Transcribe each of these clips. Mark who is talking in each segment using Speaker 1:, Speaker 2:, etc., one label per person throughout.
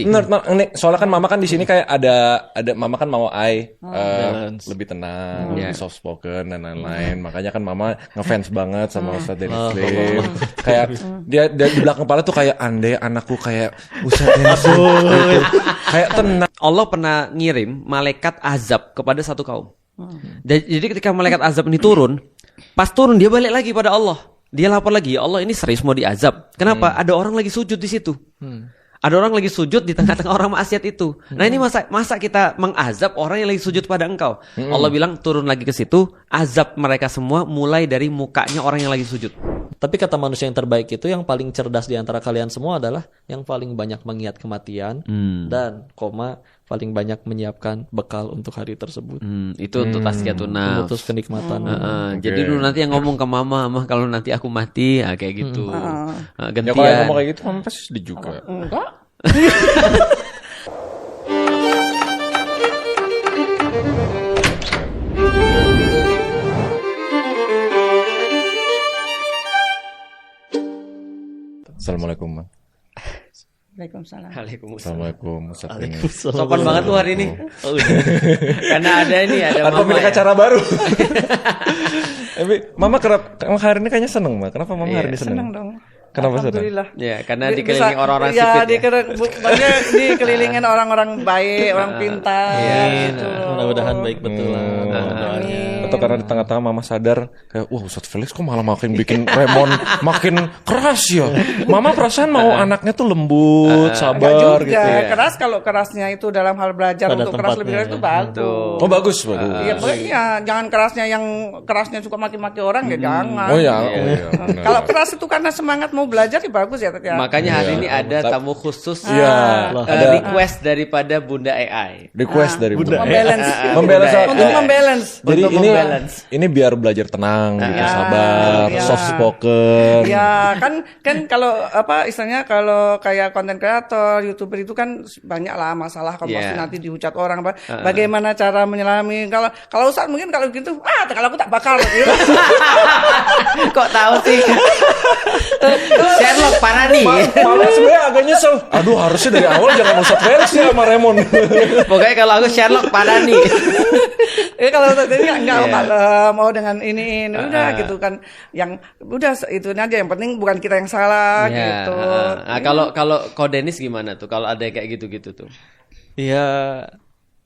Speaker 1: pasti.
Speaker 2: Soalnya kan mama kan di sini kayak ada mama kan mau lebih tenang, lebih soft spoken dan lain-lain. Makanya kan mama ngefans banget sama Ustadz Dennis Lim. Kayak dia di belakang kepala tuh kayak andai anakku kayak Ustadz Dennis Lim. Kayak tenang.
Speaker 1: Allah pernah ngirim malaikat azab kepada satu kaum. Jadi ketika malaikat azab ini turun, pas turun dia balik lagi pada Allah. Dia lapor lagi, ya Allah ini serius mau diazab. Kenapa? Ada orang lagi sujud di situ. Ada orang lagi sujud di tengah-tengah orang maksiat itu. Nah ini masa kita mengazab orang yang lagi sujud pada engkau. Allah bilang turun lagi ke situ, azab mereka semua mulai dari mukanya orang yang lagi sujud.
Speaker 3: Tapi kata manusia yang terbaik itu yang paling cerdas di antara kalian semua adalah yang paling banyak mengingat kematian dan paling banyak menyiapkan bekal untuk hari tersebut.
Speaker 1: Itu untuk tazkiyatun nafs.
Speaker 3: Memutus kenikmatan.
Speaker 1: Jadi dulu nanti yang ngomong ke mama kalau nanti aku mati, kayak gitu.
Speaker 2: Ya
Speaker 1: Gantian.
Speaker 2: kalau ngomong kayak gitu, mama pasti sedih juga.
Speaker 4: Enggak.
Speaker 2: Assalamualaikum, Ma.
Speaker 4: Waalaikumsalam.
Speaker 2: Assalamualaikum, Ustadz Dennis.
Speaker 1: Sopan banget tuh hari ini. Karena ada
Speaker 2: Atau
Speaker 1: mama
Speaker 2: pilih acara baru. Tapi Mama hari ini kayaknya seneng, Ma. Kenapa Mama hari ini seneng?
Speaker 4: Seneng dong.
Speaker 2: Kenapa seneng?
Speaker 4: Alhamdulillah.
Speaker 1: Ya, karena dikelilingi orang-orang sipit.
Speaker 4: Ya, dikelilingin orang-orang baik, orang pintar. Gitu.
Speaker 3: Mudah-mudahan baik betulan doanya.
Speaker 2: Atau karena di tengah-tengah Mama sadar kayak, wah Ustadz Felix kok malah makin bikin Raymond makin keras ya. Mama perasaan mau anaknya tuh lembut, sabar
Speaker 4: Enggak juga.
Speaker 2: gitu ya.
Speaker 4: Keras kalau kerasnya itu dalam hal belajar
Speaker 3: Pada
Speaker 4: untuk keras lebih keras
Speaker 3: tempatnya,
Speaker 4: itu bagus.
Speaker 2: Oh bagus.
Speaker 4: Iya, jangan kerasnya yang kerasnya suka maki-maki orang ya jangan.
Speaker 2: Oh ya, benar.
Speaker 4: Kalau keras itu karena semangat mau belajar ya bagus ya.
Speaker 1: Makanya hari ini ada tamu khusus request daripada Bunda AI.
Speaker 2: Request dari Bunda.
Speaker 4: Membalance.
Speaker 2: Jadi ini biar belajar tenang, gitu, sabar, soft spoken.
Speaker 4: Ya kan kalau istilahnya kalau kayak konten kreator, YouTuber itu kan banyak lah masalah kalau pasti nanti dihujat orang bagaimana cara menyelami. Kalau Ustaz mungkin kalau gitu, kalau aku tak bakal.
Speaker 1: Kok tahu sih? Sherlock Parani.
Speaker 2: Malah sebenarnya agak nyesel. Aduh, harusnya dari awal jangan Ustadz Felix ya sama Raymond.
Speaker 1: Pokoknya kalau aku Sherlock Parani.
Speaker 4: Kalau tadi enggak mau dengan ini udah gitu kan, yang udah itu aja, yang penting bukan kita yang salah gitu.
Speaker 1: Kalau Dennis gimana tuh kalau ada kayak gitu-gitu tuh?
Speaker 3: Ya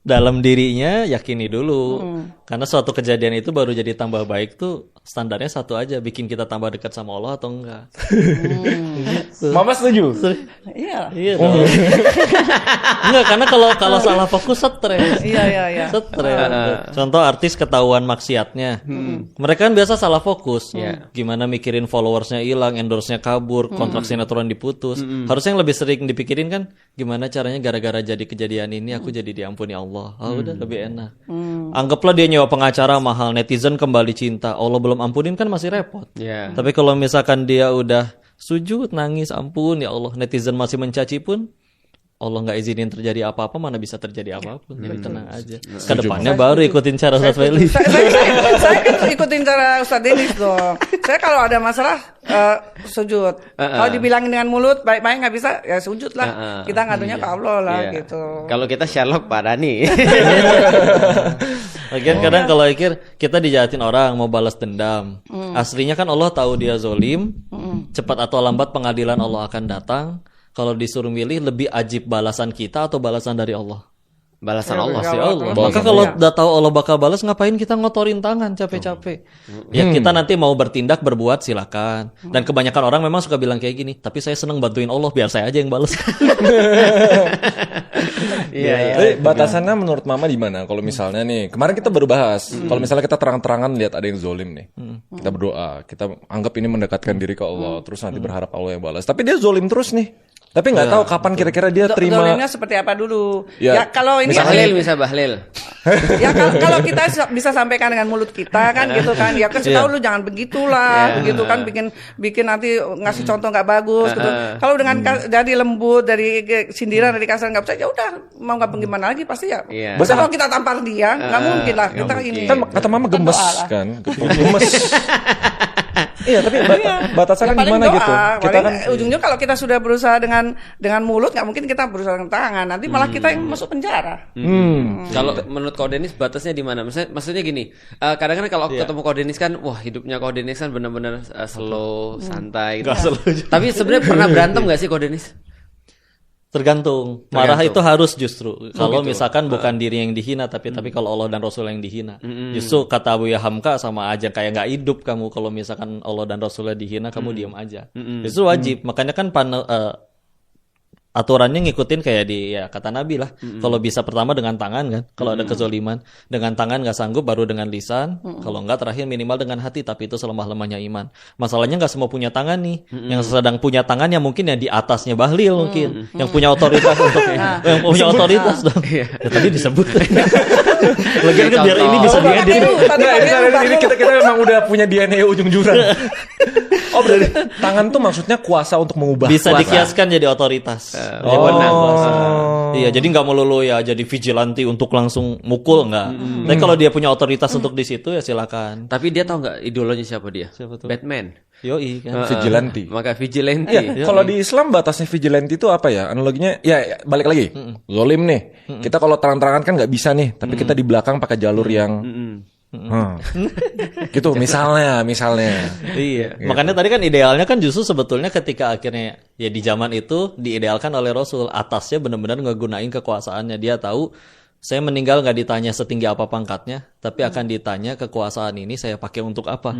Speaker 3: dalam dirinya yakini dulu. Karena suatu kejadian itu baru jadi tambah baik tuh standarnya satu aja, bikin kita tambah dekat sama Allah atau enggak. Gitu.
Speaker 2: Mama setuju?
Speaker 4: Iya.
Speaker 3: Dong. Enggak, karena kalau salah fokus stres.
Speaker 4: Iya.
Speaker 3: Stres. Contoh artis ketahuan maksiatnya. Mereka kan biasa salah fokus. Gimana mikirin followersnya hilang, endorse-nya kabur, kontrak sinetron diputus. Harusnya yang lebih sering dipikirin kan gimana caranya gara-gara jadi kejadian ini aku jadi diampuni Allah. Udah lebih enak. Anggaplah dia nyewa pengacara mahal, netizen kembali cinta. Allah belum ampunin kan masih repot. Tapi kalau misalkan dia udah sujud, nangis, ampun ya Allah, netizen masih mencaci pun Allah nggak izinin terjadi apa-apa, mana bisa terjadi apapun. Jadi tenang aja. Kedepannya baru ikutin cara Ustadz Felix.
Speaker 4: Saya kan ikutin cara Ustadz Dennis dong. Saya kalau ada masalah sujud. Kalau dibilangin dengan mulut baik-baik nggak bisa, ya sujud lah. Kita ngadunya ke Allah lah gitu.
Speaker 1: Kalau kita Sherlock Parani.
Speaker 3: Lagian kadang kalau kita dijahatin orang mau balas dendam. Aslinya kan Allah tahu dia zolim. Cepat atau lambat pengadilan Allah akan datang. Kalau disuruh milih lebih ajib balasan kita atau balasan dari Allah?
Speaker 1: Balasan Allah sih
Speaker 3: Allah. Maka kalau udah tahu Allah bakal balas, ngapain kita ngotorin tangan capek-capek? Ya kita nanti mau bertindak berbuat silakan. Dan kebanyakan orang memang suka bilang kayak gini, tapi saya seneng bantuin Allah, biar saya aja yang balas.
Speaker 2: Iya. Batasannya menurut Mama di mana? Kalau misalnya nih, kemarin kita baru bahas, kalau misalnya kita terang-terangan lihat ada yang zolim nih, kita berdoa, kita anggap ini mendekatkan diri ke Allah, terus nanti berharap Allah yang balas. Tapi dia zolim terus nih. Tapi nggak tahu kapan kira-kira dia terima.
Speaker 4: Zolimnya seperti apa dulu? Ya kalau ini
Speaker 1: bisa bahlil.
Speaker 4: Ya kalau kita bisa sampaikan dengan mulut kita kan gitu kan. Ya kasih tahu lu jangan begitulah, begitu kan bikin nanti ngasih contoh nggak bagus gitu. Kalau dengan dari lembut, dari sindiran, dari kasar nggak bisa, ya udah mau nggak gimana lagi pasti ya. Masa kalau kita tampar dia nggak mungkin lah kita ini.
Speaker 2: Kan kata Mama gemes kan. Gemes. Iya, tapi batasannya
Speaker 4: Ya, paling
Speaker 2: gimana
Speaker 4: doa,
Speaker 2: gitu? Kita
Speaker 4: paling
Speaker 2: kan
Speaker 4: ujungnya kalau kita sudah berusaha dengan mulut, nggak mungkin kita berusaha dengan tangan. Nanti malah kita yang masuk penjara.
Speaker 1: Kalau menurut Kau Denis batasnya di mana? Maksudnya gini, kadang-kadang kalau ketemu Kau Denis kan, wah hidupnya Kau Denis kan benar-benar slow, santai. Gitu.
Speaker 3: Nggak slow juga.
Speaker 1: Tapi sebenarnya pernah berantem nggak sih Kau Denis?
Speaker 3: Tergantung. Marah itu harus justru. Kalau
Speaker 1: gitu.
Speaker 3: misalkan bukan diri yang dihina, tapi kalau Allah dan Rasul yang dihina. Justru kata Abu Hamka sama aja kayak nggak hidup kamu. Kalau misalkan Allah dan Rasulnya dihina, kamu diam aja. Justru wajib. Makanya kan aturannya ngikutin kayak kata Nabi lah. Kalau bisa pertama dengan tangan kan. Kalau ada kezoliman. Dengan tangan nggak sanggup, baru dengan lisan. Kalau nggak terakhir minimal dengan hati. Tapi itu selemah-lemahnya iman. Masalahnya nggak semua punya tangan nih. Yang sedang punya tangan yang mungkin yang di atasnya Bahlil mungkin. Yang punya otoritas untuk yang punya otoritas dong. Ya, tadi disebut. Lagian kan biar ini bisa diedit.
Speaker 2: ini kita memang udah punya DNA ujung jurang. Oh, berarti tangan tuh maksudnya kuasa untuk mengubah.
Speaker 3: Bisa dikiaskan jadi otoritas. Iya, jadi nggak melulu ya jadi vigilante untuk langsung mukul nggak. Tapi kalau dia punya otoritas untuk di situ ya silakan.
Speaker 1: Tapi dia tahu nggak idolanya siapa dia?
Speaker 3: Siapa tuh?
Speaker 1: Batman.
Speaker 3: Yoi kan.
Speaker 2: Vigilante.
Speaker 1: Maka vigilante.
Speaker 2: Iya, kalau di Islam batasnya vigilante itu apa ya? Analoginya ya balik lagi. Zolim nih. Kita kalau terang-terangan kan nggak bisa nih, tapi kita di belakang pakai jalur yang gitu misalnya.
Speaker 3: Iya. Makanya tadi kan idealnya kan justru sebetulnya ketika akhirnya ya di zaman itu diidealkan oleh Rasul, atasnya benar-benar ngegunain kekuasaannya. Dia tahu saya meninggal nggak ditanya setinggi apa pangkatnya, tapi akan ditanya kekuasaan ini saya pakai untuk apa.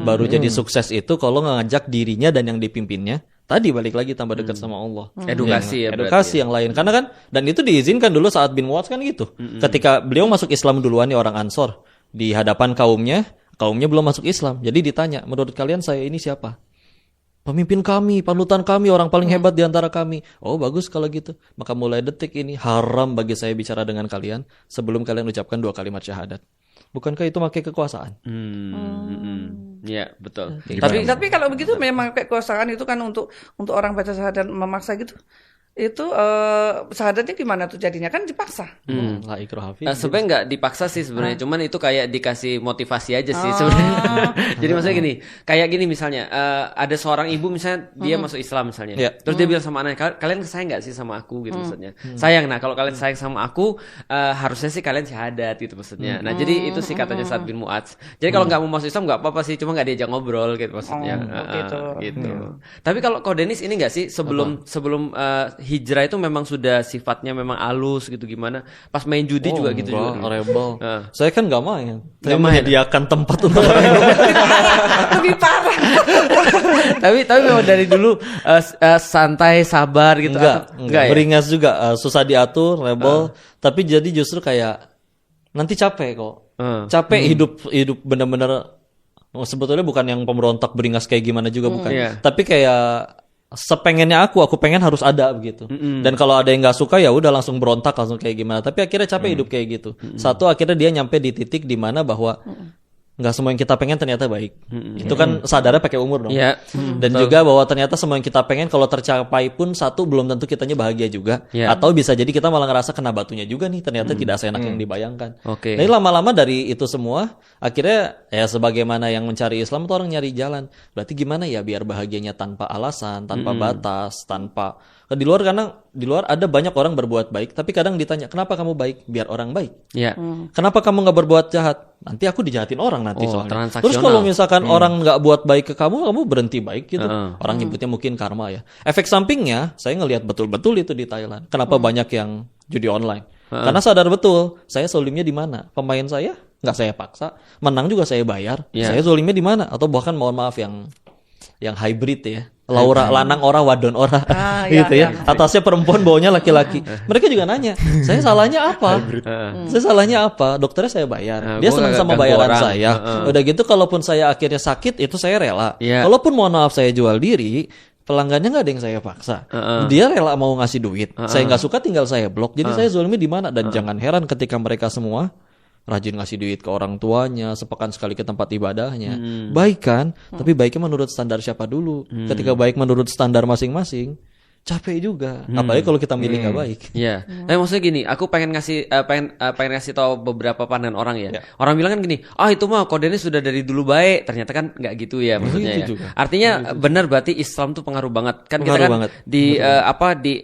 Speaker 3: Baru jadi sukses itu kalau ngajak dirinya dan yang dipimpinnya. Tadi balik lagi tambah dekat sama Allah.
Speaker 1: Edukasi ya
Speaker 3: edukasi yang lain. Karena kan dan itu diizinkan dulu saat bin Mu'adz kan gitu. Ketika beliau masuk Islam duluan nih orang Ansor di hadapan kaumnya belum masuk Islam. Jadi ditanya, menurut kalian saya ini siapa? Pemimpin kami, panutan kami, orang paling hebat di antara kami. Oh bagus kalau gitu. Maka mulai detik ini haram bagi saya bicara dengan kalian sebelum kalian ucapkan 2 kalimat syahadat. Bukankah itu pakai kekuasaan?
Speaker 1: Ya betul.
Speaker 4: Tapi kalau begitu memang kekuasaan itu kan untuk orang baca syahadat memaksa gitu. Itu syahadatnya gimana tuh jadinya kan dipaksa.
Speaker 3: La ikraha fi.
Speaker 1: Sebenarnya nggak dipaksa sih sebenarnya, cuman itu kayak dikasih motivasi aja sih sebenarnya. Jadi maksudnya gini, kayak gini misalnya ada seorang ibu misalnya dia masuk Islam misalnya, terus dia bilang sama anaknya, kalian sayang nggak sih sama aku gitu maksudnya. Sayang, nah kalau kalian sayang sama aku harusnya sih kalian syahadat gitu maksudnya. Nah jadi itu sih katanya Sa'ad bin Mu'adz. Jadi kalau nggak mau masuk Islam nggak apa-apa sih, cuma nggak diajak ngobrol gitu maksudnya. Gitu. Tapi kalau Ko Denis ini nggak sih sebelum hijrah itu memang sudah sifatnya memang halus gitu gimana? Pas main judi juga gitu juga.
Speaker 3: Rebel. Saya kan nggak main. Saya menyediakan tempat untuk orang
Speaker 4: Lebih parah.
Speaker 1: tapi memang dari dulu santai, sabar gitu.
Speaker 3: Enggak
Speaker 1: Ya?
Speaker 3: beringas juga, susah diatur, rebel. Tapi jadi justru kayak nanti capek kok. Capek hidup benar-benar sebetulnya bukan yang pemberontak beringas kayak gimana juga bukan. Tapi kayak sepengennya aku pengen harus ada begitu. Dan kalau ada yang nggak suka ya udah langsung berontak langsung kayak gimana. Tapi akhirnya capek hidup kayak gitu. Satu akhirnya dia nyampe di titik di mana bahwa nggak semua yang kita pengen ternyata baik. Itu kan sadarnya pakai umur dong. Dan juga bahwa ternyata semua yang kita pengen kalau tercapai pun satu belum tentu kitanya bahagia juga. Atau bisa jadi kita malah ngerasa kena batunya juga nih ternyata tidak seenak yang dibayangkan. Jadi lama-lama dari itu semua akhirnya ya sebagaimana yang mencari Islam itu orang nyari jalan. Berarti gimana ya biar bahagianya tanpa alasan, tanpa batas, tanpa di luar, karena di luar ada banyak orang berbuat baik, tapi kadang ditanya, kenapa kamu baik? Biar orang baik. Kenapa kamu nggak berbuat jahat? Nanti aku dijahatin orang nanti soalnya. Terus kalau misalkan orang nggak buat baik ke kamu berhenti baik gitu. Orang nyebutnya mungkin karma ya. Efek sampingnya, saya ngelihat betul-betul itu di Thailand. Kenapa banyak yang judi online? Karena sadar betul, saya zolimnya di mana? Pemain saya nggak saya paksa, menang juga saya bayar. Saya zolimnya di mana? Atau bahkan mohon maaf yang hybrid ya. Laura lanang ora wadon ora gitu ya. Atasnya perempuan bawahnya laki-laki. Mereka juga nanya, "Saya salahnya apa?" "Saya salahnya apa?" "Dokternya saya bayar." Dia senang sama bayaran saya. Udah gitu kalaupun saya akhirnya sakit itu saya rela. Kalaupun mohon maaf saya jual diri, pelanggannya nggak ada yang saya paksa. Dia rela mau ngasih duit. Saya nggak suka tinggal saya blok. Jadi saya zolimi di mana? Dan jangan heran ketika mereka semua rajin ngasih duit ke orang tuanya, sepekan sekali ke tempat ibadahnya. Baik kan? Tapi baiknya menurut standar siapa dulu? Ketika baik menurut standar masing-masing, capek juga. Apalagi kalau kita milih nggak baik.
Speaker 1: Iya. Tapi maksudnya gini, aku pengen ngasih tahu beberapa pandangan orang ya. Orang bilang kan gini, itu mah kodenya sudah dari dulu baik. Ternyata kan nggak gitu ya maksudnya.
Speaker 3: Gitu juga.
Speaker 1: Artinya benar berarti Islam tuh pengaruh banget. Kan kita
Speaker 3: Pengaruh
Speaker 1: kan
Speaker 3: banget.
Speaker 1: di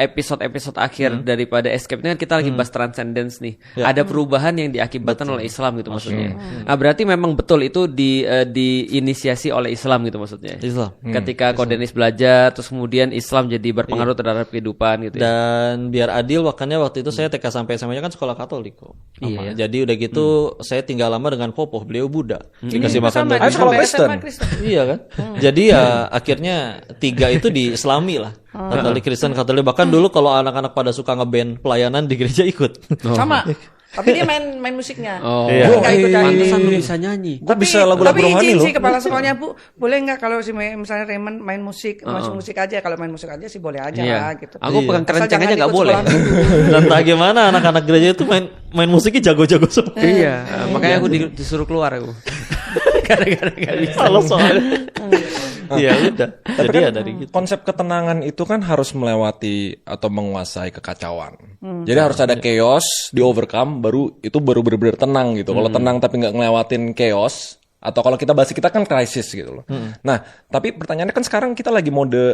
Speaker 1: episode-episode akhir daripada Escape ini kan kita lagi bahas transcendence nih. Ada perubahan yang diakibatkan oleh Islam gitu maksudnya. Nah, berarti memang betul itu diinisiasi oleh Islam gitu maksudnya.
Speaker 3: Islam.
Speaker 1: Ketika Kodenis belajar terus kemudian Islam jadi berpengaruh terhadap kehidupan gitu ya.
Speaker 3: Dan biar adil makanya waktu itu saya TK sampai SMA-nya kan sekolah Katolik kok.
Speaker 1: Iya.
Speaker 3: Jadi udah gitu saya tinggal lama dengan Popoh, beliau Buddha. Dikasih makan
Speaker 4: Sama,
Speaker 3: daging.
Speaker 2: sekolah
Speaker 4: SMA
Speaker 2: Kristen.
Speaker 3: Iya kan? Jadi ya akhirnya 3 itu di Islami lah. Katolik, Kristen, Katolik. Bahkan dulu kalau anak-anak pada suka ngeband pelayanan di gereja ikut.
Speaker 4: Sama. Tapi dia main musiknya.
Speaker 1: Oh,
Speaker 3: Iya.
Speaker 4: Nggak ikut nyanyi.
Speaker 1: pantesan lu bisa nyanyi.
Speaker 2: Gue bisa lagu-lagu
Speaker 4: tapi
Speaker 2: rohani
Speaker 4: izin
Speaker 2: loh.
Speaker 4: sih kepala sekolahnya, Bu, boleh nggak kalau si misalnya Raymond main musik, masuk musik aja. Kalau main musik aja sih boleh aja
Speaker 1: Iya.
Speaker 4: lah gitu.
Speaker 1: Aku pegang
Speaker 4: Asal
Speaker 1: kerenceng
Speaker 4: jangan
Speaker 1: aja nggak
Speaker 4: ikut
Speaker 1: boleh.
Speaker 4: sekolah minggu.
Speaker 3: Dan entah gimana anak-anak gereja itu main musiknya jago-jago semua.
Speaker 1: Iya, makanya aku disuruh keluar aku. Gara-gara nggak bisa.
Speaker 3: Kalau soalnya. Iya udah. Jadi ya dari gitu.
Speaker 2: Konsep ketenangan itu kan harus melewati atau menguasai kekacauan. Jadi harus ada chaos, di overcome, baru benar-benar tenang gitu. Kalau tenang tapi nggak ngelewatin chaos, atau kalau kita bahas kita kan krisis gitu loh. Nah, tapi pertanyaannya kan sekarang kita lagi mode,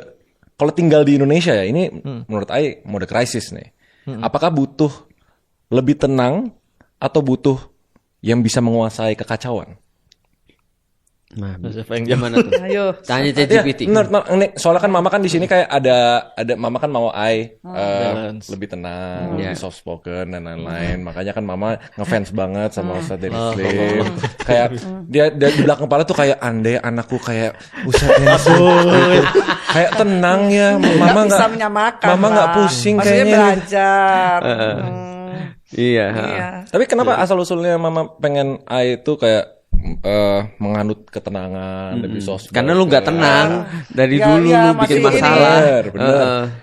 Speaker 2: kalau tinggal di Indonesia ya, ini menurut Ai mode krisis nih. Apakah butuh lebih tenang atau butuh yang bisa menguasai kekacauan?
Speaker 1: Nah,
Speaker 3: Siapa yang
Speaker 1: gimana tuh?
Speaker 4: Ayo.
Speaker 1: Tanya
Speaker 2: Iya,
Speaker 1: ChatGPT.
Speaker 2: ini soalnya kan mama kan di sini kayak ada mama kan mau
Speaker 3: Balance.
Speaker 2: lebih tenang,
Speaker 1: Iya.
Speaker 2: lebih soft spoken dan lain-lain. Makanya kan mama ngefans banget sama Ustadz Dennis Lim. Kayak dia di belakang kepala tuh kayak andai anakku kayak Ustadz Dennis Lim. Kayak tenang ya, mama
Speaker 4: Nggak bisa
Speaker 2: nggak
Speaker 4: menyamakan.
Speaker 2: mama nggak
Speaker 4: lah.
Speaker 2: pusing
Speaker 4: Maksudnya
Speaker 2: kayaknya.
Speaker 4: belajar.
Speaker 1: Iya.
Speaker 4: Iya.
Speaker 2: Tapi kenapa asal usulnya mama pengen Ai itu kayak menganut ketenangan, lebih soft.
Speaker 1: Karena lu nggak tenang dari
Speaker 4: Ya,
Speaker 1: dulu
Speaker 4: ya,
Speaker 1: lu bikin
Speaker 4: masih ini.
Speaker 1: masalah.
Speaker 2: Bener.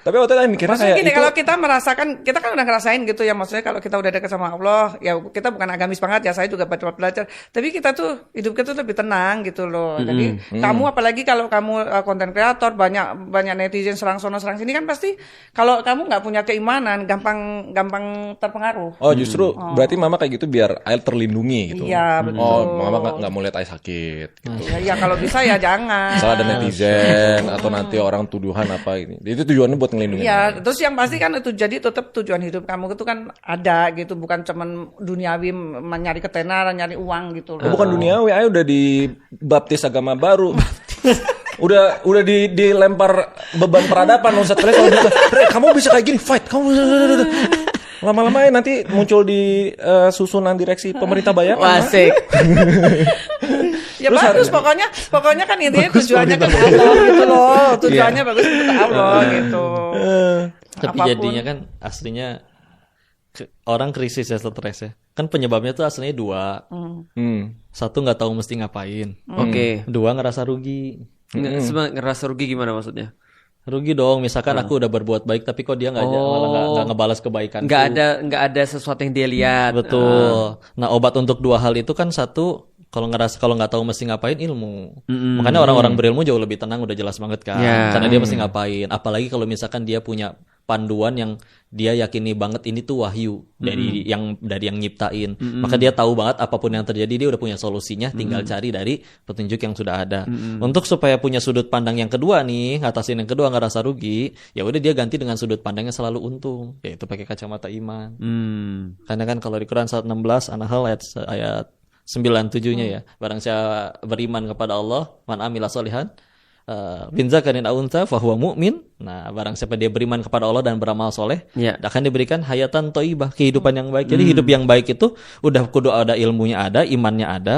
Speaker 2: Tapi waktu itu mikirnya
Speaker 4: Maksudnya
Speaker 2: kayak
Speaker 4: gini,
Speaker 2: itu
Speaker 4: kalau kita merasakan, kita kan udah ngerasain gitu ya, maksudnya kalau kita udah dekat sama Allah, ya kita bukan agamis banget ya, saya juga belajar, tapi kita tuh, hidup kita tuh lebih tenang gitu loh. Jadi kamu apalagi kalau kamu konten kreator, banyak netizen serang sono serang sini kan pasti, kalau kamu nggak punya keimanan, gampang terpengaruh.
Speaker 2: Oh justru berarti mama kayak gitu biar Ai terlindungi gitu.
Speaker 4: Iya, betul.
Speaker 2: Oh mama nggak mau lihat Ai sakit. Gitu.
Speaker 4: Ya kalau bisa ya jangan.
Speaker 2: Misalnya ada netizen atau nanti orang tuduhan apa ini. Itu tujuannya buat ngelindungin.
Speaker 4: Iya, terus yang pasti kan itu jadi tetap tujuan hidup kamu itu kan ada gitu, bukan cuman duniawi mencari ketenaran, nyari uang gitu loh.
Speaker 2: Bukan duniawi, Ai udah dibaptis agama baru. udah dilempar beban peradaban Ustadz Re, kalau gitu, Re, kamu bisa kayak gini, fight, kamu lama-lama ya nanti muncul di susunan direksi pemerintah bayangan.
Speaker 1: Asik.
Speaker 4: Ya bagus, pokoknya kan intinya tujuannya kan Allah gitu loh. Tujuannya bagus untuk Allah gitu.
Speaker 3: Tapi
Speaker 4: Apapun.
Speaker 3: jadinya kan aslinya orang krisis ya, stres ya. Kan penyebabnya tuh aslinya 2. Satu nggak tahu mesti ngapain.
Speaker 1: Oke.
Speaker 3: 2 ngerasa rugi.
Speaker 1: Ngerasa rugi gimana maksudnya?
Speaker 3: Rugi dong, misalkan aku udah berbuat baik tapi kok dia malah nggak ngebalas kebaikan.
Speaker 1: Nggak ada sesuatu yang dia lihat.
Speaker 3: Betul. Nah, obat untuk 2 hal itu kan satu, kalau nggak tahu mesti ngapain, ilmu. Makanya orang-orang berilmu jauh lebih tenang, udah jelas banget kan.
Speaker 1: Ya.
Speaker 3: Karena dia mesti ngapain. Apalagi kalau misalkan dia punya panduan yang dia yakini banget ini tuh wahyu dari yang nyiptain. Maka dia tahu banget apapun yang terjadi dia udah punya solusinya, tinggal cari dari petunjuk yang sudah ada. Untuk supaya punya sudut pandang yang kedua nih, ngatasin yang kedua nggak rasa rugi, ya udah dia ganti dengan sudut pandangnya selalu untung, yaitu pakai kacamata iman. Karena kan kalau di Quran surat 16 An-Nahl ayat 97-nya ya, barang siapa beriman kepada Allah, man amila sholihan bin zakarin aw untha fahuwa mu'min. Nah, barang siapa dia beriman kepada Allah dan beramal soleh, akan diberikan hayatan thayyibah, kehidupan yang baik. Jadi hidup yang baik itu udah kudu ada ilmunya, ada imannya, ada.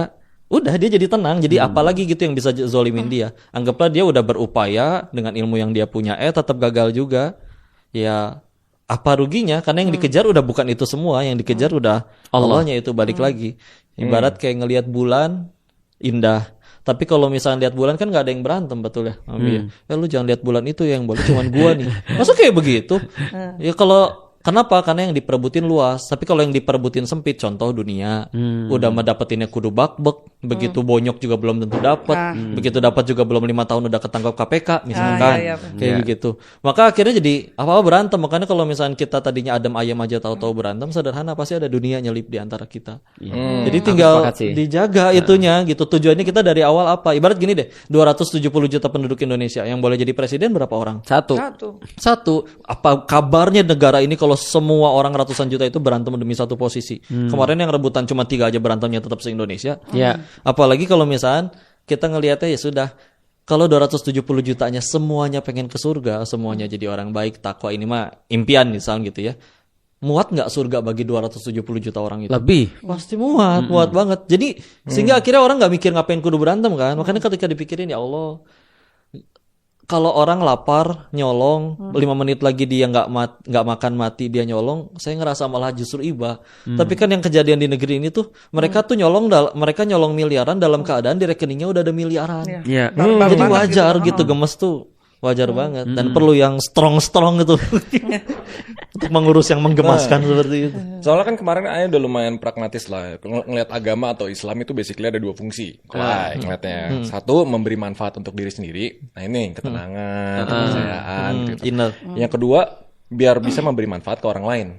Speaker 3: Udah dia jadi tenang. Jadi apalagi gitu yang bisa zolimin dia. Anggaplah dia udah berupaya dengan ilmu yang dia punya, tetap gagal juga. Ya apa ruginya? Karena yang dikejar udah bukan itu semua, yang dikejar udah Allahnya itu balik lagi. Ibarat kayak ngelihat bulan indah. Tapi kalau misalnya lihat bulan kan nggak ada yang berantem, betul ya, Mami? Ya lu jangan lihat bulan itu, yang boleh cuman gua nih. Masa kayak begitu? Ya kalau Kenapa? Karena yang diperebutin luas. Tapi kalau yang diperebutin sempit, contoh dunia, udah mendapetinnya kudu bakbek, begitu bonyok juga belum tentu dapat, begitu dapat juga belum 5 tahun udah ketangkap KPK, misalkan, kayak begitu. Maka akhirnya jadi apa-apa berantem. Makanya kalau misalnya kita tadinya adem ayam aja tahu-tahu berantem, sederhana pasti ada dunia nyelip di antara kita. Jadi tinggal dijaga itunya, gitu. Tujuannya kita dari awal apa? Ibarat gini deh, 270 juta penduduk Indonesia yang boleh jadi presiden berapa orang? Satu. Apa kabarnya negara ini kalau semua orang ratusan juta itu berantem demi satu posisi? Kemarin yang rebutan cuma 3 aja berantemnya tetap se-Indonesia. Apalagi kalau misalnya kita ngelihatnya ya sudah, kalau 270 jutanya semuanya pengen ke surga, semuanya jadi orang baik, takwa, ini mah impian misalnya gitu ya. Muat nggak surga bagi 270 juta orang itu?
Speaker 1: Lebih.
Speaker 3: Pasti muat banget. Jadi sehingga akhirnya orang nggak mikir ngapain kudu berantem kan. Makanya ketika dipikirin, ya Allah, kalau orang lapar nyolong 5 menit lagi dia nggak makan mati dia nyolong, saya ngerasa malah justru iba. Tapi kan yang kejadian di negeri ini tuh mereka tuh mereka nyolong miliaran dalam keadaan di rekeningnya udah ada miliaran. Jadi wajar gitu gemes tuh. Wajar banget dan perlu yang strong gitu untuk mengurus yang menggemaskan seperti itu.
Speaker 2: Soalnya kan kemarin Ayah udah lumayan pragmatis lah ngelihat agama atau Islam itu basically ada 2 fungsi. Ngeliatnya satu memberi manfaat untuk diri sendiri. Nah ini ketenangan, kepercayaan. Gitu. Yang kedua biar bisa memberi manfaat ke orang lain.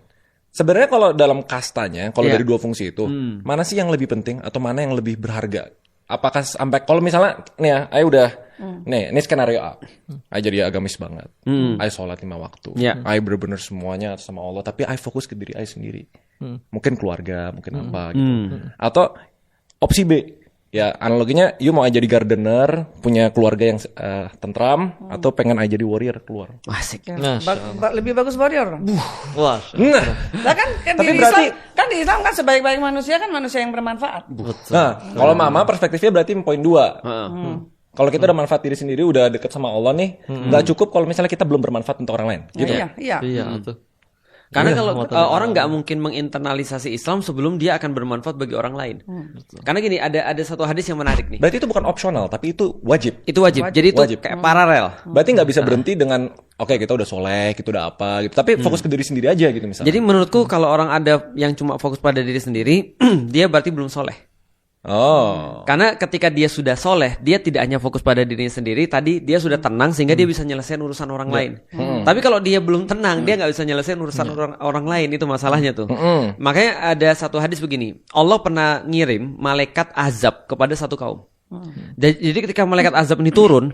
Speaker 2: Sebenarnya kalau dalam kastanya, kalau dari 2 fungsi itu, mana sih yang lebih penting atau mana yang lebih berharga? Apakah sampai kalau misalnya nih ya, Ayah udah ini skenario A. Ayah jadi agamis banget. Ayah sholat 5 waktu. Ayah bener-bener semuanya sama Allah. Tapi Ayah fokus ke diri Ayah sendiri. Mungkin keluarga, mungkin apa gitu. Atau opsi B. Ya analoginya, you mau Ayah jadi gardener, punya keluarga yang tentram, atau pengen Ayah jadi warrior keluar.
Speaker 1: Asik.
Speaker 4: Lebih bagus warrior.
Speaker 3: Wah.
Speaker 4: Nah kan
Speaker 2: Tapi
Speaker 4: di Islam kan sebaik-baik manusia kan manusia yang bermanfaat.
Speaker 2: Nah, kalau Mama perspektifnya berarti poin 2. Kalau kita udah manfaat diri sendiri, udah deket sama Allah nih, nggak cukup kalau misalnya kita belum bermanfaat untuk orang lain. Gitu.
Speaker 4: Iya.
Speaker 3: Betul.
Speaker 1: Karena kalau orang nggak mungkin menginternalisasi Islam sebelum dia akan bermanfaat bagi orang lain. Karena gini, ada satu hadis yang menarik nih.
Speaker 2: Berarti itu bukan opsional, tapi itu wajib.
Speaker 1: Itu wajib. Jadi itu kayak paralel.
Speaker 2: Berarti nggak bisa berhenti dengan oke, kita udah soleh, kita udah apa gitu. Tapi fokus ke diri sendiri aja gitu misalnya.
Speaker 1: Jadi menurutku kalau orang ada yang cuma fokus pada diri sendiri, dia berarti belum soleh. Karena ketika dia sudah soleh, dia tidak hanya fokus pada dirinya sendiri. Tadi dia sudah tenang sehingga dia bisa nyelesain urusan orang lain. Tapi kalau dia belum tenang, dia nggak bisa nyelesain urusan orang lain. Itu masalahnya tuh. Makanya ada satu hadis begini, Allah pernah ngirim malaikat azab kepada satu kaum. Jadi ketika malaikat azab ini turun,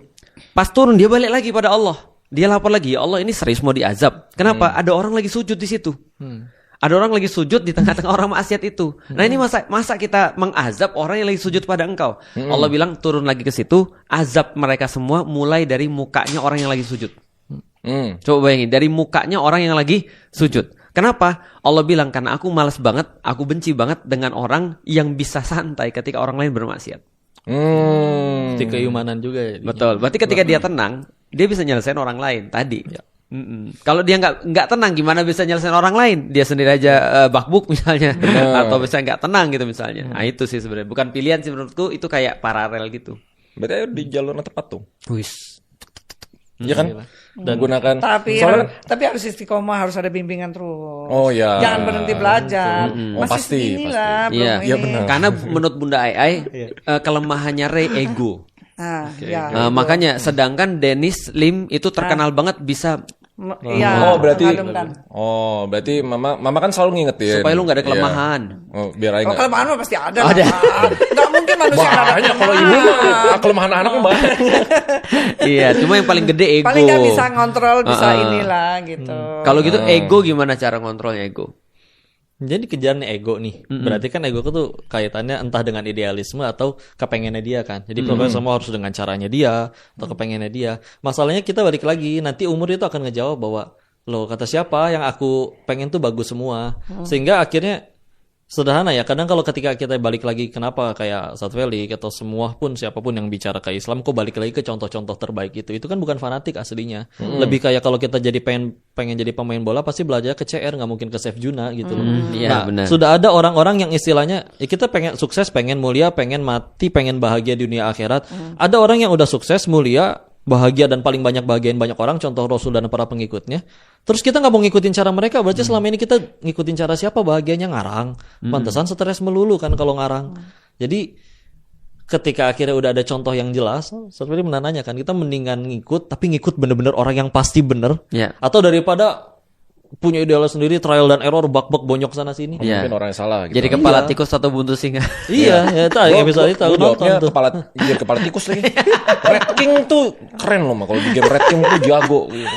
Speaker 1: pas turun dia balik lagi pada Allah. Dia lapor lagi, Allah ini serius mau diazab. Kenapa? Ada orang lagi sujud di situ. Ada orang lagi sujud di tengah-tengah orang maksiat itu. Nah ini masa kita mengazab orang yang lagi sujud pada engkau. Allah bilang turun lagi ke situ, azab mereka semua mulai dari mukanya orang yang lagi sujud. Coba bayangin, dari mukanya orang yang lagi sujud. Kenapa? Allah bilang karena aku malas banget, aku benci banget dengan orang yang bisa santai ketika orang lain bermaksiat.
Speaker 3: Itu keimanan juga ya.
Speaker 1: Betul. Berarti ketika dia tenang, dia bisa nyelesain orang lain tadi. Kalau dia nggak tenang, gimana bisa nyelesain orang lain? Dia sendiri aja bakbuk misalnya, atau bisa nggak tenang gitu misalnya. Nah itu sih sebenarnya bukan pilihan sih menurutku, itu kayak paralel gitu.
Speaker 2: Berarti di jalur yang tepat tuh.
Speaker 1: Wis.
Speaker 2: Iya kan? Dan gunakan.
Speaker 4: Tapi harus istiqomah, harus ada bimbingan terus.
Speaker 2: Oh ya.
Speaker 4: Jangan berhenti belajar.
Speaker 2: Pasti.
Speaker 1: Iya benar. Karena menurut Bunda Ai, kelemahannya ego. Makanya sedangkan Dennis Lim itu terkenal banget bisa
Speaker 2: berarti mama kan selalu ngingetin
Speaker 1: supaya lu nggak ada kelemahan.
Speaker 2: Biar aja
Speaker 4: kelemahan mah pasti ada. Nggak mungkin manusia
Speaker 2: banyak. Kalau ibu kelemahan anak mah banyak.
Speaker 1: Iya, cuma yang paling gede ego.
Speaker 4: Paling nggak bisa ngontrol, bisa inilah gitu.
Speaker 1: Kalau gitu ego gimana cara ngontrolnya ego?
Speaker 3: Jadi kejaran ego nih. Berarti kan ego tuh kaitannya entah dengan idealisme atau kepengennya dia kan. Jadi pokoknya semua harus dengan caranya dia atau kepengennya dia. Masalahnya kita balik lagi, nanti umur itu akan ngejawab bahwa loh kata siapa yang aku pengen tuh bagus semua. Sehingga akhirnya sederhana ya, kadang kalau ketika kita balik lagi kenapa kayak Ustadz Felix atau semua pun siapapun yang bicara ke Islam kok balik lagi ke contoh-contoh terbaik itu kan bukan fanatik aslinya. Lebih kayak kalau kita jadi pengen jadi pemain bola pasti belajar ke CR, nggak mungkin ke Chef Juna gitu loh. Benar. Sudah ada orang-orang yang istilahnya kita pengen sukses, pengen mulia, pengen mati, pengen bahagia dunia akhirat. Ada orang yang udah sukses, mulia, bahagia dan paling banyak bahagiain banyak orang, contoh Rasul dan para pengikutnya. Terus kita nggak mau ngikutin cara mereka, berarti selama ini kita ngikutin cara siapa? Bahagianya ngarang. Pantesan stres melulu kan kalau ngarang. Jadi ketika akhirnya udah ada contoh yang jelas, seperti menananya kan, kita mendingan ngikut, tapi ngikut bener-bener orang yang pasti bener.
Speaker 1: Ya.
Speaker 3: Atau daripada punya ideal sendiri, trial dan error, bak-bak bonyok sana sini.
Speaker 1: Iya.
Speaker 2: Mungkin orang yang salah gitu.
Speaker 1: Jadi kepala tikus atau buntu singa.
Speaker 3: Iya, ya itu episode itu aku nonton
Speaker 2: jawabnya
Speaker 3: tuh.
Speaker 2: kepala tikus lagi. Red King tuh keren loh mah, kalau di game Red King tuh jago gitu.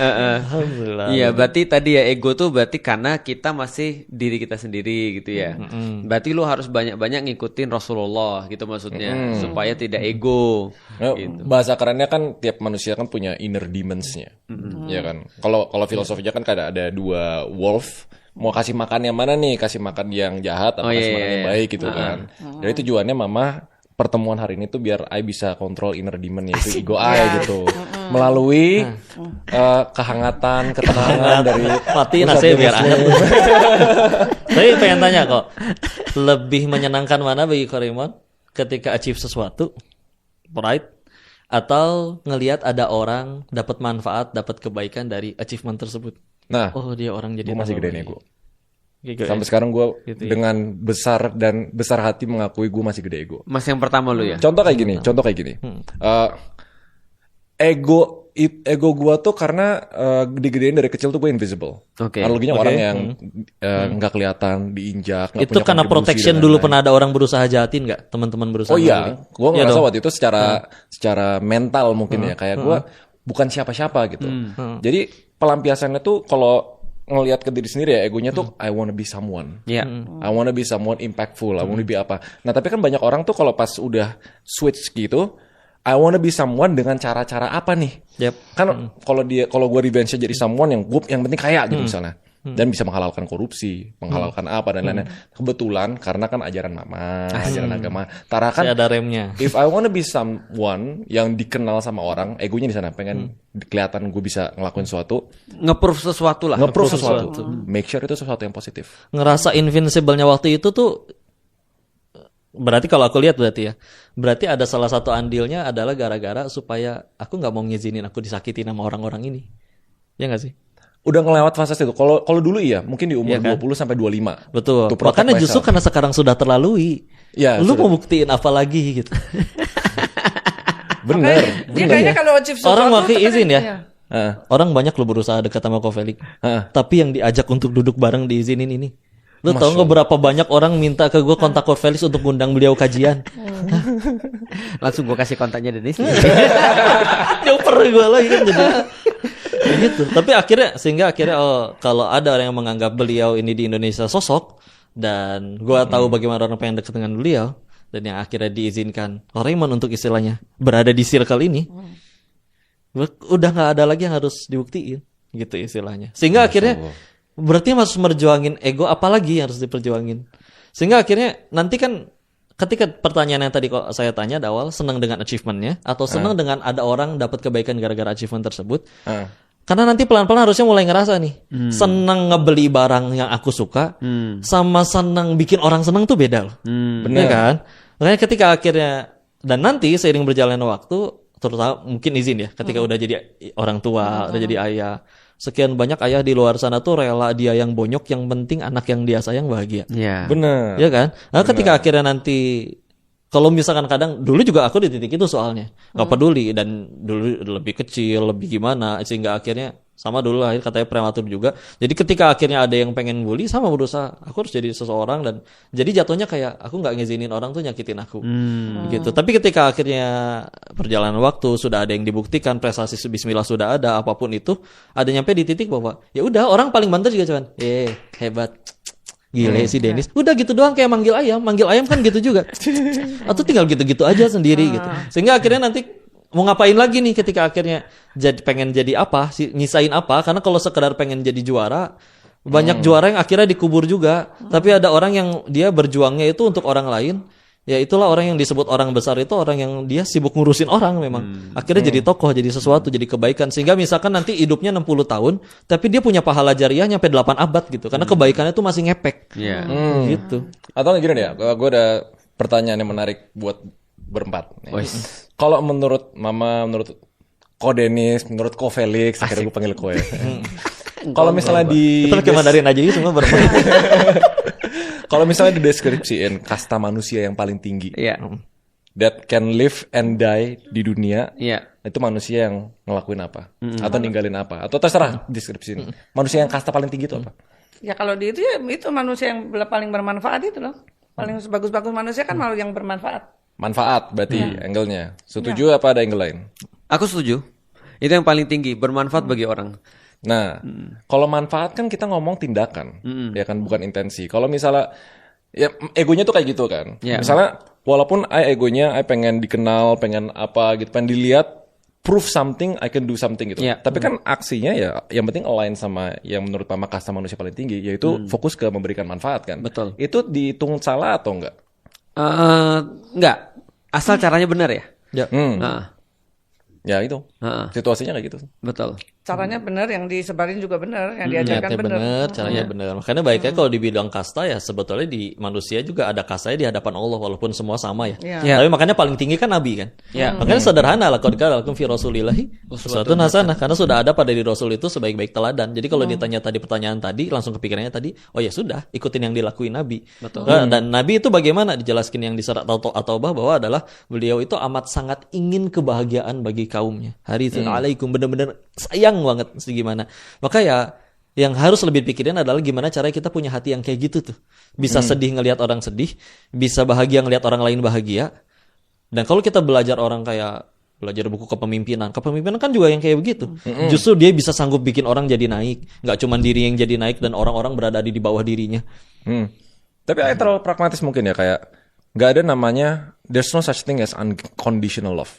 Speaker 3: Alhamdulillah.
Speaker 1: Iya, berarti tadi ya ego tuh berarti karena kita masih diri kita sendiri gitu ya. Berarti lu harus banyak-banyak ngikutin Rasulullah gitu maksudnya, supaya tidak ego.
Speaker 2: Nah,
Speaker 1: Gitu.
Speaker 2: bahasa kerennya kan tiap manusia kan punya inner demons-nya. Ya kan. Kalau filosofinya kan ada dua wolf, mau kasih makan yang mana nih? Kasih makan yang jahat atau kasih makan yang baik gitu kan. Jadi tujuannya mama pertemuan hari ini tuh biar I bisa kontrol inner demon yaitu ego I gitu. Melalui kehangatan, ketenangan dari
Speaker 3: Mati nasi biar anget. Tapi pengen tanya kok, lebih menyenangkan mana bagi Korimon ketika achieve sesuatu, pride, atau ngelihat ada orang dapat manfaat, dapat kebaikan dari achievement tersebut?
Speaker 2: Nah,
Speaker 3: Oh dia orang jadi
Speaker 2: gue masih
Speaker 3: tahu
Speaker 2: gedein
Speaker 3: lagi.
Speaker 2: ego.
Speaker 3: Gitu
Speaker 2: Sampai sekarang gue
Speaker 3: Gitu ya.
Speaker 2: dengan besar hati mengakui gue masih gede ego.
Speaker 1: Mas yang pertama lu ya.
Speaker 2: Contoh kayak gini. Ego gue tuh karena digedein dari kecil tuh gue invisible.
Speaker 1: Oke.
Speaker 2: Analoginya orang yang nggak kelihatan, diinjak. nggak
Speaker 3: Itu
Speaker 2: punya
Speaker 3: karena
Speaker 2: kontribusi
Speaker 3: protection
Speaker 2: dan
Speaker 3: dulu
Speaker 2: lain-lain.
Speaker 3: pernah ada orang berusaha jahatin nggak? Teman-teman berusaha.
Speaker 2: Oh iya,
Speaker 3: jahatin?
Speaker 2: gue
Speaker 3: Iya
Speaker 2: ngerasa
Speaker 3: dong.
Speaker 2: waktu itu secara mental mungkin ya, kayak gue bukan siapa-siapa gitu. Jadi pelampiasannya tuh kalau ngelihat ke diri sendiri ya, egonya tuh I wanna be someone.
Speaker 1: Iya.
Speaker 2: I wanna be someone impactful. I wanna be apa. Nah tapi kan banyak orang tuh kalau pas udah switch gitu, I wanna be someone dengan cara-cara apa nih?
Speaker 3: Yep.
Speaker 2: Kan kalau gue revenge jadi someone yang penting kaya gitu misalnya. Dan bisa menghalalkan korupsi, menghalalkan apa dan lain-lain. Kebetulan karena kan ajaran mama, ajaran agama. Tara kan
Speaker 3: Ada remnya.
Speaker 2: if I wanna be someone yang dikenal sama orang, egonya di sana pengen kelihatan gue bisa ngelakuin sesuatu,
Speaker 1: Nge-proof sesuatu lah.
Speaker 2: nge-proof sesuatu. Make sure itu sesuatu yang positif.
Speaker 3: Ngerasa invincible-nya waktu itu tuh berarti kalau aku lihat berarti ada salah satu andilnya adalah gara-gara supaya aku nggak mau ngizinin aku disakiti sama orang-orang ini. Ya nggak sih?
Speaker 2: Udah ngelewat fase itu. Kalau dulu iya, mungkin di umur 20 sampai 25.
Speaker 3: Betul.
Speaker 2: To protect
Speaker 3: Makanya justru
Speaker 2: myself.
Speaker 3: karena sekarang sudah terlalui.
Speaker 2: Ya,
Speaker 3: Lu
Speaker 2: sudah.
Speaker 3: mau buktiin apa lagi gitu.
Speaker 2: Bener.
Speaker 4: Dia kayaknya kalau achieve sesuatu
Speaker 3: Orang pakai
Speaker 4: tuh kan-
Speaker 3: izin ya.
Speaker 4: iya.
Speaker 2: Heeh.
Speaker 3: Orang banyak lo berusaha dekat sama Kofelik.
Speaker 2: Heeh.
Speaker 3: Tapi yang diajak untuk duduk bareng diizinin ini. Lu tau nggak berapa banyak orang minta ke gue kontak Coach Felix untuk undang beliau kajian?
Speaker 1: Langsung gue kasih kontaknya Dennis.
Speaker 3: Joper gue lagi kan jadi gitu. Tapi sehingga akhirnya kalau ada orang yang menganggap beliau ini di Indonesia sosok dan gue tahu bagaimana orang pengen dekat dengan beliau dan yang akhirnya diizinkan Raymond untuk istilahnya berada di circle ini, udah nggak ada lagi yang harus dibuktiin gitu istilahnya. Sehingga akhirnya berarti harus merjuangin ego apalagi yang harus diperjuangin. Sehingga akhirnya nanti kan ketika pertanyaan yang tadi kok saya tanya di awal, senang dengan achievementnya atau senang dengan ada orang dapat kebaikan gara-gara achievement tersebut. Karena nanti pelan-pelan harusnya mulai ngerasa nih, senang ngebeli barang yang aku suka sama senang bikin orang senang tuh beda loh. Bener kan? Makanya ketika akhirnya dan nanti seiring berjalannya waktu, terutama mungkin izin ya, ketika udah jadi orang tua, udah jadi ayah, sekian banyak ayah di luar sana tuh rela dia yang bonyok, yang penting anak yang dia sayang bahagia.
Speaker 1: Iya.
Speaker 2: Bener.
Speaker 3: Iya kan? Nah, ketika akhirnya nanti kalau misalkan kadang dulu juga aku di titik itu soalnya nggak peduli dan dulu lebih kecil lebih gimana sehingga akhirnya sama dulu akhir katanya prematur juga. Jadi ketika akhirnya ada yang pengen bully sama berusaha aku harus jadi seseorang dan jadi jatuhnya kayak aku nggak ngizinin orang tuh nyakitin aku gitu. Tapi ketika akhirnya perjalanan waktu sudah ada yang dibuktikan prestasi Bismillah sudah ada apapun itu ada nyampe di titik bahwa ya udah orang paling banter juga cuman hebat. Gile si Dennis. Udah gitu doang kayak manggil ayam kan gitu juga. Atau tinggal gitu-gitu aja sendiri gitu. Sehingga akhirnya nanti mau ngapain lagi nih ketika akhirnya pengen jadi apa, nyisain apa? Karena kalau sekedar pengen jadi juara, banyak juara yang akhirnya dikubur juga. Tapi ada orang yang dia berjuangnya itu untuk orang lain. Ya itulah orang yang disebut orang besar itu orang yang dia sibuk ngurusin orang memang. Akhirnya jadi tokoh, jadi sesuatu, jadi kebaikan. Sehingga misalkan nanti hidupnya 60 tahun, tapi dia punya pahala jariah nyampe 8 abad gitu. Karena kebaikannya tuh masih ngepek.
Speaker 1: Iya.
Speaker 3: Gitu.
Speaker 2: Atau gini deh, gue ada pertanyaan yang menarik buat berempat.
Speaker 1: Wes.
Speaker 2: Kalau menurut Mama, menurut Ko Dennis, menurut Ko Felix, akhirnya gue panggil Ko ya. Kalau misalnya
Speaker 3: Itu kayak Mandarin aja gitu semua bermain.
Speaker 2: kalau misalnya dideskripsiin kasta manusia yang paling tinggi,
Speaker 1: Iya.
Speaker 2: that can live and die di dunia,
Speaker 1: Iya.
Speaker 2: itu manusia yang ngelakuin apa? Atau ninggalin apa? Atau terserah deskripsiin. Manusia yang kasta paling tinggi itu apa?
Speaker 4: Ya kalau di itu ya itu manusia yang paling bermanfaat itu loh. Paling bagus-bagus manusia kan malu yang bermanfaat.
Speaker 2: Manfaat berarti angle-nya. Setuju apa ada angle lain?
Speaker 1: Aku setuju. Itu yang paling tinggi, bermanfaat bagi orang.
Speaker 2: Nah, kalau manfaat kan kita ngomong tindakan, ya kan, bukan intensi. Kalau misalnya, ya egonya tuh kayak gitu kan.
Speaker 1: Yeah.
Speaker 2: Misalnya, walaupun egonya, pengen dikenal, pengen apa gitu, pengen dilihat, prove something, I can do something gitu.
Speaker 1: Yeah.
Speaker 2: Tapi kan aksinya ya, yang penting align sama yang menurut Mama kasta manusia paling tinggi, yaitu fokus ke memberikan manfaat kan.
Speaker 1: Betul.
Speaker 2: Itu dihitung salah atau enggak?
Speaker 1: Enggak. Asal caranya benar ya.
Speaker 3: Ya.
Speaker 1: Nah,
Speaker 2: Ya itu,
Speaker 1: Heeh.
Speaker 2: situasinya kayak gitu.
Speaker 1: betul.
Speaker 4: Caranya benar, yang disebarin juga benar, yang
Speaker 3: Niatnya
Speaker 4: diajarkan benar.
Speaker 3: benar, caranya benar. Makanya baiknya kalau di bidang kasta ya sebetulnya di manusia juga ada kastanya di hadapan Allah walaupun semua sama ya.
Speaker 4: Iya.
Speaker 1: Ya.
Speaker 3: Tapi makanya paling tinggi kan Nabi kan.
Speaker 1: Ya.
Speaker 3: Makanya sederhana lah, qad kana lakum fi rasulillahi uswatun hasanah, karena sudah ada pada diri Rasul itu sebaik-baik teladan. Jadi kalau ditanya tadi pertanyaan tadi langsung kepikirannya tadi, oh ya sudah, ikutin yang dilakuin Nabi.
Speaker 1: Betul.
Speaker 3: Nah, dan Nabi itu bagaimana dijelaskan yang di surat At-Taubah bahwa adalah beliau itu amat sangat ingin kebahagiaan bagi kaumnya. Harisun alaikum, benar-benar sayang banget segimana. Maka ya yang harus lebih pikirin adalah gimana caranya kita punya hati yang kayak gitu tuh. Bisa sedih ngelihat orang sedih, bisa bahagia ngelihat orang lain bahagia. Dan kalau kita belajar orang kayak belajar buku kepemimpinan kan juga yang kayak begitu. Justru dia bisa sanggup bikin orang jadi naik, nggak cuma diri yang jadi naik dan orang-orang berada di bawah dirinya.
Speaker 2: Tapi terlalu pragmatis mungkin ya, kayak nggak ada namanya, there's no such thing as unconditional love.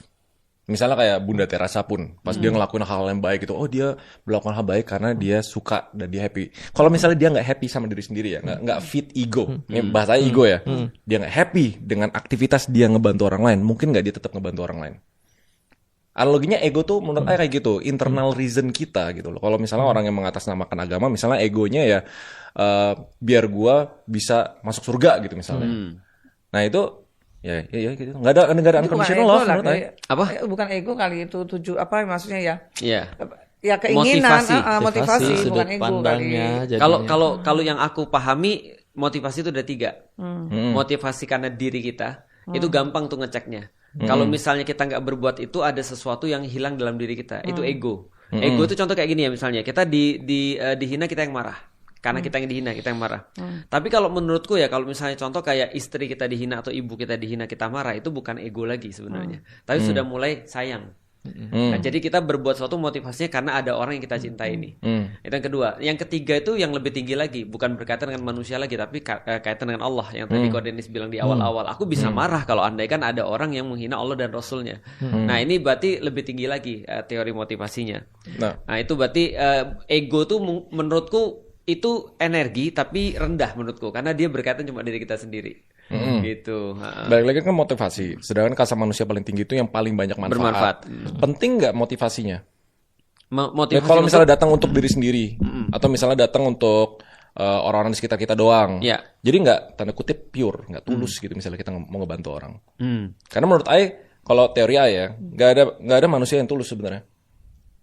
Speaker 2: Misalnya kayak Bunda Teresa pun, pas dia ngelakuin hal yang baik gitu, oh dia melakukan hal baik karena dia suka dan dia happy. Kalau misalnya dia nggak happy sama diri sendiri ya, nggak fit ego, ini bahasanya ego ya, dia nggak happy dengan aktivitas dia ngebantu orang lain, mungkin nggak dia tetap ngebantu orang lain. Analoginya ego tuh menurut saya kayak gitu, internal reason kita gitu loh. Kalau misalnya orang yang mengatasnamakan agama, misalnya egonya ya biar gua bisa masuk surga gitu misalnya. Nah itu ya gitu. Nggak ada unconditional love menurut saya.
Speaker 1: Apa?
Speaker 4: Bukan ego kali itu, apa maksudnya ya?
Speaker 1: Iya.
Speaker 4: Ya keinginan,
Speaker 1: Motivasi.
Speaker 4: motivasi bukan
Speaker 3: sudut
Speaker 4: ego kali.
Speaker 3: pandangnya. jadinya.
Speaker 1: Kalau yang aku pahami, motivasi itu ada 3. Motivasi karena diri kita, itu gampang tuh ngeceknya. Kalau misalnya kita nggak berbuat itu, ada sesuatu yang hilang dalam diri kita, itu ego. Ego itu contoh kayak gini ya, misalnya kita dihina, kita yang marah. Karena kita yang dihina, kita yang marah. Tapi kalau menurutku ya, kalau misalnya contoh kayak istri kita dihina atau ibu kita dihina, kita marah, itu bukan ego lagi sebenarnya. Tapi sudah mulai sayang. Nah, jadi kita berbuat sesuatu motivasinya karena ada orang yang kita cintai ini. Itu yang kedua. Yang ketiga itu yang lebih tinggi lagi, bukan berkaitan dengan manusia lagi, tapi kaitan dengan Allah. Yang tadi Ko Dennis bilang di awal-awal, aku bisa marah kalau andaikan ada orang yang menghina Allah dan Rasulnya. Nah ini berarti lebih tinggi lagi teori motivasinya. Nah itu berarti ego tuh menurutku itu energi tapi rendah menurutku, karena dia berkaitan cuma diri kita sendiri. Gitu.
Speaker 2: Balik lagi kan motivasi. Sedangkan kasta manusia paling tinggi itu yang paling banyak manfaat. Penting nggak motivasinya?
Speaker 1: Motivasi
Speaker 2: Ya, kalau misalnya datang untuk diri sendiri, atau misalnya datang untuk orang-orang di sekitar kita doang.
Speaker 1: Ya.
Speaker 2: Jadi nggak, tanda kutip, pure, nggak tulus gitu misalnya kita mau ngebantu orang. Karena menurut kalau teori ya, nggak ada manusia yang tulus sebenarnya.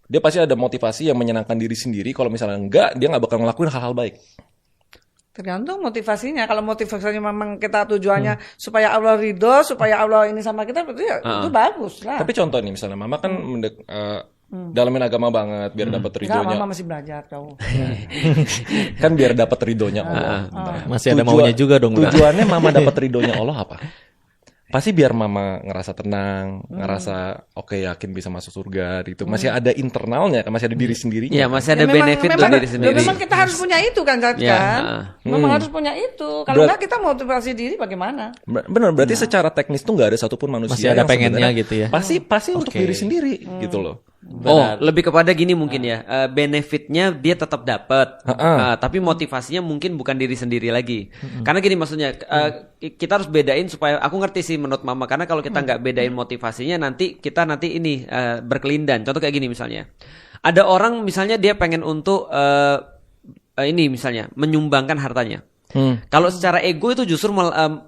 Speaker 2: Dia pasti ada motivasi yang menyenangkan diri sendiri. Kalau misalnya enggak, dia nggak bakal ngelakuin hal-hal baik.
Speaker 4: Tergantung motivasinya. Kalau motivasinya memang kita tujuannya supaya Allah ridho, supaya Allah ini sama kita, berarti ya itu bagus lah.
Speaker 2: Tapi contoh nih, misalnya Mama kan dalamin agama banget biar dapat
Speaker 4: Enggak,
Speaker 2: ridhonya.
Speaker 4: Mama masih belajar jauh.
Speaker 2: Kan biar dapat ridhonya Allah.
Speaker 3: Masih ada maunya juga dong.
Speaker 2: Tujuannya Mama dapat ridhonya Allah apa? Pasti biar Mama ngerasa tenang, ngerasa oke, yakin bisa masuk surga gitu. Masih ada internalnya, masih ada diri sendirinya.
Speaker 1: Ya, masih ada
Speaker 4: Ya,
Speaker 1: benefit dari diri sendiri.
Speaker 4: Memang kita harus punya itu kan, Memang harus punya itu. Kalau enggak kita motivasi diri bagaimana?
Speaker 2: Benar, berarti secara teknis tuh nggak ada satupun manusia
Speaker 3: Masih ada
Speaker 2: yang
Speaker 3: pengennya
Speaker 2: sebenarnya
Speaker 3: gitu ya.
Speaker 2: Pasti untuk diri sendiri gitu loh.
Speaker 1: Lebih kepada gini mungkin ya, benefitnya dia tetap dapat, tapi motivasinya mungkin bukan diri sendiri lagi. Karena gini maksudnya, kita harus bedain supaya aku ngerti sih menurut Mama. Karena kalau kita nggak bedain motivasinya, nanti kita ini berkelindan. Contoh kayak gini misalnya, ada orang misalnya dia pengen untuk ini misalnya menyumbangkan hartanya. Kalau secara ego itu justru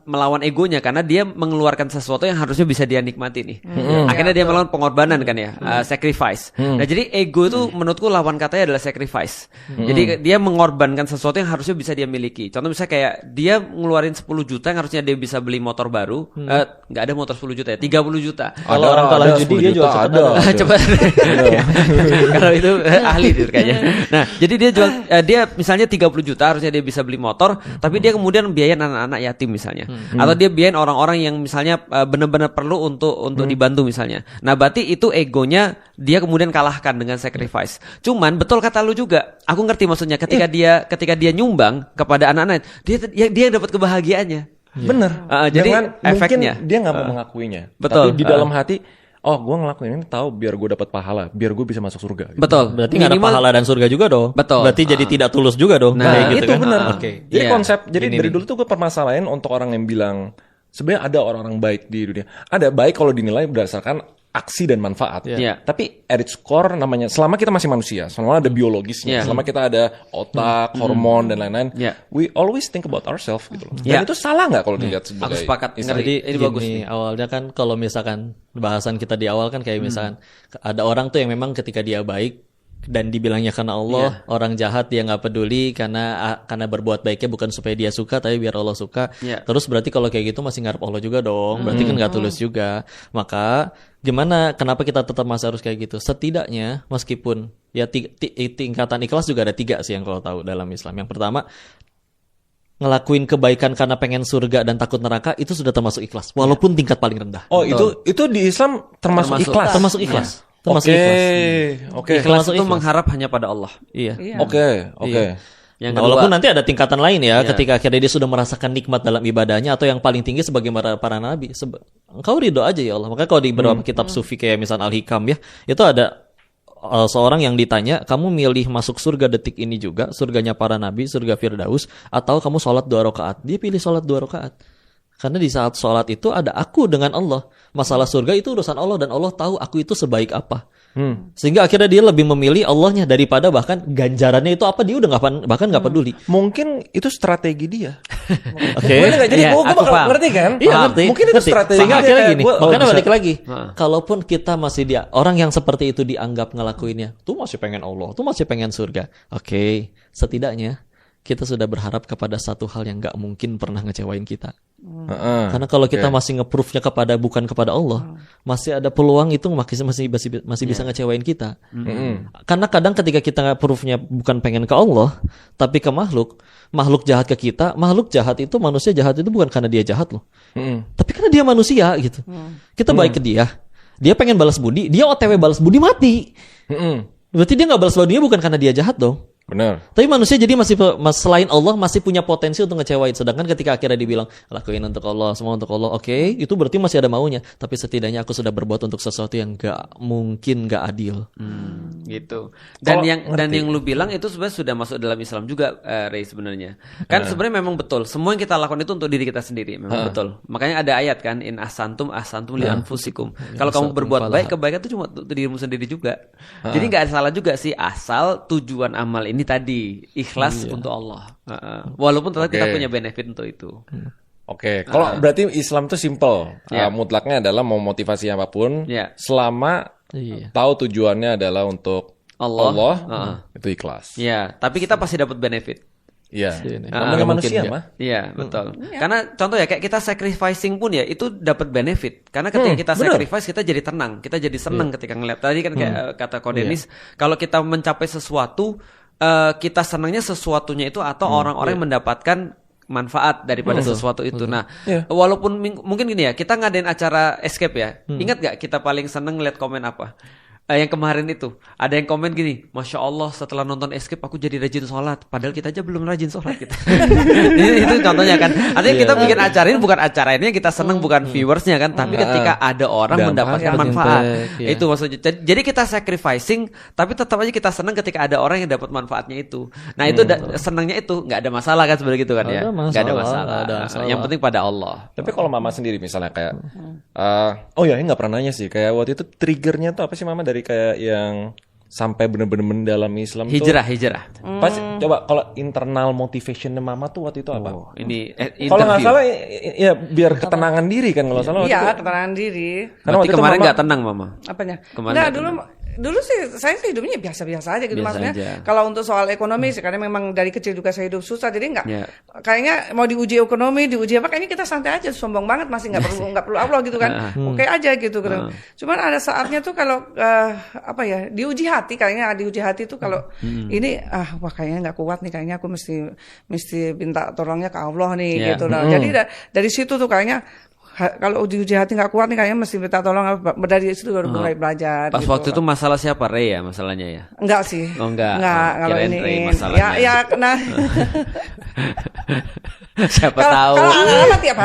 Speaker 1: melawan egonya karena dia mengeluarkan sesuatu yang harusnya bisa dia nikmati nih. Akhirnya dia melawan pengorbanan kan ya, sacrifice. Nah, jadi ego itu menurutku lawan katanya adalah sacrifice. Jadi dia mengorbankan sesuatu yang harusnya bisa dia miliki. Contoh misalnya kayak dia ngeluarin 10 juta yang harusnya dia bisa beli motor baru, nggak ada motor 10 juta ya, 30 juta.
Speaker 3: Kalau orang kalah judi dia jual sepeda.
Speaker 1: Coba kalau itu ahli itu kayaknya. Nah, jadi dia jual dia misalnya 30 juta harusnya dia bisa beli motor, tapi dia kemudian biayain anak-anak yatim misalnya. Atau dia biayain orang-orang yang misalnya benar-benar perlu untuk dibantu misalnya. Nah, berarti itu egonya dia kemudian kalahkan dengan sacrifice. Cuman betul kata lu juga. Aku ngerti maksudnya ketika dia nyumbang kepada anak-anak, dia dapat kebahagiaannya.
Speaker 2: Bener.
Speaker 1: Jadi
Speaker 2: Dengan
Speaker 1: efeknya
Speaker 2: mungkin dia nggak mau mengakuinya.
Speaker 1: Betul.
Speaker 2: Tapi di dalam hati, gue ngelakuin ini tahu biar gue dapat pahala, biar gue bisa masuk surga. Gitu.
Speaker 1: Betul.
Speaker 3: Berarti nggak ada pahala dan surga juga dong.
Speaker 1: Betul.
Speaker 3: Berarti jadi tidak tulus juga dong.
Speaker 1: Nah,
Speaker 3: kayak gitu
Speaker 2: itu
Speaker 3: kan?
Speaker 2: benar.
Speaker 3: Oke.
Speaker 2: Jadi
Speaker 1: Iya.
Speaker 2: konsep, jadi dari dulu tuh gue permasalahin untuk orang yang bilang sebenarnya ada orang-orang baik di dunia. Ada baik kalau dinilai berdasarkan aksi dan manfaat.
Speaker 1: Iya.
Speaker 2: Tapi at its core namanya, selama kita masih manusia, selama ada biologisnya,
Speaker 1: Iya.
Speaker 2: selama kita ada otak, hormon dan lain-lain,
Speaker 1: Iya.
Speaker 2: we always think about ourselves gitu loh.
Speaker 1: Iya.
Speaker 2: Dan itu salah nggak kalau dilihat
Speaker 1: Aku
Speaker 2: sebagai
Speaker 1: sepakat.
Speaker 2: Islam?
Speaker 1: Ngerti.
Speaker 3: Jadi
Speaker 1: Ini bagus nih.
Speaker 3: awalnya kan kalau misalkan bahasan kita di awal kan kayak misalkan ada orang tuh yang memang ketika dia baik dan dibilangnya karena Allah, orang jahat dia nggak peduli karena berbuat baiknya bukan supaya dia suka tapi biar Allah suka. Terus berarti kalau kayak gitu masih ngarep Allah juga dong. Berarti kan nggak tulus juga. Maka gimana? Kenapa kita tetap masih harus kayak gitu? Setidaknya meskipun ya tingkatan ikhlas juga ada 3 sih yang kalau tahu dalam Islam. Yang pertama, ngelakuin kebaikan karena pengen surga dan takut neraka itu sudah termasuk ikhlas walaupun tingkat paling rendah.
Speaker 2: Oh, itu di Islam termasuk ikhlas.
Speaker 3: Termasuk ikhlas.
Speaker 2: Oke.
Speaker 3: Termasuk ikhlas.
Speaker 2: Oke.
Speaker 1: Ikhlas
Speaker 3: Termasuk
Speaker 1: itu
Speaker 3: ikhlas.
Speaker 1: mengharap hanya pada Allah.
Speaker 3: Iya.
Speaker 2: Oke.
Speaker 1: Yang
Speaker 3: Nah,
Speaker 1: kedua,
Speaker 3: walaupun nanti ada tingkatan lain ya, ketika akhirnya dia sudah merasakan nikmat dalam ibadahnya atau yang paling tinggi sebagai para nabi. Engkau ridho aja ya Allah. Maka kalau di beberapa kitab sufi kayak misal Al-Hikam ya, itu ada seorang yang ditanya, kamu milih masuk surga detik ini juga, surganya para nabi, surga Firdaus, atau kamu sholat 2 rakaat? Dia pilih sholat 2 rakaat. Karena di saat sholat itu ada aku dengan Allah. Masalah surga itu urusan Allah dan Allah tahu aku itu sebaik apa. Sehingga akhirnya dia lebih memilih Allahnya daripada bahkan ganjarannya itu apa dia udah nggak peduli.
Speaker 2: Mungkin itu strategi dia.
Speaker 3: Oke.
Speaker 2: Jadi
Speaker 1: Iya,
Speaker 2: gue
Speaker 1: aku
Speaker 2: bakal
Speaker 1: paham.
Speaker 2: ngerti kan?
Speaker 3: Iya ngerti.
Speaker 2: Mungkin itu
Speaker 3: ngerti.
Speaker 2: strategi
Speaker 3: Sehingga
Speaker 2: dia.
Speaker 3: akhirnya
Speaker 2: Kayak
Speaker 3: gini.
Speaker 2: gua,
Speaker 3: Makanya
Speaker 2: bisa.
Speaker 3: balik lagi. Kalaupun kita masih orang yang seperti itu dianggap ngelakuinnya, tuh masih pengen Allah, tuh masih pengen surga. Oke, setidaknya kita sudah berharap kepada satu hal yang nggak mungkin pernah ngecewain kita. Karena kalau kita masih nge-proof-nya bukan kepada Allah, masih ada peluang itu masih bisa ngecewain kita. Karena kadang ketika kita proof-nya bukan pengen ke Allah, tapi ke makhluk jahat ke kita, makhluk jahat itu, manusia jahat itu bukan karena dia jahat loh. Tapi karena dia manusia gitu. Kita baik ke dia pengen balas budi, dia OTW balas budi mati. Berarti dia nggak balas budi bukan karena dia jahat dong.
Speaker 2: Benar.
Speaker 3: Tapi manusia jadi masih selain Allah masih punya potensi untuk ngecewain. Sedangkan ketika akhirnya dibilang lakuin untuk Allah, semua untuk Allah, oke, itu berarti masih ada maunya. Tapi setidaknya aku sudah berbuat untuk sesuatu yang nggak adil.
Speaker 1: Gitu. Dan yang lu bilang itu sebenarnya sudah masuk dalam Islam juga, Ray, sebenarnya. Kan sebenarnya memang betul. Semua yang kita lakukan itu untuk diri kita sendiri, memang betul. Makanya ada ayat kan, in ahsantum li anfusikum. Kalau kamu berbuat baik, kebaikan itu cuma untuk dirimu sendiri juga. Jadi nggak ada salah juga sih, asal tujuan amal ini tadi ikhlas untuk Allah. Walaupun tetap kita punya benefit untuk itu.
Speaker 2: Oke, kalau berarti Islam itu simple. Mutlaknya adalah mau motivasi apapun, selama tahu tujuannya adalah untuk Allah, itu ikhlas.
Speaker 1: Ya, tapi kita pasti dapat benefit.
Speaker 2: Iya.
Speaker 3: Namanya
Speaker 2: manusia
Speaker 3: mungkin,
Speaker 2: mah.
Speaker 1: Iya, betul. Karena contoh ya kayak kita sacrificing pun ya itu dapat benefit. Karena ketika kita sacrifice kita jadi tenang, kita jadi senang ketika ngeliat. Tadi kan kayak kata Kodenis, kalau kita mencapai sesuatu, kita senangnya sesuatunya itu atau orang-orang yang mendapatkan manfaat daripada sesuatu itu. Nah, walaupun mungkin gini ya, kita ngadain acara escape ya. Ingat gak kita paling seneng ngeliat komen apa? Yang kemarin itu ada yang komen gini, Masya Allah setelah nonton Escape aku jadi rajin sholat, padahal kita aja belum rajin sholat kita. itu contohnya kan. Artinya kita bikin acara ini bukan acara ini kita seneng bukan viewersnya kan, tapi ketika ada orang mendapatkan manfaat. Itu maksudnya. Jadi kita sacrificing, tapi tetap aja kita seneng ketika ada orang yang dapat manfaatnya itu. Nah itu senangnya itu nggak ada masalah kan sebenarnya gitu kan ya. Nggak ada masalah. Yang penting pada Allah.
Speaker 2: Tapi kalau mama sendiri misalnya kayak, ini nggak pernah nanya sih, kayak waktu itu triggernya tuh apa sih mama dari kayak yang sampai bener-bener mendalami Islam tuh.
Speaker 1: Hijrah.
Speaker 2: Pas coba kalau internal motivationnya mama tuh waktu itu apa?
Speaker 1: Ini
Speaker 2: Kalau nggak
Speaker 1: interview.
Speaker 2: salah ya biar ketenangan diri kan kalau salah waktu
Speaker 4: Iya,
Speaker 2: itu.
Speaker 4: ketenangan diri.
Speaker 2: Karena
Speaker 1: Berarti
Speaker 2: waktu itu
Speaker 1: kemarin
Speaker 2: mama-
Speaker 1: nggak tenang mama.
Speaker 4: Apanya?
Speaker 1: Kemarin
Speaker 4: Enggak,
Speaker 1: nggak
Speaker 4: dulu sih saya sih hidupnya biasa-biasa aja gitu.
Speaker 1: Biasa
Speaker 4: Maksudnya
Speaker 1: aja.
Speaker 4: kalau untuk soal ekonomi sih, karena memang dari kecil juga saya hidup susah, jadi nggak
Speaker 1: Ya.
Speaker 4: kayaknya mau diuji ekonomi, diuji apa, kayaknya kita santai aja, sombong banget masih nggak perlu Allah gitu kan, oke aja gitu. Cuman ada saatnya tuh kalau apa ya, diuji hati, kayaknya diuji hati tuh kalau ini wah kayaknya nggak kuat nih, kayaknya aku mesti minta tolongnya ke Allah nih
Speaker 1: Ya.
Speaker 4: gitu. Nah, jadi dari situ tuh kayaknya kalau diuji hati nggak kuat nih, kayaknya mesti minta tolong. Dari situ baru mulai belajar.
Speaker 1: Pas
Speaker 4: gitu
Speaker 1: waktu
Speaker 4: loh.
Speaker 1: itu masalah siapa? Ray ya masalahnya ya?
Speaker 4: Enggak sih.
Speaker 1: Oh, enggak.
Speaker 4: Kalau
Speaker 1: Kirain
Speaker 4: ini
Speaker 1: Ray masalahnya.
Speaker 4: ya nah
Speaker 1: Siapa tahu.
Speaker 4: Kalau anak-anak tiap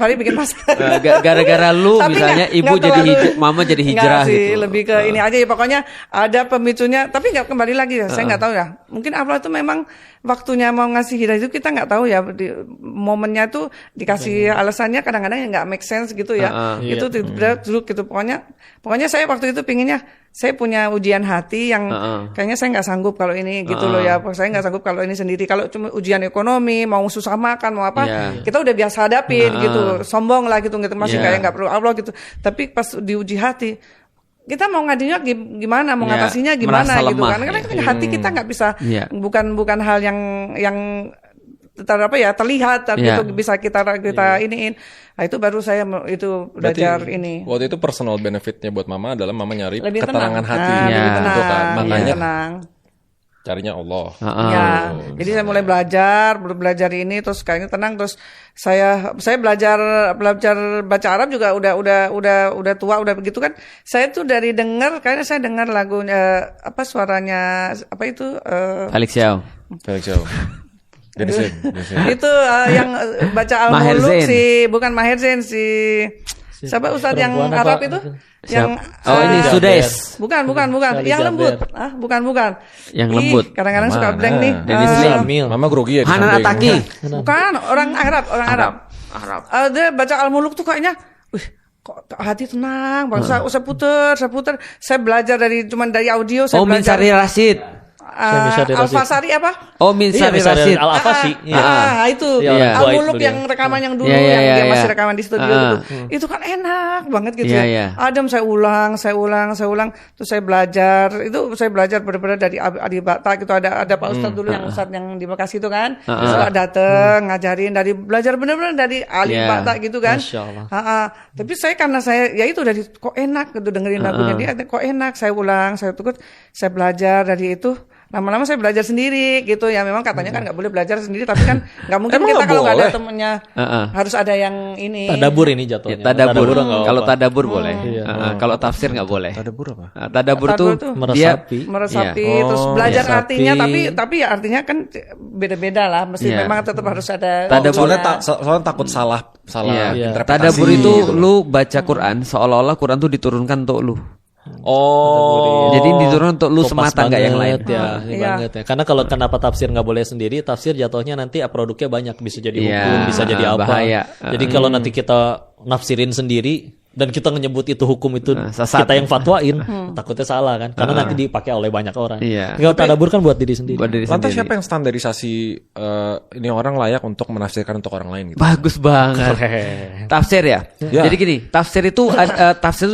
Speaker 4: hari bikin masalah.
Speaker 1: Gara-gara lu
Speaker 4: Tapi
Speaker 1: misalnya
Speaker 4: nggak
Speaker 1: ibu jadi
Speaker 4: terlalu-
Speaker 1: mama jadi hijrah
Speaker 4: nggak sih,
Speaker 1: gitu.
Speaker 4: lebih ke ini aja ya, pokoknya ada pemicunya, tapi nggak kembali lagi ya. Saya nggak tahu ya. Mungkin Allah itu memang waktunya mau ngasih hidayah itu kita nggak tahu ya. Momennya tuh dikasih alasannya kadang-kadang ya nggak make sense gitu ya. Itu tiba-tiba dulu gitu. Pokoknya saya waktu itu pinginnya saya punya ujian hati yang kayaknya saya nggak sanggup kalau ini gitu loh ya. Saya nggak sanggup kalau ini sendiri. Kalau cuma ujian ekonomi, mau susah makan, mau apa, kita udah biasa hadapin gitu. Sombong lah gitu masih kayak nggak perlu Allah gitu. Tapi pas diuji hati, kita mau ngadinya gimana, mau ngatasinya gimana
Speaker 1: merasa
Speaker 4: gitu
Speaker 1: lemah,
Speaker 4: kan? Karena kan hati kita nggak bisa, bukan hal yang terlihat, tapi itu bisa kita iniin. Nah, itu baru saya itu belajar ini.
Speaker 2: Waktu itu personal benefitnya buat mama adalah mama nyari
Speaker 4: Lebih
Speaker 2: ketenangan
Speaker 4: tenang.
Speaker 2: hati.
Speaker 4: Lebih tenang.
Speaker 2: Gitu kan. Makanya
Speaker 4: Lebih tenang.
Speaker 2: carinya Allah.
Speaker 4: Ya, jadi saya mulai belajar ini, terus kayaknya tenang, terus saya belajar baca Arab juga udah tua, udah begitu kan. Saya tuh dari kayaknya saya dengar lagunya suaranya apa itu
Speaker 1: Felix Xiao.
Speaker 2: Felix Xiao. Denisin.
Speaker 4: itu yang baca
Speaker 1: Maher
Speaker 4: Al-Muluk
Speaker 1: Zain.
Speaker 4: bukan Maher Zain siapa Ustadz yang
Speaker 3: perempuan
Speaker 4: Arab
Speaker 3: apa?
Speaker 4: itu? Yang
Speaker 1: ini Sudais.
Speaker 4: Bukan.
Speaker 3: Sally
Speaker 4: Yang lembut.
Speaker 3: Jaber.
Speaker 4: Bukan.
Speaker 1: Yang
Speaker 4: Ih,
Speaker 1: lembut.
Speaker 4: Kadang-kadang suka
Speaker 2: Mana?
Speaker 4: blank nih.
Speaker 1: Dennis Lim.
Speaker 3: Jamil.
Speaker 2: Mama grogi ya di
Speaker 1: Hanan
Speaker 2: samping.
Speaker 1: Ataki.
Speaker 4: Bukan, orang Arab. Dia baca Al-Muluk tuh kayaknya, kok hati tenang bang. Saya puter. Saya belajar dari audio. Saya
Speaker 1: Min
Speaker 4: belajar.
Speaker 1: Sari Rashid.
Speaker 3: Syamil Rashid.
Speaker 4: Al-Fasari apa?
Speaker 1: Min
Speaker 3: Iya,
Speaker 1: Sari
Speaker 3: misalnya
Speaker 1: Rashid.
Speaker 3: Al-Afasi.
Speaker 4: Itu
Speaker 3: Iya,
Speaker 4: Al-Muluk
Speaker 3: beliau.
Speaker 4: yang rekaman yang dulu,
Speaker 1: Iya,
Speaker 4: yang dia
Speaker 1: iya.
Speaker 4: masih rekaman di studio gitu. Itu kan enak banget gitu.
Speaker 1: Iya,
Speaker 4: ya.
Speaker 1: iya.
Speaker 4: Adem, saya ulang. Terus saya belajar. Itu saya belajar benar-benar dari Adi Bata gitu. Ada Pak Ustadz dulu yang Ustadz yang di Bekasi itu kan. Terus dateng ngajarin dari belajar benar-benar dari Ali
Speaker 1: Iya.
Speaker 4: Bata gitu kan.
Speaker 3: Masya Allah.
Speaker 4: Tapi karena saya ya itu dari kok enak gitu dengerin lagunya dia, kok enak. Saya ulang, saya tukut, saya belajar dari itu. Lama-lama saya belajar sendiri gitu ya. Memang katanya kan nggak boleh belajar sendiri, tapi kan nggak mungkin
Speaker 2: Emang
Speaker 4: kita
Speaker 2: nggak
Speaker 4: kalau nggak ada
Speaker 2: boleh?
Speaker 4: temennya harus ada yang ini.
Speaker 3: Tadabur ini jatuhnya.
Speaker 1: Tadabur.
Speaker 3: nggak
Speaker 1: Kalau
Speaker 3: apa-apa.
Speaker 1: tadabur boleh.
Speaker 3: Iya.
Speaker 1: Kalau tafsir nggak boleh.
Speaker 2: Tadabur apa?
Speaker 1: Tadabur
Speaker 4: Tadabur
Speaker 1: tuh
Speaker 4: tuh
Speaker 1: dia
Speaker 4: meresapi,
Speaker 2: Iya.
Speaker 4: terus
Speaker 2: Oh,
Speaker 4: belajar
Speaker 3: meresapi.
Speaker 4: artinya, tapi ya artinya kan beda-beda lah. Mesti
Speaker 1: Iya.
Speaker 4: memang tetap harus ada.
Speaker 1: Tadabur.
Speaker 2: Soalnya takut salah
Speaker 1: Iya.
Speaker 2: interpretasi.
Speaker 1: Tadabur itu
Speaker 2: gitu.
Speaker 1: lu baca Quran seolah-olah Quran tuh diturunkan untuk lu.
Speaker 2: Oh.
Speaker 1: Jadi diturunkan untuk lu
Speaker 3: Kok
Speaker 1: semata
Speaker 3: pas
Speaker 1: nggak yang lain.
Speaker 3: banget Ya, ini
Speaker 4: Iya.
Speaker 3: banget ya. Karena kalau kenapa tafsir nggak boleh sendiri, tafsir jatuhnya nanti produknya banyak, bisa jadi
Speaker 1: Iya,
Speaker 3: hukum, bisa jadi apa.
Speaker 1: bahaya.
Speaker 3: Jadi kalau nanti kita nafsirin sendiri dan kita menyebut itu hukum itu
Speaker 1: sesat.
Speaker 3: kita yang fatwain, takutnya salah kan? Karena nanti dipakai oleh banyak orang.
Speaker 1: Iya.
Speaker 3: Kalau tadabur kan buat diri sendiri.
Speaker 1: Buat diri
Speaker 2: Lantas
Speaker 1: sendiri.
Speaker 2: siapa yang standarisasi ini orang layak untuk menafsirkan untuk orang lain gitu?
Speaker 1: Bagus banget. Tafsir ya.
Speaker 2: Ya.
Speaker 1: Jadi gini, tafsir itu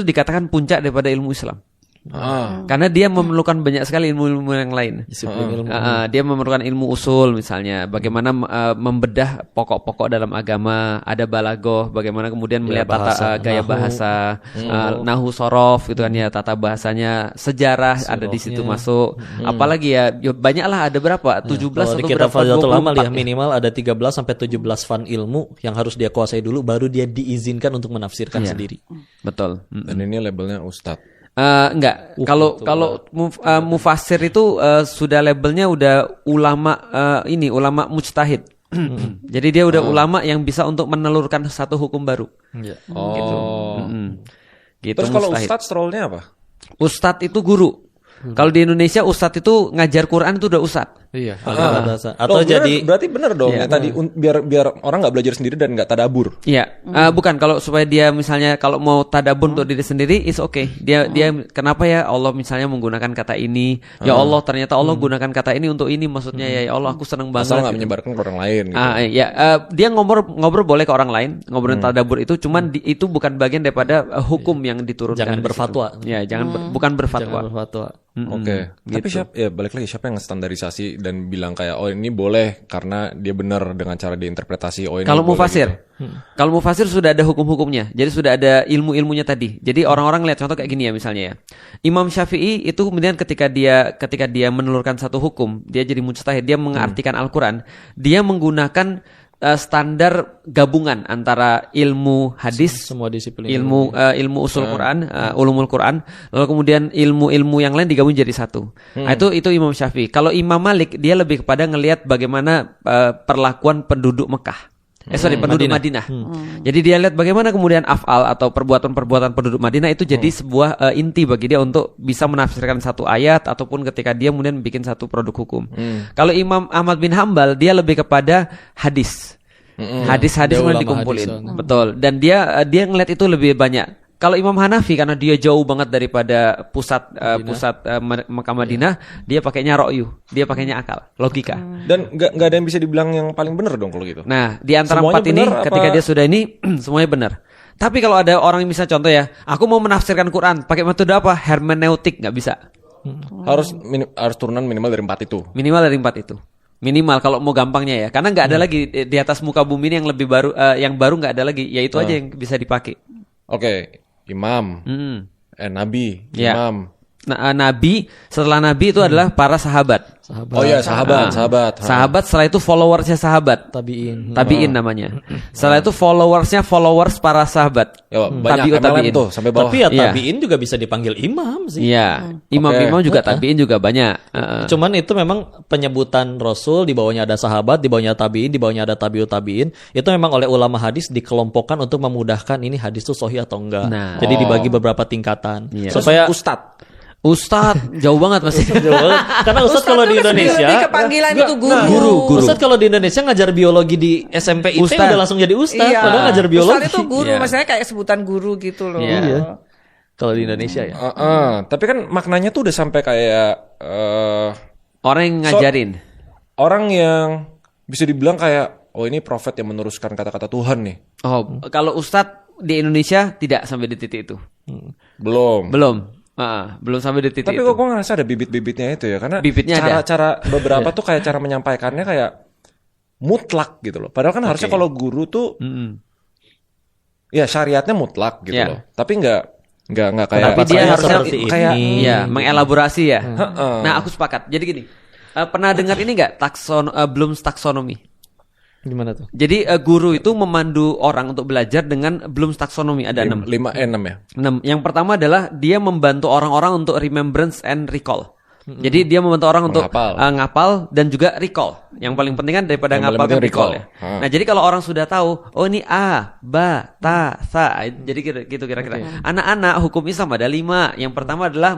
Speaker 1: dikatakan puncak daripada ilmu Islam.
Speaker 2: Ah.
Speaker 1: Karena dia memerlukan banyak sekali ilmu-ilmu yang lain.
Speaker 3: Disiplin ilmu.
Speaker 1: Dia memerlukan ilmu usul misalnya, bagaimana membedah pokok-pokok dalam agama, ada balagoh, bagaimana kemudian melihat
Speaker 3: bahasa,
Speaker 1: gaya
Speaker 3: nahu.
Speaker 1: bahasa, nahu sorof gitu kan ya, tata bahasanya, sejarah ada di situ masuk. Apalagi ya banyaklah, ada berapa? 17
Speaker 3: Kalau di
Speaker 1: atau
Speaker 3: kitab
Speaker 1: berapa?
Speaker 3: Fadlatul
Speaker 1: 24
Speaker 3: Amal ya
Speaker 1: ya?
Speaker 3: minimal ada 13 sampai 17 fan ilmu yang harus dia kuasai dulu, baru dia diizinkan untuk menafsirkan
Speaker 1: Iya.
Speaker 3: sendiri.
Speaker 1: Betul.
Speaker 2: Dan ini labelnya ustadz.
Speaker 1: Enggak. Kalau mufassir itu sudah labelnya udah ulama ulama mujtahid. Jadi dia udah ulama yang bisa untuk menelurkan satu hukum baru.
Speaker 2: Oh.
Speaker 1: Gitu.
Speaker 2: Terus kalau
Speaker 1: mujtahid.
Speaker 2: ustadz role-nya apa?
Speaker 1: Ustadz itu guru. Kalau di Indonesia ustadz itu ngajar Quran itu udah ustadz.
Speaker 3: Iya, atau
Speaker 2: berarti bener dong ya tadi biar orang nggak belajar sendiri dan nggak tadabur.
Speaker 1: Iya, bukan kalau supaya dia misalnya kalau mau tadabur untuk diri sendiri is okay. Dia kenapa ya Allah misalnya menggunakan kata ini? Ya Allah ternyata Allah gunakan kata ini untuk ini maksudnya ya Allah aku senang banget.
Speaker 2: Asal nggak menyebarkan ke orang lain. Gitu.
Speaker 1: Dia ngobrol boleh ke orang lain, ngobrolin tadabur itu, cuman itu bukan bagian daripada hukum yang diturunkan.
Speaker 3: Jangan berfatwa.
Speaker 1: Ya, bukan berfatwa.
Speaker 3: Jangan berfatwa.
Speaker 2: Oke.
Speaker 1: Gitu.
Speaker 2: Tapi balik lagi siapa yang standarisasi dan bilang kayak oh ini boleh karena dia benar dengan cara diinterpretasi ini.
Speaker 1: Kalau mufasir,
Speaker 2: gitu.
Speaker 1: Kalau mufasir sudah ada hukum-hukumnya. Jadi sudah ada ilmu-ilmunya tadi. Jadi orang-orang lihat contoh kayak gini ya misalnya ya. Imam Syafi'i itu kemudian ketika dia menelurkan satu hukum, dia jadi mujtahid, dia mengartikan Al-Qur'an, dia menggunakan standar gabungan antara ilmu hadis,
Speaker 3: semua disiplin
Speaker 1: ilmu usul Quran, ulumul Quran, lalu kemudian ilmu-ilmu yang lain digabung jadi satu. Nah, itu Imam Syafi'i. Kalau Imam Malik dia lebih kepada ngelihat bagaimana perlakuan penduduk Mekah. Penduduk Madinah. Jadi dia lihat bagaimana kemudian af'al atau perbuatan-perbuatan penduduk Madinah itu jadi sebuah inti bagi dia untuk bisa menafsirkan satu ayat ataupun ketika dia kemudian bikin satu produk hukum. Kalau Imam Ahmad bin Hambal dia lebih kepada hadis. Hadis-hadis yang dikumpulin. Betul. Dan dia ngelihat itu lebih banyak. Kalau Imam Hanafi karena dia jauh banget daripada pusat Mekah Madinah, dia pakainya ra'yu, dia pakainya akal, logika.
Speaker 2: Dan nggak ada yang bisa dibilang yang paling benar dong kalau gitu.
Speaker 1: Nah, di antara
Speaker 2: semuanya
Speaker 1: empat ini ketika dia sudah ini semuanya benar. Tapi kalau ada orang yang bisa contoh ya, aku mau menafsirkan Quran, pakai metode apa? Hermeneutik, nggak bisa.
Speaker 2: Harus turunan minimal dari 4 itu.
Speaker 1: Minimal dari 4 itu. Minimal kalau mau gampangnya ya, karena nggak ada lagi di atas muka bumi ini yang lebih baru, yang baru nggak ada lagi, yaitu aja yang bisa dipakai.
Speaker 2: Oke. Imam, Nabi,
Speaker 1: ya.
Speaker 2: Imam.
Speaker 1: Nabi, setelah Nabi itu adalah para sahabat.
Speaker 2: Oh iya, sahabat.
Speaker 1: Sahabat setelah itu followersnya sahabat. Tabiin namanya. Setelah itu followers para sahabat.
Speaker 2: Ya, banyak tabiin tuh sampai bawah.
Speaker 3: Tapi ya tabiin juga bisa dipanggil imam sih.
Speaker 1: Iya, imam juga tabiin juga banyak.
Speaker 3: Cuman itu memang penyebutan Rasul, di bawahnya ada sahabat, di bawahnya tabiin, di bawahnya ada tabiut tabiin. Itu memang oleh ulama hadis dikelompokkan untuk memudahkan ini hadis itu sahih atau enggak. Jadi dibagi beberapa tingkatan. Supaya
Speaker 1: Ustadz jauh banget masih.
Speaker 3: Karena Ustadz kalau di Indonesia
Speaker 4: lebih ke panggilan itu guru.
Speaker 3: Ustadz kalau di Indonesia ngajar biologi di SMP IT udah langsung jadi Ustadz.
Speaker 4: Iya.
Speaker 3: Padahal ngajar biologi.
Speaker 4: Ustadz itu guru, maksudnya kayak sebutan guru gitu loh.
Speaker 1: Iya.
Speaker 3: Kalau di Indonesia ya.
Speaker 2: Tapi kan maknanya tuh udah sampai kayak
Speaker 1: orang yang ngajarin.
Speaker 2: Orang yang bisa dibilang kayak oh ini prophet yang meneruskan kata-kata Tuhan nih.
Speaker 1: Oh, kalau Ustadz di Indonesia tidak sampai di titik itu.
Speaker 2: Belum
Speaker 1: sampai di titik
Speaker 2: tapi
Speaker 1: itu.
Speaker 2: Tapi gue ngerasa ada bibit-bibitnya itu ya. Karena
Speaker 1: bibitnya
Speaker 2: cara beberapa tuh kayak cara menyampaikannya kayak mutlak gitu loh. Padahal kan harusnya kalau guru tuh ya syariatnya mutlak gitu loh. Tapi nggak kayak.
Speaker 1: Tapi dia harusnya
Speaker 3: kayak
Speaker 1: mengelaborasi ya. Nah aku sepakat. Jadi gini, pernah dengar ini nggak Bloom's taxonomy?
Speaker 3: Gimana tuh?
Speaker 1: Jadi guru itu memandu orang untuk belajar dengan Bloom's taxonomy, ada 6
Speaker 2: ya.
Speaker 1: 6. Yang pertama adalah dia membantu orang-orang untuk remembrance and recall. Jadi dia membantu orang untuk ngapal dan juga recall. Yang paling penting kan daripada ngapal kan recall ya. Nah, jadi kalau orang sudah tahu, oh ini A, Ba, Ta, Sa. Jadi gitu kira-kira. Anak-anak hukum Islam ada 5. Yang pertama adalah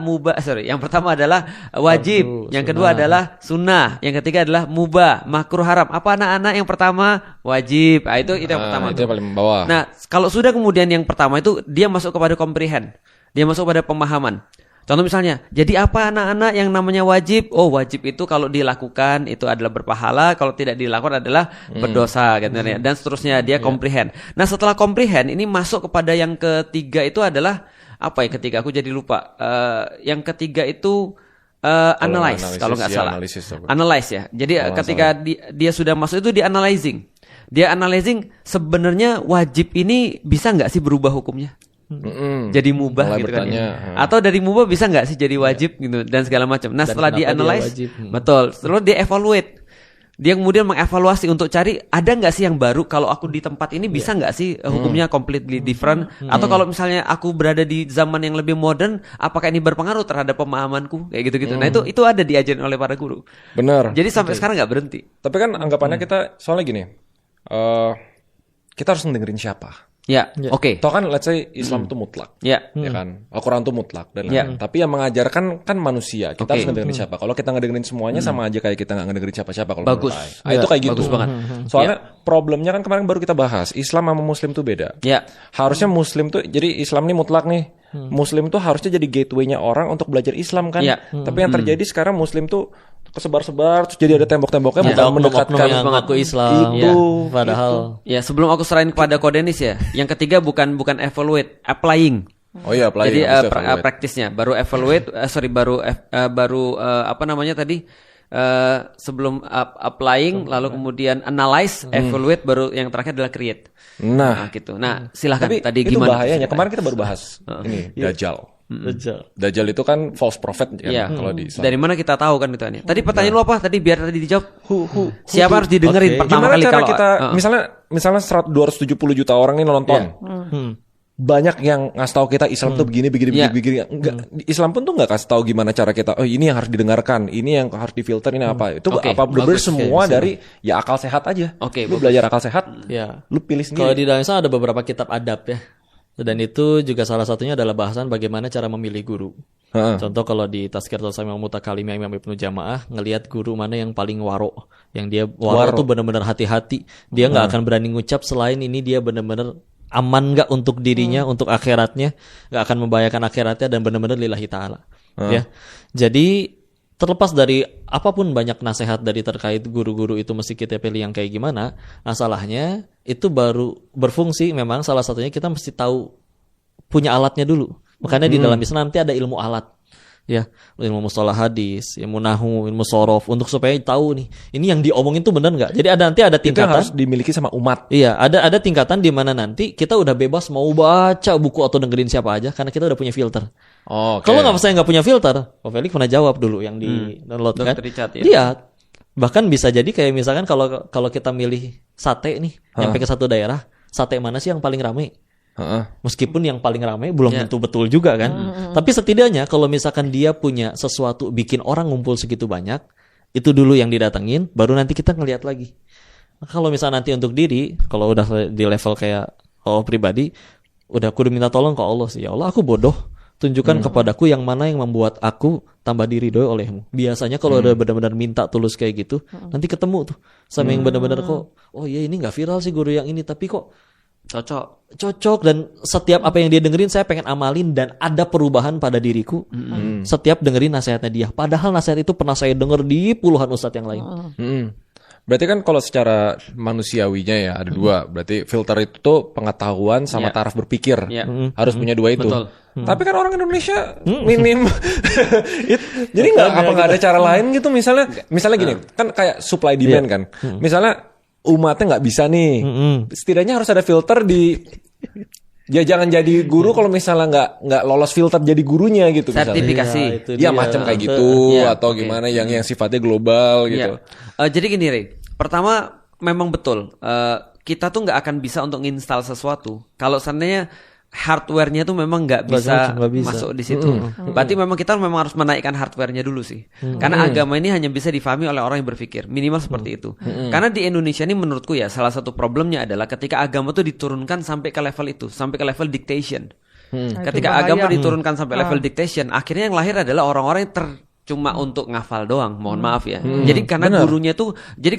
Speaker 1: yang pertama adalah wajib, yang kedua adalah sunnah, yang ketiga adalah mubah, makruh, haram. Apa anak-anak yang pertama? Wajib. Itu yang pertama.
Speaker 2: Itu yang paling bawah.
Speaker 1: Nah, kalau sudah kemudian yang pertama itu dia masuk kepada comprehend. Dia masuk pada pemahaman. Contoh misalnya, jadi apa anak-anak yang namanya wajib? Oh, wajib itu kalau dilakukan itu adalah berpahala, kalau tidak dilakukan adalah berdosa, gitu ya. Dan seterusnya dia comprehend. Nah, setelah comprehend ini masuk kepada yang ketiga itu adalah apa ya? Ketiga aku jadi lupa. Yang ketiga itu analyze kalau nggak salah. Analyze ya. Jadi ketika dia sudah masuk itu dia analyzing. Dia analyzing sebenarnya wajib ini bisa nggak sih berubah hukumnya? Jadi mubah gitu kan ya. Atau dari mubah bisa nggak sih jadi wajib gitu dan segala macam. Nah, setelah dia analyze, betul. Setelah dia evaluate, dia kemudian mengevaluasi untuk cari ada nggak sih yang baru. Kalau aku di tempat ini bisa nggak sih hukumnya completely different. Atau kalau misalnya aku berada di zaman yang lebih modern, apakah ini berpengaruh terhadap pemahamanku kayak gitu-gitu. Nah itu ada diajarin oleh para guru.
Speaker 2: Benar.
Speaker 1: Jadi sampai sekarang nggak berhenti.
Speaker 2: Tapi kan anggapannya kita soalnya gini, kita harus dengerin siapa.
Speaker 1: Ya, oke.
Speaker 2: Toh kan let's say Islam itu mutlak.
Speaker 1: Ya.
Speaker 2: Ya kan, Al-Quran itu mutlak dan lain-lain. Tapi yang mengajarkan kan manusia. Kita harus ngedengerin siapa. Kalau kita ngedengerin semuanya sama aja kayak kita nggak ngedengerin siapa-siapa. Kalau
Speaker 1: Bagus.
Speaker 2: itu kayak gitu.
Speaker 1: Bagus banget.
Speaker 2: Soalnya problemnya kan kemarin baru kita bahas. Islam sama Muslim tuh beda.
Speaker 1: Ya.
Speaker 2: Harusnya Muslim tuh, jadi Islam nih mutlak nih. Muslim tuh harusnya jadi gateway-nya orang untuk belajar Islam kan. Tapi yang terjadi sekarang Muslim tuh kesebar-sebar, terus jadi ada tembok-temboknya bukan mendekatkan
Speaker 3: yang mengaku Islam.
Speaker 2: Itu.
Speaker 3: Padahal.
Speaker 1: Ya, sebelum aku serahin kepada Kodenis ya. Yang ketiga bukan evaluate, applying.
Speaker 2: Oh iya, applying.
Speaker 1: Jadi praktisnya baru evaluate, apa namanya tadi? Sebelum applying, lalu kemudian analyze, evaluate, baru yang terakhir adalah create.
Speaker 2: Nah,
Speaker 1: gitu. Nah, silahkan
Speaker 2: tapi
Speaker 1: tadi
Speaker 2: itu
Speaker 1: gimana?
Speaker 2: bahayanya. Kemarin kita baru bahas ini Dajjal. Dajjal itu kan false prophet kan kalau di Islam.
Speaker 1: Dari mana kita tahu kan itu? Tadi pertanyaan lu apa? Tadi biar tadi dijawab. Siapa harus didengerin pertama
Speaker 2: Gimana
Speaker 1: kali
Speaker 2: cara
Speaker 1: kalau
Speaker 2: kita misalnya 270 juta orang ini nonton. Banyak yang ngasih tahu kita Islam tuh begini. Enggak, Islam pun tuh nggak kasih tahu gimana cara kita. Oh, ini yang harus didengarkan, ini yang harus difilter, ini apa? Itu apa bener semua dari ya akal sehat aja. Lu belajar akal sehat, lu pilih sendiri.
Speaker 3: Kalau di dalam Islam ada beberapa kitab adab ya. Dan itu juga salah satunya adalah bahasan bagaimana cara memilih guru. Contoh kalau di Tazkiratul Sami' Mutakalim Imam Ibnu Jama'ah, ngelihat guru mana yang paling waro, yang dia waro tuh benar-benar hati-hati. Dia nggak akan berani ngucap selain ini dia benar-benar aman nggak untuk dirinya, untuk akhiratnya, nggak akan membahayakan akhiratnya dan benar-benar lillahi ta'ala. Ya, jadi terlepas dari apapun banyak nasihat dari terkait guru-guru itu mesti kita pilih yang kayak gimana, masalahnya itu baru berfungsi memang salah satunya kita mesti tahu punya alatnya dulu. Makanya di dalam Islam nanti ada ilmu alat. Ya, ilmu mustalah hadis, ilmu nahwu, ilmu sorof, untuk supaya tahu nih, ini yang diomongin tuh benar nggak. Jadi nanti ada tingkatan.
Speaker 2: Itu harus dimiliki sama umat.
Speaker 3: Iya, ada tingkatan di mana nanti kita udah bebas mau baca buku atau dengerin siapa aja karena kita udah punya filter. Kalau nggak punya filter, Felix pernah jawab dulu yang di download kan?
Speaker 1: Richard,
Speaker 3: Iya. Bahkan bisa jadi kayak misalkan kalau kita milih sate nih, nyampe ke satu daerah, sate mana sih yang paling ramai? Meskipun yang paling ramai belum tentu betul juga kan. Tapi setidaknya kalau misalkan dia punya sesuatu bikin orang ngumpul segitu banyak, itu dulu yang didatengin, baru nanti kita ngelihat lagi. Nah, kalau misalnya nanti untuk diri, kalau udah di level kayak pribadi, udah kudu minta tolong ke Allah sih. Ya Allah, aku bodoh. Tunjukkan kepadaku yang mana yang membuat aku tambah diridhoi olehmu. Biasanya kalau udah benar-benar minta tulus kayak gitu, nanti ketemu tuh sama yang benar-benar kok, oh iya ini nggak viral sih guru yang ini, tapi kok cocok dan setiap apa yang dia dengerin saya pengen amalin dan ada perubahan pada diriku setiap dengerin nasihatnya dia, padahal nasihat itu pernah saya denger di puluhan ustadz yang lain.
Speaker 2: Berarti kan kalau secara manusiawinya ya ada dua. Berarti filter itu tuh pengetahuan sama taraf berpikir. Harus punya dua itu. Tapi kan orang Indonesia minim. Jadi nggak ada cara lain gitu, misalnya gini, kan kayak supply demand kan. Misalnya umatnya nggak bisa nih, setidaknya harus ada filter di. Ya jangan jadi guru kalau misalnya nggak lolos filter jadi gurunya gitu.
Speaker 1: Sertifikasi.
Speaker 2: Ya macam kayak gitu atau gimana yang sifatnya global gitu.
Speaker 1: Jadi gini Rey, pertama memang betul kita tuh nggak akan bisa untuk nginstal sesuatu kalau seandainya hardware-nya tuh memang nggak bisa masuk di situ. Berarti memang kita harus menaikkan hardware-nya dulu sih. Karena agama ini hanya bisa difahami oleh orang yang berpikir, minimal seperti itu. Karena di Indonesia ini menurutku ya salah satu problemnya adalah ketika agama tuh diturunkan sampai ke level itu, sampai ke level dictation. Ketika agama diturunkan sampai level dictation, akhirnya yang lahir adalah orang-orang yang cuma untuk ngafal doang, mohon maaf ya. Jadi karena gurunya tuh, jadi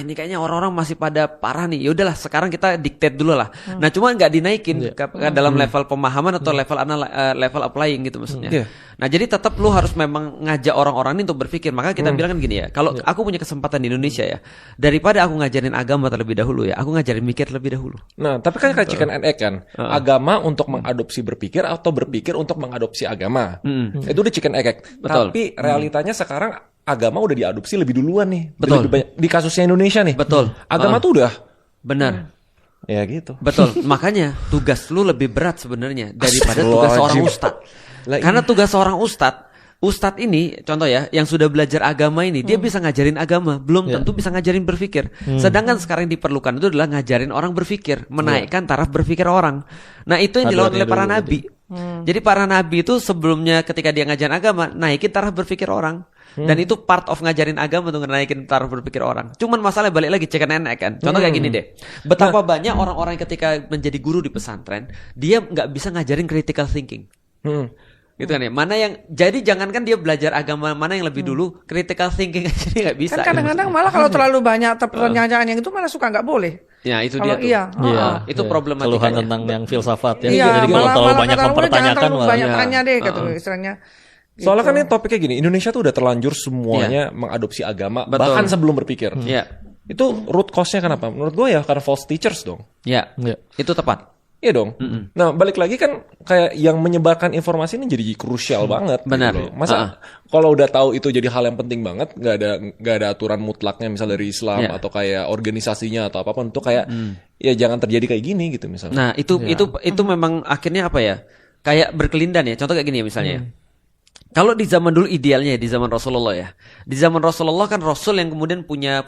Speaker 1: ini kayaknya orang-orang masih pada parah nih. Ya udahlah, sekarang kita dictate dulu lah. Nah, cuma nggak dinaikin ke dalam level pemahaman atau level applying gitu maksudnya. Nah, jadi tetap lu harus memang ngajak orang-orang ini untuk berpikir. Maka kita bilang kan gini ya, kalau aku punya kesempatan di Indonesia ya, daripada aku ngajarin agama terlebih dahulu ya, aku ngajarin mikir terlebih dahulu.
Speaker 2: Nah, tapi kan kayak chicken and egg kan. Agama untuk mengadopsi berpikir atau berpikir untuk mengadopsi agama. Itu udah chicken and egg.
Speaker 1: Betul.
Speaker 2: Tapi realitanya sekarang agama udah diadopsi lebih duluan nih.
Speaker 1: Betul.
Speaker 2: Lebih banyak. Di kasusnya Indonesia nih.
Speaker 1: Betul.
Speaker 2: Agama tuh udah.
Speaker 1: Benar.
Speaker 2: Ya gitu.
Speaker 1: Betul. Makanya tugas lu lebih berat sebenarnya daripada tugas seorang ustadz. Karena tugas seorang ustadz ini, contoh ya, yang sudah belajar agama ini, dia bisa ngajarin agama, belum tentu bisa ngajarin berpikir. Sedangkan sekarang yang diperlukan itu adalah ngajarin orang berpikir, menaikkan taraf berpikir orang. Nah, itu yang dilakukan oleh para nabi. Jadi para nabi itu sebelumnya ketika dia ngajarin agama, naikin taraf berpikir orang. Dan itu part of ngajarin agama untuk naikin taraf berpikir orang. Cuman masalah balik lagi chicken and egg kan. Contoh kayak gini deh. Betapa banyak orang-orang ketika menjadi guru di pesantren, dia nggak bisa ngajarin critical thinking. Gitu kan ya. Mana yang jadi jangankan dia belajar agama mana yang lebih dulu, critical thinking aja dia nggak bisa.
Speaker 4: Kan kadang-kadang malah kalau terlalu banyak pertanyaan yang itu malah suka nggak boleh.
Speaker 1: Ya itu
Speaker 4: Kalau
Speaker 1: dia tuh.
Speaker 4: iya,
Speaker 1: Itu problematikanya.
Speaker 3: Keluhan tentang yang filsafat ya.
Speaker 4: Iya,
Speaker 3: Jadi kalau terlalu banyak mempertanyakan
Speaker 4: terlalu banyak tanya deh gitu istilahnya.
Speaker 2: Soalnya kan ini topiknya gini, Indonesia tuh udah terlanjur semuanya mengadopsi agama, bahkan sebelum berpikir. Itu root cause-nya kenapa? Menurut gue ya karena false teachers dong.
Speaker 1: Ya, itu tepat.
Speaker 2: Iya dong. Nah, balik lagi kan kayak yang menyebarkan informasi ini jadi krusial banget.
Speaker 1: Benar.
Speaker 2: Gitu loh. Masa kalau udah tahu itu jadi hal yang penting banget, nggak ada aturan mutlaknya misal dari Islam atau kayak organisasinya atau apapun itu kayak ya jangan terjadi kayak gini gitu misalnya.
Speaker 1: Nah, itu memang akhirnya apa ya? Kayak berkelindan ya. Contoh kayak gini ya misalnya. Kalau di zaman dulu idealnya di zaman Rasulullah ya. Di zaman Rasulullah kan Rasul yang kemudian punya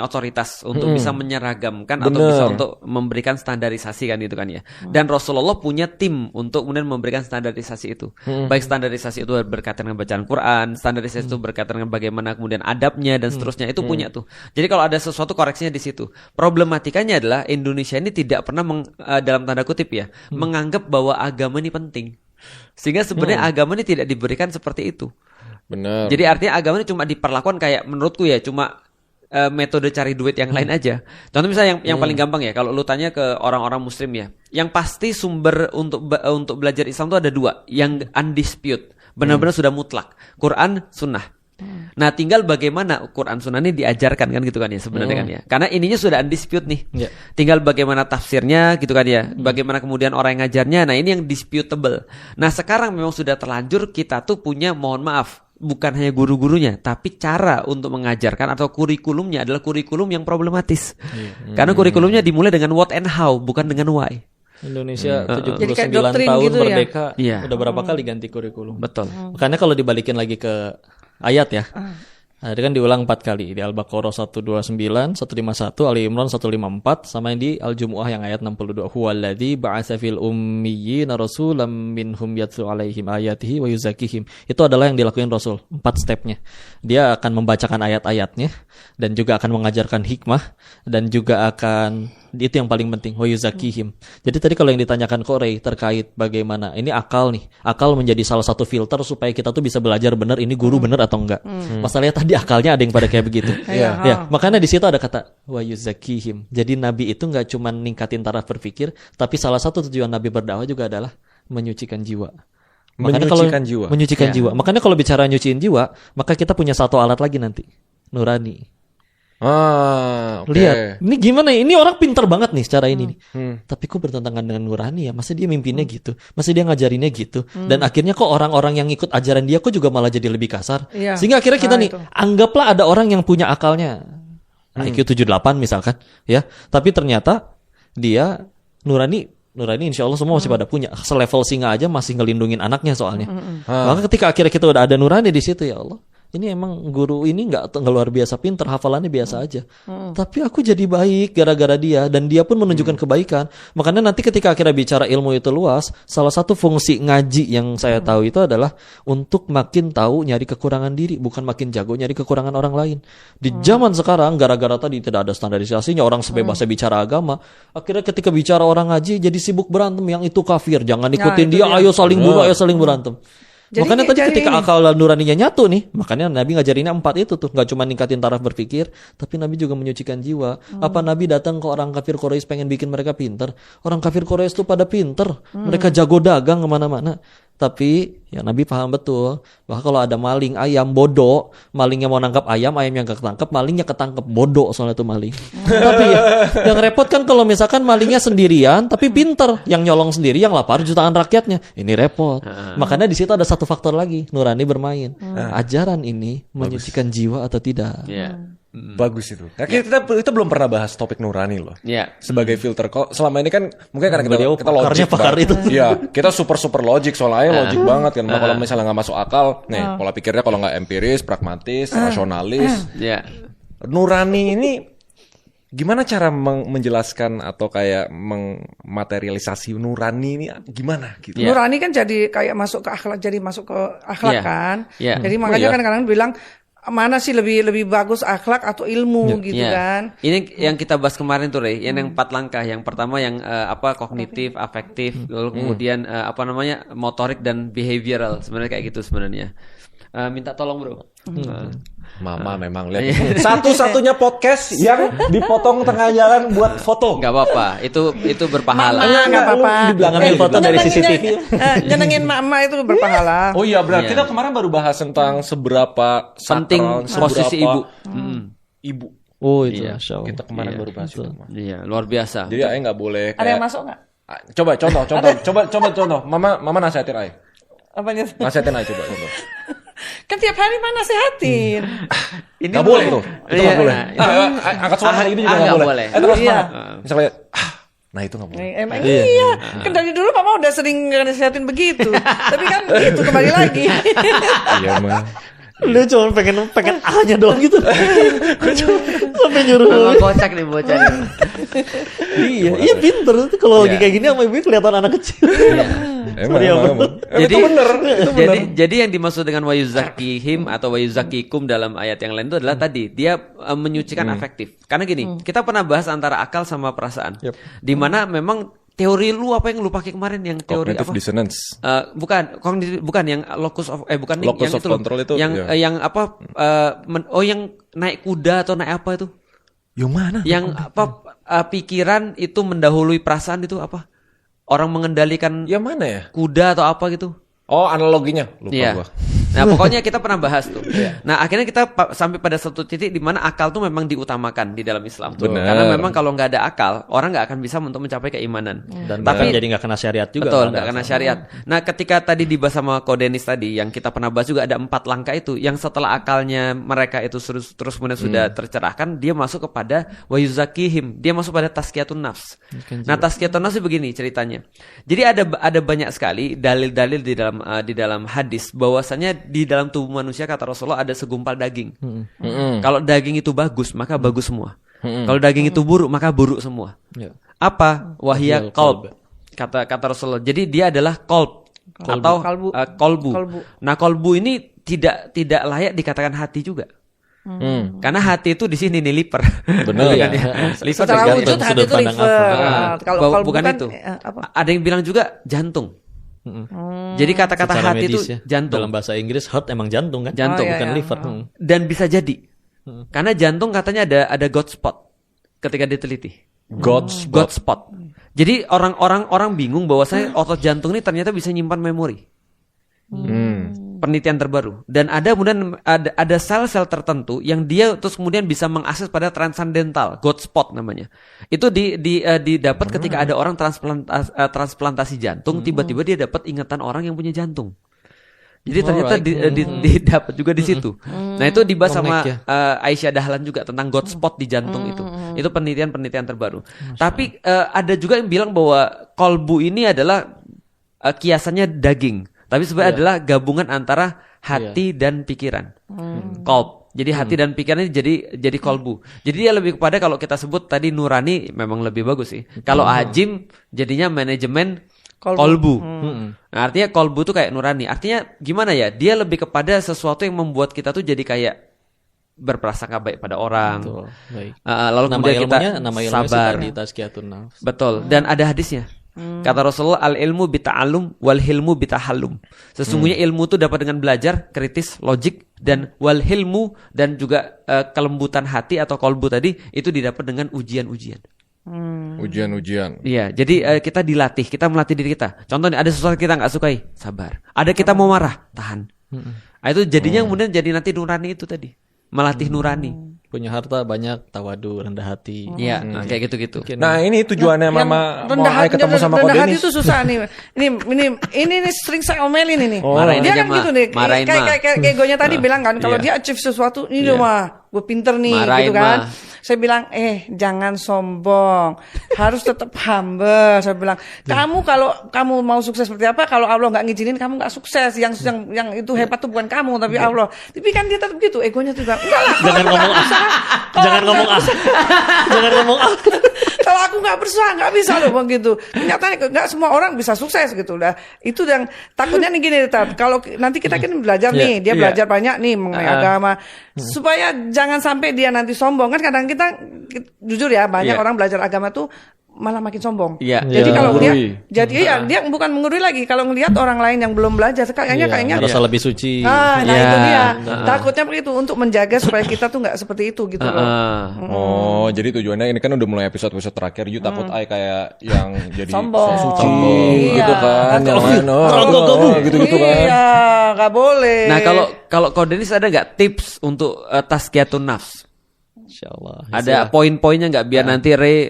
Speaker 1: otoritas untuk bisa menyeragamkan atau bisa untuk memberikan standarisasi kan gitu kan ya. Dan Rasulullah punya tim untuk kemudian memberikan standarisasi itu. Baik standarisasi itu berkaitan dengan bacaan Quran, standarisasi itu berkaitan dengan bagaimana kemudian adabnya dan seterusnya itu punya tuh. Jadi kalau ada sesuatu koreksinya di situ. Problematikanya adalah Indonesia ini tidak pernah dalam tanda kutip ya, menganggap bahwa agama ini penting. Sehingga sebenarnya agama ini tidak diberikan seperti itu.
Speaker 2: Benar.
Speaker 1: Jadi artinya agama ini cuma diperlakukan kayak menurutku ya cuma metode cari duit yang lain aja. Contoh misalnya yang paling gampang ya, kalau lu tanya ke orang-orang muslim ya, yang pasti sumber untuk belajar Islam itu ada dua, yang undisputed, benar-benar sudah mutlak, Quran, Sunnah. Nah, tinggal bagaimana Quran Sunnah ini diajarkan kan gitu kan ya sebenarnya kan ya. Karena ininya sudah undisputed nih. Tinggal bagaimana tafsirnya gitu kan ya. Bagaimana kemudian orang yang ngajarnya. Nah, ini yang disputable. Nah, sekarang memang sudah terlanjur kita tuh punya, mohon maaf, bukan hanya guru-gurunya, tapi cara untuk mengajarkan atau kurikulumnya adalah kurikulum yang problematis. Karena kurikulumnya dimulai dengan what and how, bukan dengan why.
Speaker 3: Indonesia 79
Speaker 4: doktrin
Speaker 3: tahun
Speaker 4: gitu
Speaker 3: merdeka,
Speaker 1: ya?
Speaker 3: udah berapa kali ganti kurikulum.
Speaker 1: Betul.
Speaker 3: Makanya kalau dibalikin lagi ke ayat ya, ada kan diulang 4 kali di Al-Baqarah 129, 151, Ali Imran 154, sama yang di Al-Jumu'ah yang ayat 62. Huwallazi ba'atsa fil ummiyina rasulam minhum yatlu 'alaihim ayatihi wa yuzakkihim. Itu adalah yang dilakukan Rasul, 4 stepnya. Dia akan membacakan ayat-ayatnya dan juga akan mengajarkan hikmah dan juga akan, itu yang paling penting, wa yuzakkihim. Jadi tadi kalau yang ditanyakan Korey terkait bagaimana ini akal nih, akal menjadi salah satu filter supaya kita tuh bisa belajar benar ini guru benar atau enggak. Masalahnya tadi akalnya ada yang pada kayak begitu. Ya, makanya di situ ada kata wa yuzakkihim. Jadi Nabi itu enggak cuma ningkatin taraf berpikir, tapi salah satu tujuan Nabi berdakwah juga adalah menyucikan jiwa. Menyucikan jiwa. Makanya kalau bicara nyuciin jiwa, maka kita punya satu alat lagi nanti, nurani. Lihat, ini gimana ya? Ini orang pintar banget nih secara ini nih. Tapi kok bertentangan dengan nurani ya? Masa dia mimpinnya gitu? Masa dia ngajarinnya gitu? Dan akhirnya kok orang-orang yang ikut ajaran dia kok juga malah jadi lebih kasar? Sehingga akhirnya kita nih, anggaplah ada orang yang punya akalnya IQ 78 misalkan, ya. Tapi ternyata dia nurani insya Allah semua masih pada punya. Selevel singa aja masih ngelindungin anaknya soalnya. Maka ketika akhirnya kita udah ada nurani di situ, ya Allah, ini emang guru ini nggak luar biasa pintar, hafalannya biasa aja. Tapi aku jadi baik gara-gara dia, dan dia pun menunjukkan kebaikan. Makanya nanti ketika akhirnya bicara ilmu itu luas, salah satu fungsi ngaji yang saya tahu itu adalah untuk makin tahu nyari kekurangan diri, bukan makin jago nyari kekurangan orang lain. Di zaman sekarang gara-gara tadi tidak ada standarisasinya, orang sebebasnya bicara agama. Akhirnya ketika bicara orang ngaji jadi sibuk berantem, yang itu kafir, jangan ikutin dia, ayo saling bunuh, ayo saling berantem. Makanya tadi ketika akal dan nuraninya nyatu nih, makanya Nabi ngajarinnya 4 itu tuh, nggak cuma ningkatin taraf berpikir, tapi Nabi juga menyucikan jiwa. Apa Nabi datang ke orang kafir Quraisy pengen bikin mereka pinter? Orang kafir Quraisy tuh pada pinter, mereka jago dagang kemana-mana. Tapi ya Nabi paham betul bahwa kalau ada maling ayam bodoh, malingnya mau nangkap ayam, ayamnya nggak ketangkep, malingnya ketangkep, bodoh soalnya itu maling. Tapi ya, yang repot kan kalau misalkan malingnya sendirian tapi pinter, yang nyolong sendiri, yang lapar jutaan rakyatnya, ini repot. Makanya di situ ada satu faktor lagi, nurani bermain. Ajaran ini menyucikan jiwa atau tidak?
Speaker 2: Bagus itu. Nah, kita belum pernah bahas topik nurani loh. Sebagai filter. Kok selama ini kan mungkin karena kita logik banget. Iya, kita super logik soalnya logik banget kan. Kalau misalnya nggak masuk akal, nih pola pikirnya kalau nggak empiris, pragmatis, rasionalis. Nurani ini Gimana cara menjelaskan atau kayak mematerialisasi nurani ini gimana gitu?
Speaker 1: Iya.
Speaker 4: Nurani kan jadi kayak masuk ke akhlak
Speaker 1: Iya.
Speaker 4: kan.
Speaker 1: Iya.
Speaker 4: Jadi makanya kan kadang-kadang bilang mana sih lebih bagus akhlak atau ilmu gitu
Speaker 1: Iya.
Speaker 4: kan.
Speaker 1: Ini yang kita bahas kemarin tuh, Rey. Yang 4 langkah. Yang pertama yang kognitif, afektif, lalu kemudian motorik dan behavioral. Sebenarnya kayak gitu sebenarnya. Minta tolong, Bro.
Speaker 2: Mama memang lihat satu-satunya podcast yang dipotong tengah jalan buat foto.
Speaker 1: Nggak apa-apa. Itu berpahala.
Speaker 4: Nggak apa-apa.
Speaker 3: Ngambil foto dari CCTV.
Speaker 4: Nyenengin mama itu berpahala.
Speaker 2: Oh iya benar.
Speaker 1: Iya.
Speaker 2: Kita kemarin baru bahas tentang seberapa
Speaker 1: Penting
Speaker 2: sakral,
Speaker 1: posisi
Speaker 2: seberapa
Speaker 1: ibu.
Speaker 2: Ibu.
Speaker 3: Oh itu
Speaker 1: Iya.
Speaker 3: Masya Allah.
Speaker 2: Kita kemarin baru bahas itu. Ma.
Speaker 1: Iya, luar biasa.
Speaker 2: Jadi Ayah nggak boleh
Speaker 4: Ada yang masuk nggak?
Speaker 2: Coba contoh. Mama nasihatin Ayah.
Speaker 4: Apanya?
Speaker 2: Nasihatin Ayah coba contoh.
Speaker 4: Kan tiap hari mana nasehatin.
Speaker 1: Ini
Speaker 2: Nggak boleh tuh. Itu nggak
Speaker 1: Iya.
Speaker 2: boleh. Angkat suara hari ini juga nggak
Speaker 1: nggak
Speaker 2: boleh.
Speaker 1: boleh.
Speaker 2: Terus
Speaker 4: Iya.
Speaker 2: misalnya nah itu nggak boleh.
Speaker 4: Emang iya. Kan dari dulu mama udah sering nasehatin begitu. Tapi kan itu kembali lagi.
Speaker 2: Iya mah.
Speaker 3: Lu cuma pengen A-nya doang gitu. Gue cuma sampai nyuruh.
Speaker 1: Memang kocak nih bocah nih.
Speaker 3: Iya pinter. Kalau lagi kayak gini sama ibu kelihatan anak kecil.
Speaker 2: Emang.
Speaker 1: Jadi
Speaker 2: Itu bener. Itu bener.
Speaker 1: jadi yang dimaksud dengan wayuzakihim atau wayuzakikum dalam ayat yang lain itu adalah tadi dia menyucikan afektif. Karena gini, kita pernah bahas antara akal sama perasaan. Di mana memang teori lu apa yang lu pakai kemarin yang teori
Speaker 2: Cognitive
Speaker 1: apa?
Speaker 2: dissonance.
Speaker 1: Bukan yang locus of
Speaker 2: Locus
Speaker 1: yang
Speaker 2: of control itu,
Speaker 1: yang
Speaker 2: iya.
Speaker 1: yang apa yang naik kuda atau naik apa itu?
Speaker 2: Yang mana?
Speaker 1: Yang apa pikiran itu mendahului perasaan itu apa? Orang mengendalikan
Speaker 2: Yang mana ya?
Speaker 1: kuda atau apa gitu?
Speaker 2: Oh, analoginya. Lupa
Speaker 1: Iya.
Speaker 2: gua.
Speaker 1: Nah, pokoknya kita pernah bahas tuh. Nah, akhirnya kita sampai pada satu titik di mana akal tuh memang diutamakan di dalam Islam.
Speaker 2: Benar.
Speaker 1: Karena memang kalau nggak ada akal, orang nggak akan bisa untuk mencapai keimanan.
Speaker 3: Dan
Speaker 1: Tapi
Speaker 3: bahkan jadi nggak kena syariat juga.
Speaker 1: betul,
Speaker 3: kan?
Speaker 1: nggak kena syariat. Nah, ketika tadi dibahas sama Kodenis tadi, yang kita pernah bahas juga ada 4 langkah itu, yang setelah akalnya mereka itu terus kemudian sudah tercerahkan, dia masuk kepada wayuzakihim, dia masuk pada tazkiyatun nafs. Nah, tazkiyatun nafs itu begini ceritanya. Jadi ada banyak sekali dalil-dalil di dalam hadis bahwasanya di dalam tubuh manusia kata Rasulullah ada segumpal daging. Kalau daging itu bagus, maka bagus semua. Kalau daging itu buruk, maka buruk semua.
Speaker 3: Ya.
Speaker 1: Apa? Wahya qalb. Kata Rasulullah. Jadi dia adalah qalb atau
Speaker 4: Kalbu.
Speaker 1: kolbu.
Speaker 4: Kolbu.
Speaker 1: Nah, kolbu ini tidak layak dikatakan hati juga. Karena hati itu di sini nih liver.
Speaker 2: Benar.
Speaker 1: Kan ya? Liver
Speaker 4: Secara
Speaker 1: tergantung
Speaker 4: wujud hati
Speaker 3: sudut
Speaker 4: itu
Speaker 3: pandang
Speaker 4: liver.
Speaker 1: Nah,
Speaker 4: Kalau
Speaker 1: bukan
Speaker 4: bukan
Speaker 1: itu.
Speaker 4: apa?
Speaker 1: Ada yang bilang juga jantung. Jadi kata-kata
Speaker 3: Secara
Speaker 1: hati itu
Speaker 3: medis ya.
Speaker 1: jantung.
Speaker 3: Dalam bahasa Inggris heart emang jantung kan?
Speaker 1: Jantung,
Speaker 3: bukan
Speaker 4: iya.
Speaker 3: liver.
Speaker 1: Dan bisa jadi. Karena jantung katanya ada God spot ketika diteliti.
Speaker 2: God
Speaker 1: God spot. Jadi orang bingung bahwasanya otot jantung ini ternyata bisa nyimpan memori. Penelitian terbaru. Dan kemudian ada sel-sel tertentu yang dia terus kemudian bisa mengakses pada transcendental, God spot namanya. Itu didapat ketika ada orang transplantasi jantung, tiba-tiba dia dapat ingatan orang yang punya jantung. Jadi ternyata didapat juga di situ. Nah, itu dibahas sama Aisyah Dahlan juga tentang God spot di jantung itu. Itu penelitian terbaru. Tapi ada juga yang bilang bahwa kolbu ini adalah kiasannya daging. Tapi sebenarnya adalah gabungan antara hati dan pikiran. Kolb. Jadi hati dan pikiran ini jadi kolbu. Jadi dia lebih kepada kalau kita sebut tadi nurani memang lebih bagus sih. Kalau ajim jadinya manajemen kolbu. Nah, artinya kolbu itu kayak nurani. Artinya gimana ya? Dia lebih kepada sesuatu yang membuat kita tuh jadi kayak berprasangka baik pada orang.
Speaker 3: Betul. Baik.
Speaker 1: Lalu
Speaker 3: Nama
Speaker 1: kemudian kita
Speaker 3: ilmunya
Speaker 1: sabar.
Speaker 3: di tazkiyatun nafs.
Speaker 1: Betul. Dan ada hadisnya. Kata Rasulullah, al-ilmu bita'allum wal hilmu bitahallum. Sesungguhnya ilmu itu dapat dengan belajar, kritis, logik, dan wal hilmu dan juga kelembutan hati atau kolbu tadi itu didapat dengan ujian-ujian.
Speaker 2: Ujian-ujian.
Speaker 1: Iya, jadi kita dilatih, kita melatih diri kita. Contohnya ada sesuatu kita nggak sukai, sabar. Ada kita mau marah, tahan. Nah, itu jadinya kemudian jadi nanti nurani itu tadi, melatih nurani.
Speaker 3: Punya harta banyak, tawadu, rendah hati.
Speaker 1: Iya, nah, kayak gitu-gitu.
Speaker 2: Nah, ini tujuannya Mama mau ketemu sama
Speaker 4: rendah hati
Speaker 2: Kodenis.
Speaker 4: itu susah nih. Ini sering saya omelin ini.
Speaker 1: Marahin
Speaker 4: Dia
Speaker 1: aja,
Speaker 4: kan
Speaker 1: Ma.
Speaker 4: gitu nih.
Speaker 1: Marahin, Ma.
Speaker 4: Kayak Gonya tadi bilang kan kalau dia achieve sesuatu ini mah gue pinter nih
Speaker 1: Marahin
Speaker 4: gitu kan.
Speaker 1: mah.
Speaker 4: Saya bilang, jangan sombong, harus tetap humble. Saya bilang, kamu kalau kamu mau sukses seperti apa, kalau Allah nggak ngizinin kamu nggak sukses. Yang itu hebat tuh bukan kamu tapi Allah. Tapi kan dia tetap gitu, egonya tuh bilang, enggak lah.
Speaker 3: Jangan ngomong jangan ngomong jangan ngomong
Speaker 4: Kalau aku nggak berusaha nggak bisa loh begitu. Ternyata nggak semua orang bisa sukses gitu lah. Itu yang takutnya nih gini, Tat. Kalau nanti kita kan belajar nih, dia belajar banyak nih mengenai agama, supaya jangan sampai dia nanti sombong. Kan kadang kita jujur ya banyak orang belajar agama tuh malah makin sombong.
Speaker 1: Iya.
Speaker 4: Jadi kalau
Speaker 2: Menggurui.
Speaker 4: dia bukan menggurui lagi. Kalau ngelihat orang lain yang belum belajar, kayaknya
Speaker 3: merasa lebih suci.
Speaker 4: nah
Speaker 1: Iya.
Speaker 4: itu dia. Takutnya begitu untuk menjaga supaya kita tuh nggak seperti itu gitu loh.
Speaker 2: Oh, jadi tujuannya ini kan udah mulai episode terakhir. You takut kayak yang jadi
Speaker 4: Sombong.
Speaker 2: suci
Speaker 4: Iya.
Speaker 2: gitu kan. Yang mana? Gitu-gitu kan.
Speaker 4: Iya, nggak boleh.
Speaker 1: Nah, kalau kau Denis ada nggak tips untuk tazkiyatun nafs?
Speaker 3: Insyaallah.
Speaker 1: Ada poin-poinnya nggak biar nanti Ray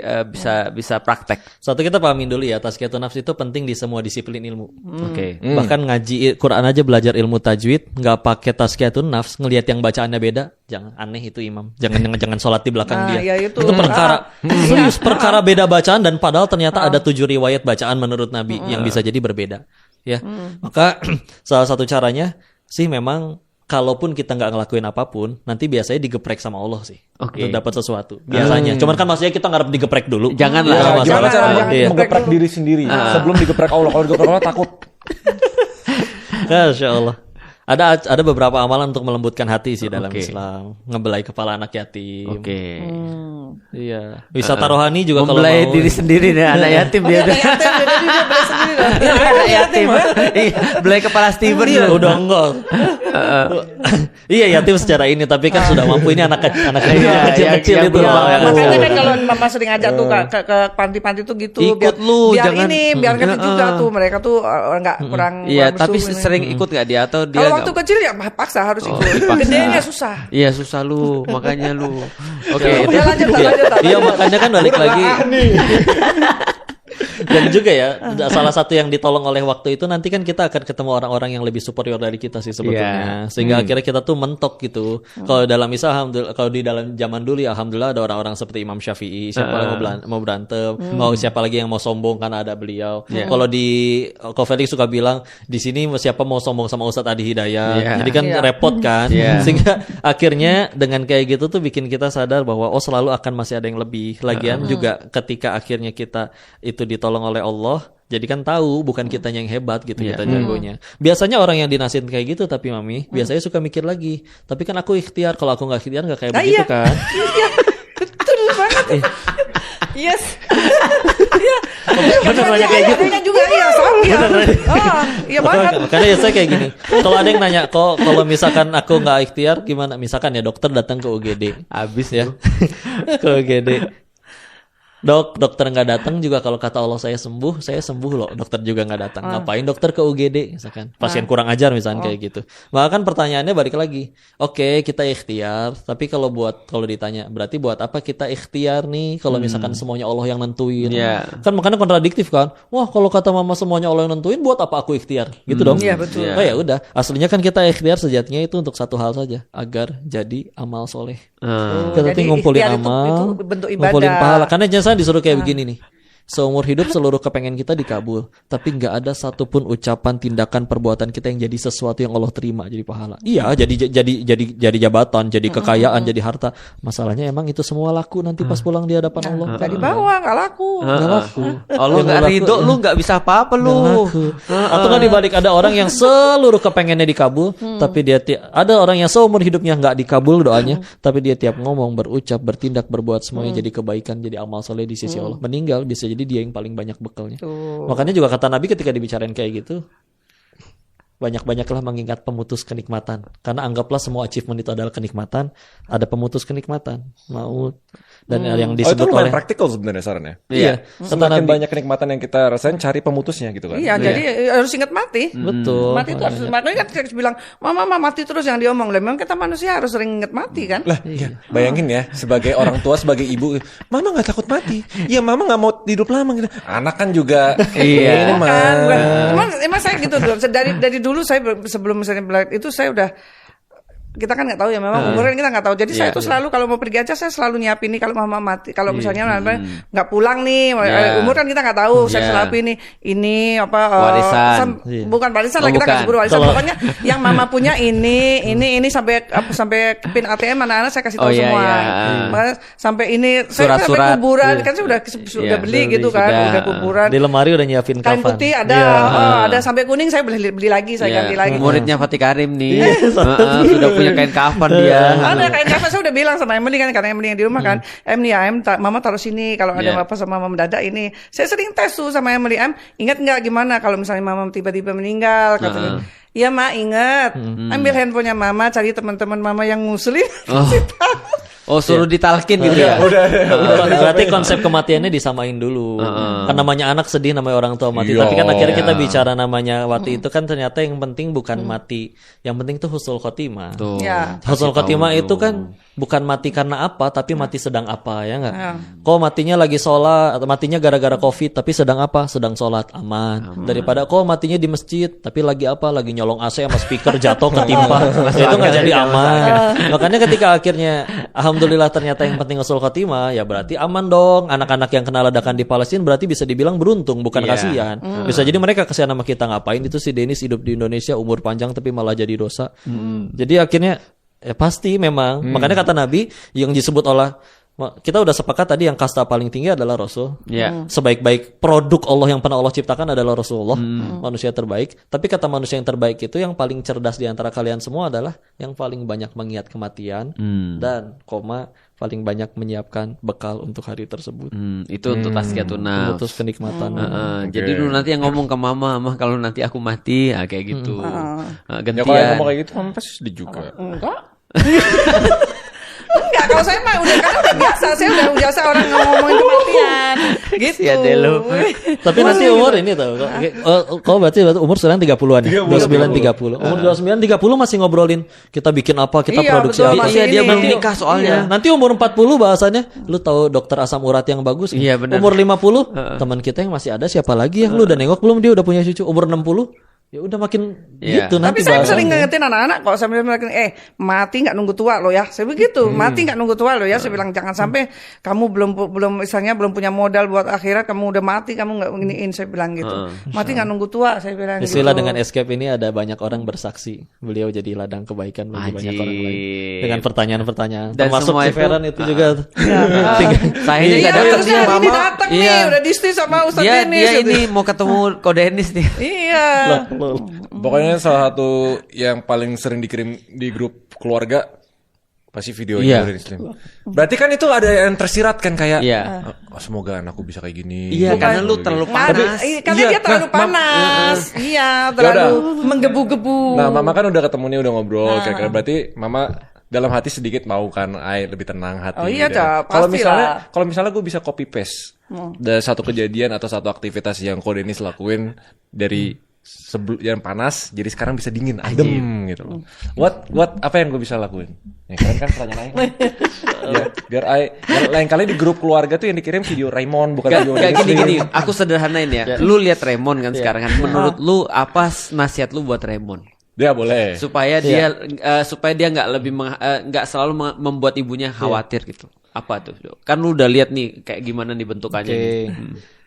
Speaker 1: bisa praktek?
Speaker 3: Satu kita pahamin dulu ya, tazkiyatun nafs itu penting di semua disiplin ilmu.
Speaker 1: Oke.
Speaker 3: Bahkan ngaji Quran aja belajar ilmu tajwid, nggak pakai tazkiyatun nafs, ngelihat yang bacaannya beda, jangan aneh itu imam. Jangan sholat di belakang
Speaker 4: Nah,
Speaker 3: dia.
Speaker 4: ya itu.
Speaker 3: perkara serius, perkara beda bacaan dan padahal ternyata ada 7 riwayat bacaan menurut Nabi yang bisa jadi berbeda. Ya, maka salah satu caranya sih memang kalaupun kita nggak ngelakuin apapun, nanti biasanya digeprek sama Allah sih.
Speaker 1: Oke.
Speaker 3: Untuk dapat sesuatu. Biasanya. Cuman kan maksudnya kita ngarep digeprek dulu.
Speaker 1: Janganlah.
Speaker 3: Itu
Speaker 2: Gimana
Speaker 3: masalah.
Speaker 2: cara
Speaker 3: Iya.
Speaker 2: menggeprek diri sendiri sebelum digeprek Allah? Kalau digeprek Allah takut.
Speaker 3: Masya Allah. Ada beberapa amalan untuk melembutkan hati sih dalam
Speaker 1: Oke.
Speaker 3: Islam. Ngebelai kepala anak yatim.
Speaker 1: Oke.
Speaker 3: Iya. Wisata rohani juga kalau
Speaker 1: Membelai
Speaker 3: mau.
Speaker 1: diri sendiri nih anak yatim dia.
Speaker 4: Anak yatim, jadi dia beli sendiri loh.
Speaker 1: Anak yatim. Iya, belai kepala Steven.
Speaker 3: Udah enggak. Iya yatim secara ini tapi kan sudah mampu ini anak kecil-kecil
Speaker 1: yang
Speaker 3: itu.
Speaker 1: belum.
Speaker 3: Bang.
Speaker 4: Makanya kan kalau mama sering ngajak tuh ke panti-panti tuh gitu,
Speaker 1: Ikut lu,
Speaker 4: biar
Speaker 1: jangan-
Speaker 4: biar ngerti juga tuh mereka tuh nggak kurang.
Speaker 1: Iya,
Speaker 4: kurang
Speaker 1: tapi
Speaker 4: bersih ini.
Speaker 1: sering ikut nggak dia atau dia
Speaker 4: Kalau
Speaker 1: nggak-
Speaker 4: waktu kecil ya paksa harus ikut.
Speaker 1: dipaksa.
Speaker 4: Gedenya susah.
Speaker 1: Iya, susah lu, makanya lu. Oke.
Speaker 4: Ya, lanjut.
Speaker 3: Iya makanya kan balik lagi. Dan juga ya salah satu yang ditolong oleh waktu itu nanti kan kita akan ketemu orang-orang yang lebih superior dari kita sih sebetulnya. Sehingga akhirnya kita tuh mentok gitu. Kalau dalam misal alhamdulillah, kalau di dalam zaman dulu ya alhamdulillah ada orang-orang seperti Imam Syafi'i, siapa yang mau berantem, siapa lagi yang mau sombong karena ada beliau. Kalau kalau Felix suka bilang di sini siapa mau sombong sama Ustadz Adi Hidayat. Jadi kan repot kan. Sehingga akhirnya dengan kayak gitu tuh bikin kita sadar bahwa selalu akan masih ada yang lebih. Lagian juga ketika akhirnya kita itu ditolong oleh Allah, jadi kan tahu bukan kitanya yang hebat gitu, kita jagonya. Biasanya orang yang dinasihatin kayak gitu tapi Mami biasanya suka mikir lagi, tapi kan aku ikhtiar, kalau aku nggak ikhtiar nggak kayak begitu kan.
Speaker 4: Iya, betul banget. Yes. Iya.
Speaker 3: Bener nanya kayak gitu.
Speaker 4: Adanya juga iya sama. Iya banget.
Speaker 3: Makanya ya saya kayak gini, kalau ada yang nanya kok kalau misalkan aku nggak ikhtiar gimana, misalkan ya dokter datang ke UGD habis ya ke UGD, dokter nggak datang juga, kalau kata Allah saya sembuh loh, dokter juga nggak datang. Ngapain dokter ke UGD misalkan pasien kurang ajar misalkan kayak gitu. Maka kan pertanyaannya balik lagi, oke kita ikhtiar, tapi kalau ditanya berarti buat apa kita ikhtiar nih kalau misalkan semuanya Allah yang nentuin. Kan makanya kontradiktif kan, wah kalau kata mama semuanya Allah yang nentuin, buat apa aku ikhtiar gitu dong.
Speaker 4: Iya betul.
Speaker 3: Oh ya udah, aslinya kan kita ikhtiar sejatinya itu untuk satu hal saja, agar jadi amal soleh. Kita
Speaker 4: Jadi
Speaker 3: ngumpulin
Speaker 4: ikhtiar itu
Speaker 3: amal,
Speaker 4: bentuk ibadah.
Speaker 3: ngumpulin pahala. Karena jangan disuruh kayak begini nih. Seumur hidup seluruh kepengen kita dikabul, tapi nggak ada satupun ucapan, tindakan, perbuatan kita yang jadi sesuatu yang Allah terima jadi pahala. Iya, jadi jabatan, jadi kekayaan, jadi harta. Masalahnya emang itu semua laku nanti pas pulang di hadapan Allah.
Speaker 4: Nggak dibawa, nggak laku.
Speaker 3: Nggak laku.
Speaker 1: Allah nggak ridho, lu nggak bisa apa-apa lu.
Speaker 3: Atau kan dibalik ada orang yang seluruh kepengennya dikabul, tapi dia ada orang yang seumur hidupnya nggak dikabul doanya, tapi dia tiap ngomong, berucap, bertindak, berbuat semuanya jadi kebaikan, jadi amal soleh di sisi Allah. Meninggal bisa jadi dia yang paling banyak bekalnya. Makanya juga kata Nabi ketika dibicarain kayak gitu, banyak-banyaklah mengingat pemutus kenikmatan. Karena anggaplah semua achievement itu adalah kenikmatan, ada pemutus kenikmatan, maut. Dan yang
Speaker 2: itu
Speaker 3: disebut
Speaker 2: lumayan
Speaker 3: oleh
Speaker 2: praktikal sebenarnya sarannya.
Speaker 3: Iya, kata
Speaker 2: Semakin
Speaker 3: Nabi.
Speaker 2: banyak kenikmatan yang kita rasain, cari pemutusnya gitu kan.
Speaker 4: Iya, jadi harus ingat mati.
Speaker 3: Betul.
Speaker 4: Mati itu harus, makanya kan kita bilang, mama mati terus yang diomong. Lah memang kita manusia harus sering ingat mati kan?
Speaker 2: Lah, iya. Bayangin ya, sebagai orang tua, sebagai ibu, mama nggak takut mati. Ya mama nggak mau hidup lama gitu. Anak kan juga.
Speaker 1: Iya.
Speaker 2: Ini mah.
Speaker 4: Kan, emang saya gitu tuh. Dari dulu saya sebelum misalnya itu saya udah kita kan nggak tahu ya, memang umurnya kita nggak tahu. Jadi saya tuh selalu kalau mau pergi aja saya selalu nyiapin nih kalau mama mati, kalau misalnya nggak pulang nih, umur kan kita nggak tahu. Saya selalu ini apa
Speaker 1: warisan,
Speaker 4: bukan warisan lah, kita nggak sebut warisan. Pokoknya yang mama punya ini sampai pin ATM anak-anak saya kasih tahu semua. Sampai ini saya sampai kuburan kan saya sudah beli gitu kan, udah kuburan.
Speaker 3: Di lemari udah nyiapin
Speaker 4: kain
Speaker 3: kafan.
Speaker 4: putih ada, ada sampai kuning saya beli lagi, saya ganti lagi.
Speaker 1: Muridnya Fatih Karim nih, sudah punya kain kafan dia.
Speaker 4: Ada kain kafan, saya udah bilang sama Emily kan, karena Emily yang di rumah kan, mama taruh sini kalau ada apa sama mama mendadak ini. Saya sering tes tuh sama Emily, ingat nggak gimana kalau misalnya mama tiba-tiba meninggal, katanya. Iya mak, ingat. Ambil handphonenya mama, cari teman-teman mama yang muslim.
Speaker 1: Oh, suruh ditalkin gitu ya.
Speaker 3: Berarti konsep kematiannya disamain dulu. Kan namanya anak sedih, namanya orang tua mati. Tapi kan akhirnya kita bicara namanya waktu itu kan ternyata yang penting bukan mati. Yang penting tuh husnul khotimah. Husnul khotimah itu kan bukan mati karena apa, tapi mati sedang apa, ya enggak? Kok matinya lagi sholat, atau matinya gara-gara Covid, tapi sedang apa? Sedang sholat, aman. Daripada kok matinya di masjid, tapi lagi apa? Lagi nyolong AC sama speaker jatuh ketimpa. Itu nggak jadi aman. Makanya ketika akhirnya alhamdulillah ternyata yang penting husnul khotimah, ya berarti aman dong. Anak-anak yang kena ledakan di Palestina berarti bisa dibilang beruntung, bukan kasihan. Bisa jadi mereka kasihan sama kita, ngapain itu si Dennis hidup di Indonesia umur panjang tapi malah jadi dosa. Jadi akhirnya pasti memang. Makanya kata Nabi yang disebut oleh, kita udah sepakat tadi yang kasta paling tinggi adalah Rasul. Sebaik-baik produk Allah yang pernah Allah ciptakan adalah Rasulullah, manusia terbaik. Tapi kata manusia yang terbaik itu yang paling cerdas di antara kalian semua adalah yang paling banyak mengingat kematian dan paling banyak menyiapkan bekal untuk hari tersebut.
Speaker 1: Itu untuk tazkiyatun nafs,
Speaker 3: untuk kenikmatan.
Speaker 1: Jadi dulu nanti yang ngomong ke mama, kalau nanti aku mati, kayak gitu. Gantian.
Speaker 2: Ya kalau yang ngomong kayak gitu, mama pasti sedih juga.
Speaker 4: Enggak, kalau saya mah karena udah biasa, saya udah biasa orang ngomongin kematian gitu.
Speaker 1: Ya deh lu.
Speaker 3: Tapi nanti umur ini tau, kau berarti umur sekarang 30-an ya? 29-30. Umur 29-30 masih ngobrolin kita bikin apa, kita produksi apa.
Speaker 1: Iya, dia belum nikah soalnya.
Speaker 3: Nanti umur 40 bahasannya, lu tahu dokter asam urat yang bagus?
Speaker 1: Iya benar.
Speaker 3: Umur 50, teman kita yang masih ada siapa lagi ya? Lu udah nengok belum dia udah punya cucu? Umur 60, ya udah makin gitu nanti.
Speaker 4: Tapi saya sering ngingetin anak-anak kok, sambil bilang mati nggak nunggu tua lo ya, saya begitu. Mati nggak nunggu tua lo ya, saya bilang jangan sampai kamu belum misalnya belum punya modal buat akhirat, kamu udah mati kamu nggak nginiin, saya bilang gitu. Mati nggak nunggu tua, saya bilang.
Speaker 3: Istilah
Speaker 4: gitu.
Speaker 3: dengan escape ini ada banyak orang bersaksi beliau jadi ladang kebaikan bagi banyak orang lain dengan pertanyaan-pertanyaan.
Speaker 1: Dan
Speaker 3: termasuk si Feren itu juga.
Speaker 1: Saya ini
Speaker 4: iya,
Speaker 1: datang
Speaker 4: harusnya hari ini datang nih, udah disti sama Ustaz Dennis.
Speaker 1: Dia ini mau ketemu Ko Dennis nih.
Speaker 4: Iya.
Speaker 2: Pokoknya salah satu yang paling sering dikirim di grup keluarga pasti videonya dari Muslim. Berarti kan itu ada yang tersirat kan kayak semoga anakku bisa kayak gini.
Speaker 1: Iya, karena lu terlalu panas.
Speaker 4: Karena dia terlalu panas. Iya, terlalu menggebu-gebu.
Speaker 2: Nah, mama kan udah ketemu nih, udah ngobrol kira-kira, berarti mama dalam hati sedikit mau kan lebih tenang hati.
Speaker 4: Oh iya,
Speaker 2: kalau misalnya gue bisa copy paste dari satu kejadian atau satu aktivitas yang Ko Dennis lakuin dari sebelum yang panas jadi sekarang bisa dingin adem gitu loh. What apa yang gue bisa lakuin? Ya kan pertanyaan biar lain kali di grup keluarga tuh yang dikirim video Raymond bukan video
Speaker 1: kayak gini. Aku sederhanain ya. Lu lihat Raymond kan sekarang kan. Menurut lu apa nasihat lu buat Raymond?
Speaker 2: Dia boleh.
Speaker 1: Supaya dia nggak selalu membuat ibunya khawatir gitu. Apa tuh? Kan lu udah lihat nih kayak gimana nih bentukannya.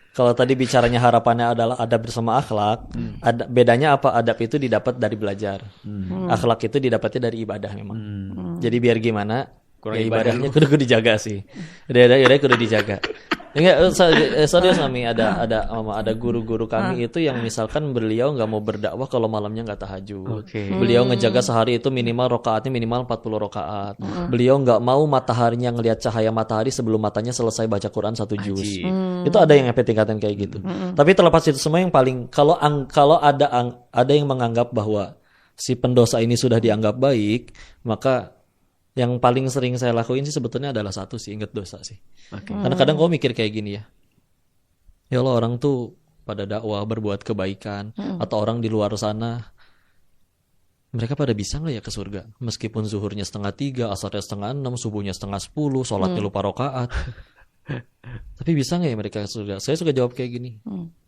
Speaker 3: Kalau tadi bicaranya harapannya adalah adab bersama akhlak, bedanya apa? Adab itu didapat dari belajar, akhlak itu didapatnya dari ibadah memang. Jadi biar gimana, ibadahnya kudu dijaga sih. Udah kudu dijaga. Enggak, serius kami ada guru-guru kami itu yang misalkan beliau nggak mau berdakwah kalau malamnya nggak tahajud. Beliau ngejaga sehari itu minimal 40 rakaat. Beliau nggak mau mataharinya ngelihat cahaya matahari sebelum matanya selesai baca Quran 1 juz. Itu ada yang tingkatan kayak gitu. Tapi terlepas itu semua yang paling kalau ada yang menganggap bahwa si pendosa ini sudah dianggap baik, maka yang paling sering saya lakuin sih sebetulnya adalah satu sih, ingat dosa sih. Karena kadang gue mikir kayak gini ya Allah, orang tuh pada dakwah berbuat kebaikan, atau orang di luar sana mereka pada bisa nggak ya ke surga meskipun zuhurnya 2:30, asarnya 5:30, subuhnya 9:30, sholatnya lupa rakaat. Tapi bisa nggak ya mereka ke surga? Saya suka jawab kayak gini,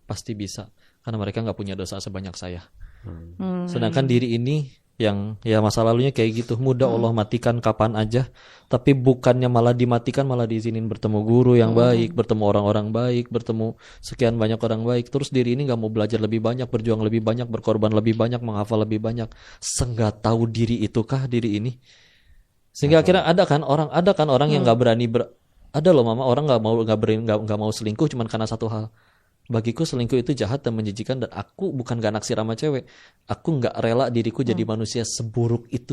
Speaker 3: pasti bisa, karena mereka nggak punya dosa sebanyak saya. Sedangkan diri ini yang ya masa lalunya kayak gitu, mudah Allah matikan kapan aja, tapi bukannya malah dimatikan, malah diizinin bertemu guru yang baik, bertemu orang-orang baik, bertemu sekian banyak orang baik, terus diri ini nggak mau belajar lebih banyak, berjuang lebih banyak, berkorban lebih banyak, menghafal lebih banyak, nggak tahu diri itukah diri ini, sehingga akhirnya ada kan orang yang nggak berani ada loh mama, orang nggak mau selingkuh cuman karena satu hal. Bagiku selingkuh itu jahat dan menjijikan, dan aku bukan gak naksir sama cewek, aku nggak rela diriku jadi manusia seburuk itu,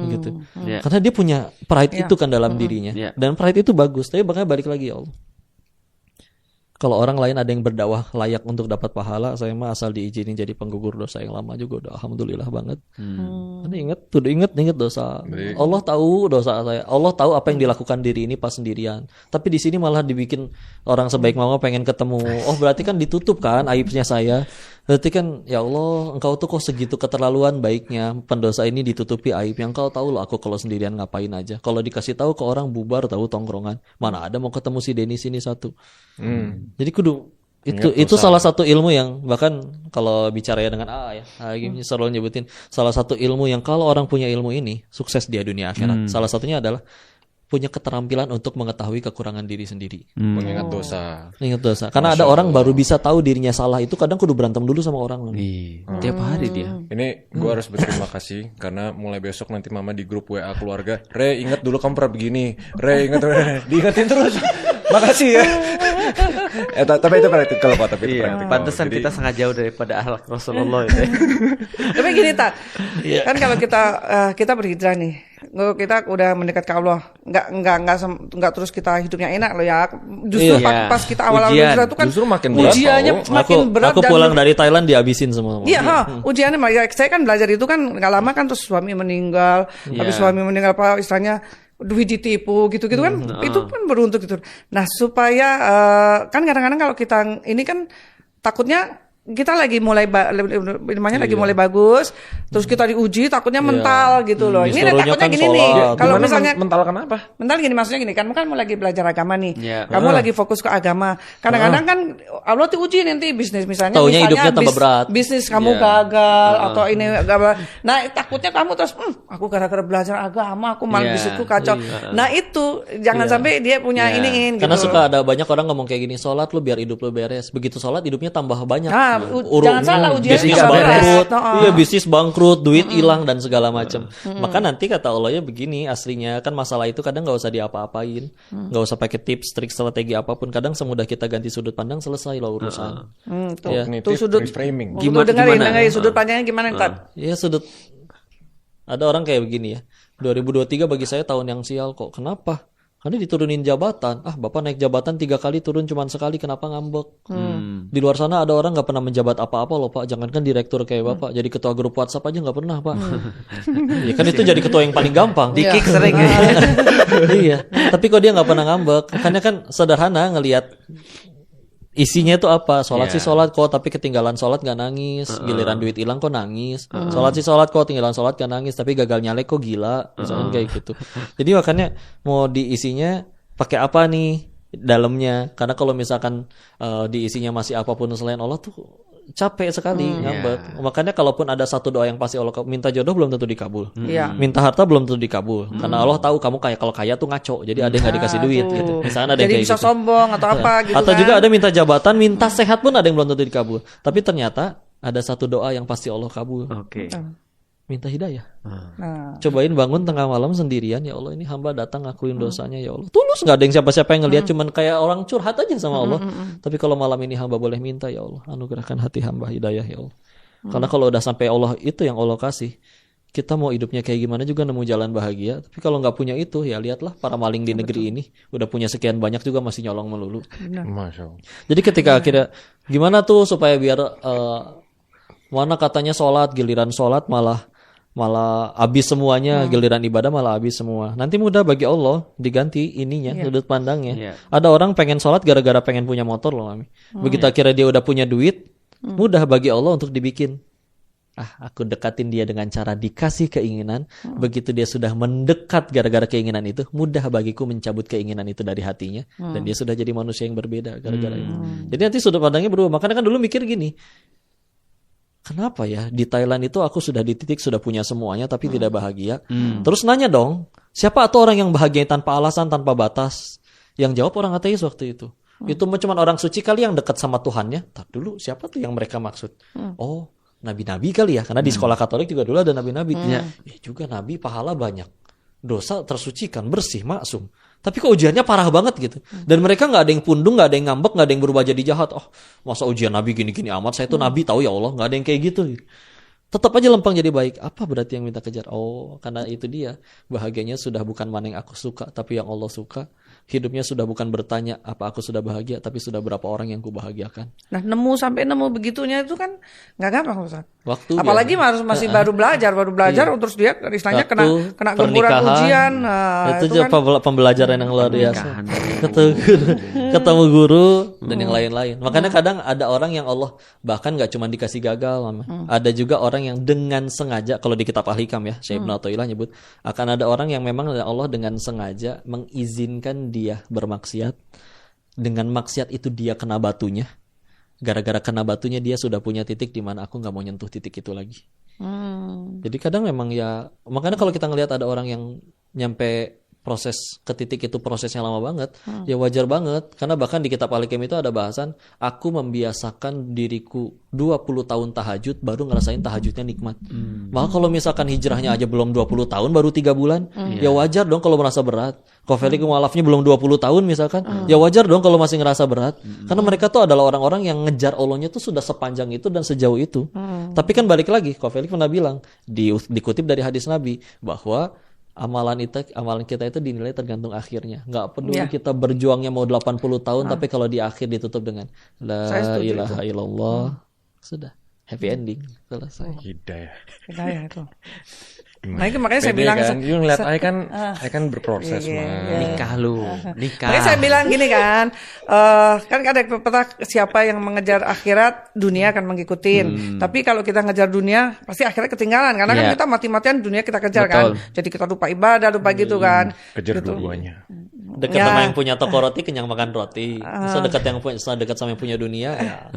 Speaker 3: gitu. Karena dia punya pride itu kan dalam dirinya, dan pride itu bagus. Tapi makanya balik lagi ya Allah, kalau orang lain ada yang berdakwah layak untuk dapat pahala, saya mah asal diizinin jadi penggugur dosa yang lama juga udah alhamdulillah banget. Ingat dosa. Allah tahu dosa saya. Allah tahu apa yang dilakukan diri ini pas sendirian. Tapi di sini malah dibikin orang sebaik mama pengen ketemu. Oh berarti kan ditutup kan aibnya saya. Berarti kan ya Allah, engkau tuh kok segitu keterlaluan baiknya, pendosa ini ditutupi aibnya. Engkau tahu loh aku kalau sendirian ngapain aja. Kalau dikasih tahu ke orang bubar tahu tongkrongan. Mana ada mau ketemu si Denny sini satu. Jadi kudu itu salah satu ilmu yang bahkan kalau bicara ya dengan gini selalu nyebutin salah satu ilmu yang kalau orang punya ilmu ini sukses di dunia akhirat. Salah satunya adalah punya keterampilan untuk mengetahui kekurangan diri sendiri.
Speaker 2: Mengingat dosa.
Speaker 3: Ingat dosa. Karena ada orang baru bisa tahu dirinya salah itu kadang kudu berantem dulu sama orang.
Speaker 1: Tiap hari dia.
Speaker 2: Ini gue harus berterima kasih karena mulai besok nanti mama di grup WA keluarga, Re ingat dulu kamu pernah begini, Re ingat, diingetin terus. Makasih ya. Tapi itu praktikal kok, tapi itu praktikal.
Speaker 1: Pantesan kita sangat jauh daripada akhlak Rasulullah itu.
Speaker 4: Tapi gini tak, kan kalau kita berhijrah nih, kita udah mendekat ke Allah, nggak terus kita hidupnya enak loh ya. Justru pas kita awal hijrah itu kan
Speaker 2: justru makin berat.
Speaker 4: Ujiannya makin berat.
Speaker 3: Aku pulang dari Thailand dihabisin semua.
Speaker 4: Iya, ujiannya. Saya kan belajar itu kan nggak lama kan, terus suami meninggal, habis suami meninggal apa istilahnya, duit ditipu gitu-gitu kan, itu kan beruntung gitu. Nah supaya kan kadang-kadang kalau kita ini kan takutnya kita lagi mulai lagi mulai bagus, terus kita diuji takutnya mental gitu loh. Ini takutnya kan gini nih, kalau misalnya
Speaker 2: mental kenapa?
Speaker 4: Mental gini maksudnya gini, kamu kan mau lagi belajar agama nih, kamu lagi fokus ke agama. Kadang-kadang kan Allah tuh uji nanti bisnis misalnya
Speaker 3: hidupnya tambah berat.
Speaker 4: Bisnis kamu gagal atau ini gagal. Nah takutnya kamu terus, aku gara-gara belajar agama aku malah bisnisku kacau. Nah itu jangan sampai dia punya iniin.
Speaker 3: Karena
Speaker 4: gitu.
Speaker 3: suka ada banyak orang ngomong kayak gini, sholat lu biar hidup lu beres. Begitu sholat hidupnya tambah banyak.
Speaker 4: Jangan salah ujian
Speaker 3: bisnis bangkrut, bisnis bangkrut, duit hilang dan segala macam. Maka nanti kata Allahnya begini, aslinya kan masalah itu kadang nggak usah diapa-apain, nggak usah pakai tips, trik, strategi apapun. Kadang semudah kita ganti sudut pandang selesai lah urusan.
Speaker 4: Tuh sudut
Speaker 2: framing.
Speaker 4: Gimana sudut pandangnya gimana kan?
Speaker 3: Ya sudut. Ada orang kayak begini ya. 2023 bagi saya tahun yang sial kok. Kenapa? Karena diturunin jabatan. Bapak naik jabatan 3 kali, turun cuma sekali, kenapa ngambek? Di luar sana ada orang gak pernah menjabat apa-apa loh Pak. Jangankan direktur kayak Bapak, jadi ketua grup WhatsApp aja gak pernah Pak. Ya kan itu jadi ketua yang paling gampang.
Speaker 1: Di-kick sering ya.
Speaker 3: Iya, tapi kok dia gak pernah ngambek. Makanya kan sederhana ngelihat isinya itu apa? Sholat sih sholat kok, tapi ketinggalan sholat gak nangis. Giliran duit hilang kok nangis. Sholat sih sholat kok, tinggalan sholat gak nangis, tapi gagal nyalek kok gila. Misalnya kayak gitu. Jadi makanya mau diisinya pakai apa nih dalamnya? Karena kalau misalkan diisinya masih apapun selain Allah tuh capek sekali ngambek. Makanya kalaupun ada satu doa yang pasti Allah minta jodoh belum tentu dikabul. Minta harta belum tentu dikabul. Karena Allah tahu kamu kalau kaya tuh ngaco. Jadi ada yang enggak dikasih duit gitu. Misalnya ada
Speaker 4: jadi
Speaker 3: yang kayak
Speaker 4: bisa
Speaker 3: gitu.
Speaker 4: sombong atau apa gitu.
Speaker 3: Atau
Speaker 4: kan.
Speaker 3: juga ada minta jabatan, minta sehat pun ada yang belum tentu dikabul. Tapi ternyata ada satu doa yang pasti Allah kabul. Minta hidayah. Cobain bangun tengah malam sendirian, ya Allah ini hamba datang ngakuin dosanya ya Allah. Tulus, nggak ada yang siapa-siapa yang ngelihat, cuman kayak orang curhat aja sama Allah. Tapi kalau malam ini hamba boleh minta ya Allah, anugerahkan hati hamba hidayah ya Allah. Karena kalau udah sampai Allah itu yang Allah kasih, kita mau hidupnya kayak gimana juga nemu jalan bahagia. Tapi kalau nggak punya itu, ya lihatlah para maling di negeri ini udah punya sekian banyak juga masih nyolong melulu.
Speaker 2: Masya Allah.
Speaker 3: Jadi ketika akhirnya gimana tuh supaya biar mana katanya sholat, giliran sholat malah habis semuanya, giliran ibadah malah habis semua. Nanti mudah bagi Allah diganti ininya, sudut pandangnya. Ada orang pengen sholat gara-gara pengen punya motor loh, Mami. Begitu akhirnya dia udah punya duit, mudah bagi Allah untuk dibikin. Aku dekatin dia dengan cara dikasih keinginan. Begitu dia sudah mendekat gara-gara keinginan itu, mudah bagiku mencabut keinginan itu dari hatinya. Dan dia sudah jadi manusia yang berbeda gara-gara itu. Jadi nanti sudut pandangnya berubah. Makanya kan dulu mikir gini, kenapa ya di Thailand itu aku sudah di titik sudah punya semuanya tapi tidak bahagia. Terus nanya dong, siapa atau orang yang bahagia tanpa alasan, tanpa batas? Yang jawab orang ateis waktu itu. Itu cuma orang suci kali yang dekat sama Tuhannya. Tak dulu siapa tuh yang mereka maksud? Oh, nabi-nabi kali ya, karena di sekolah Katolik juga dulu ada nabi-nabi. Ya juga nabi pahala banyak, dosa tersucikan, bersih, maksum. Tapi kok ujiannya parah banget gitu. Dan mereka nggak ada yang pundung, nggak ada yang ngambek, nggak ada yang berubah jadi jahat. Oh, masa ujian nabi gini-gini amat? Saya tuh nabi tahu ya Allah, nggak ada yang kayak gitu. Tetap aja lempeng jadi baik. Apa berarti yang minta kejar? Oh, karena itu dia. Bahagianya sudah bukan mana yang aku suka, tapi yang Allah suka. Hidupnya sudah bukan bertanya apa aku sudah bahagia, tapi sudah berapa orang yang kubahagiakan.
Speaker 4: Nah, sampai nemu begitunya itu kan nggak gampang, Ustaz.
Speaker 3: Waktu
Speaker 4: apalagi masih baru belajar, terus dia istilahnya kena gempuran ujian.
Speaker 3: Itu juga kan pembelajaran yang luar biasa. Ketemu guru dan yang lain-lain. Makanya kadang ada orang yang Allah bahkan nggak cuma dikasih gagal, ada juga orang yang dengan sengaja, kalau di kitab Al-Hikam ya, Syekh Ibnu Athaillah nyebut, akan ada orang yang memang Allah dengan sengaja mengizinkan dia bermaksiat. Dengan maksiat itu dia kena batunya. Gara-gara kena batunya dia sudah punya titik di mana aku nggak mau nyentuh titik itu lagi. Jadi kadang memang ya, makanya kalau kita ngelihat ada orang yang nyampe proses ke titik itu prosesnya lama banget, ya wajar banget. Karena bahkan di kitab Al-Hikam itu ada bahasan, aku membiasakan diriku 20 tahun tahajud baru ngerasain tahajudnya nikmat. Maka kalau misalkan hijrahnya aja belum 20 tahun baru 3 bulan, ya wajar dong kalau merasa berat. Kofelik mualafnya belum 20 tahun misalkan, ya wajar dong kalau masih ngerasa berat. Karena mereka tuh adalah orang-orang yang ngejar Allahnya tuh sudah sepanjang itu dan sejauh itu. Tapi kan balik lagi, Kofelik pernah bilang, dikutip dari hadis Nabi, bahwa amalan kita itu dinilai tergantung akhirnya. Nggak peduli kita berjuangnya mau 80 tahun, tapi kalau di akhir ditutup dengan La ilaha illallah, sudah happy ending, selesai.
Speaker 2: Hidayah
Speaker 4: itu. Nah itu makanya saya bilang
Speaker 2: kan, you ngeliat I kan berproses
Speaker 1: nikah lu.
Speaker 4: Makanya saya bilang gini kan, kan ada pepatah siapa yang mengejar akhirat dunia akan mengikutin. Tapi kalau kita ngejar dunia pasti akhirat ketinggalan, karena kan kita mati-matian dunia kita kejar. Betul. Kan. Jadi kita lupa ibadah, lupa gitu kan.
Speaker 2: Kejar
Speaker 4: gitu.
Speaker 2: dua-duanya.
Speaker 3: Dekat sama yang punya toko roti, kenyang makan roti. Sedekat sama yang punya dunia ya.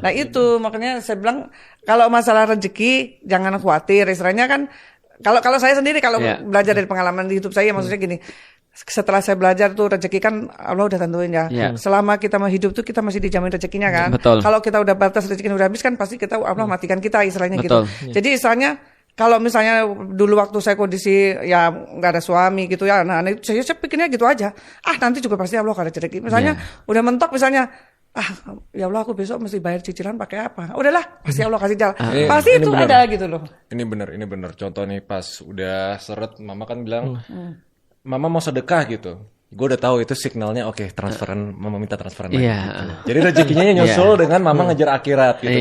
Speaker 4: Nah itu makanya saya bilang kalau masalah rezeki jangan khawatir. Istilahnya kan kalau saya sendiri kalau belajar dari pengalaman di hidup saya, maksudnya gini, setelah saya belajar tuh rezeki kan Allah udah tentuin ya. Selama kita mau hidup tuh kita masih dijamin rezekinya kan.
Speaker 1: Betul.
Speaker 4: Kalau kita udah batas rezekinya udah habis kan pasti kita Allah matikan kita istilahnya gitu. Jadi istilahnya kalau misalnya dulu waktu saya kondisi ya nggak ada suami gitu ya, nah itu saya pikirnya gitu aja. Nanti juga pasti Allah ada rezeki. Misalnya udah mentok misalnya. Ya Allah aku besok mesti bayar cicilan pakai apa? Udahlah, pasti Allah kasih jalan. Pasti itu bener. Ada gitu loh.
Speaker 2: Ini bener. Contoh nih pas udah seret, mama kan bilang, mama mau sedekah gitu. Gue udah tahu itu signalnya transferan, mama minta transferan lagi. Gitu. Jadi rezekinya nyusul dengan mama ngejar akhirat gitu.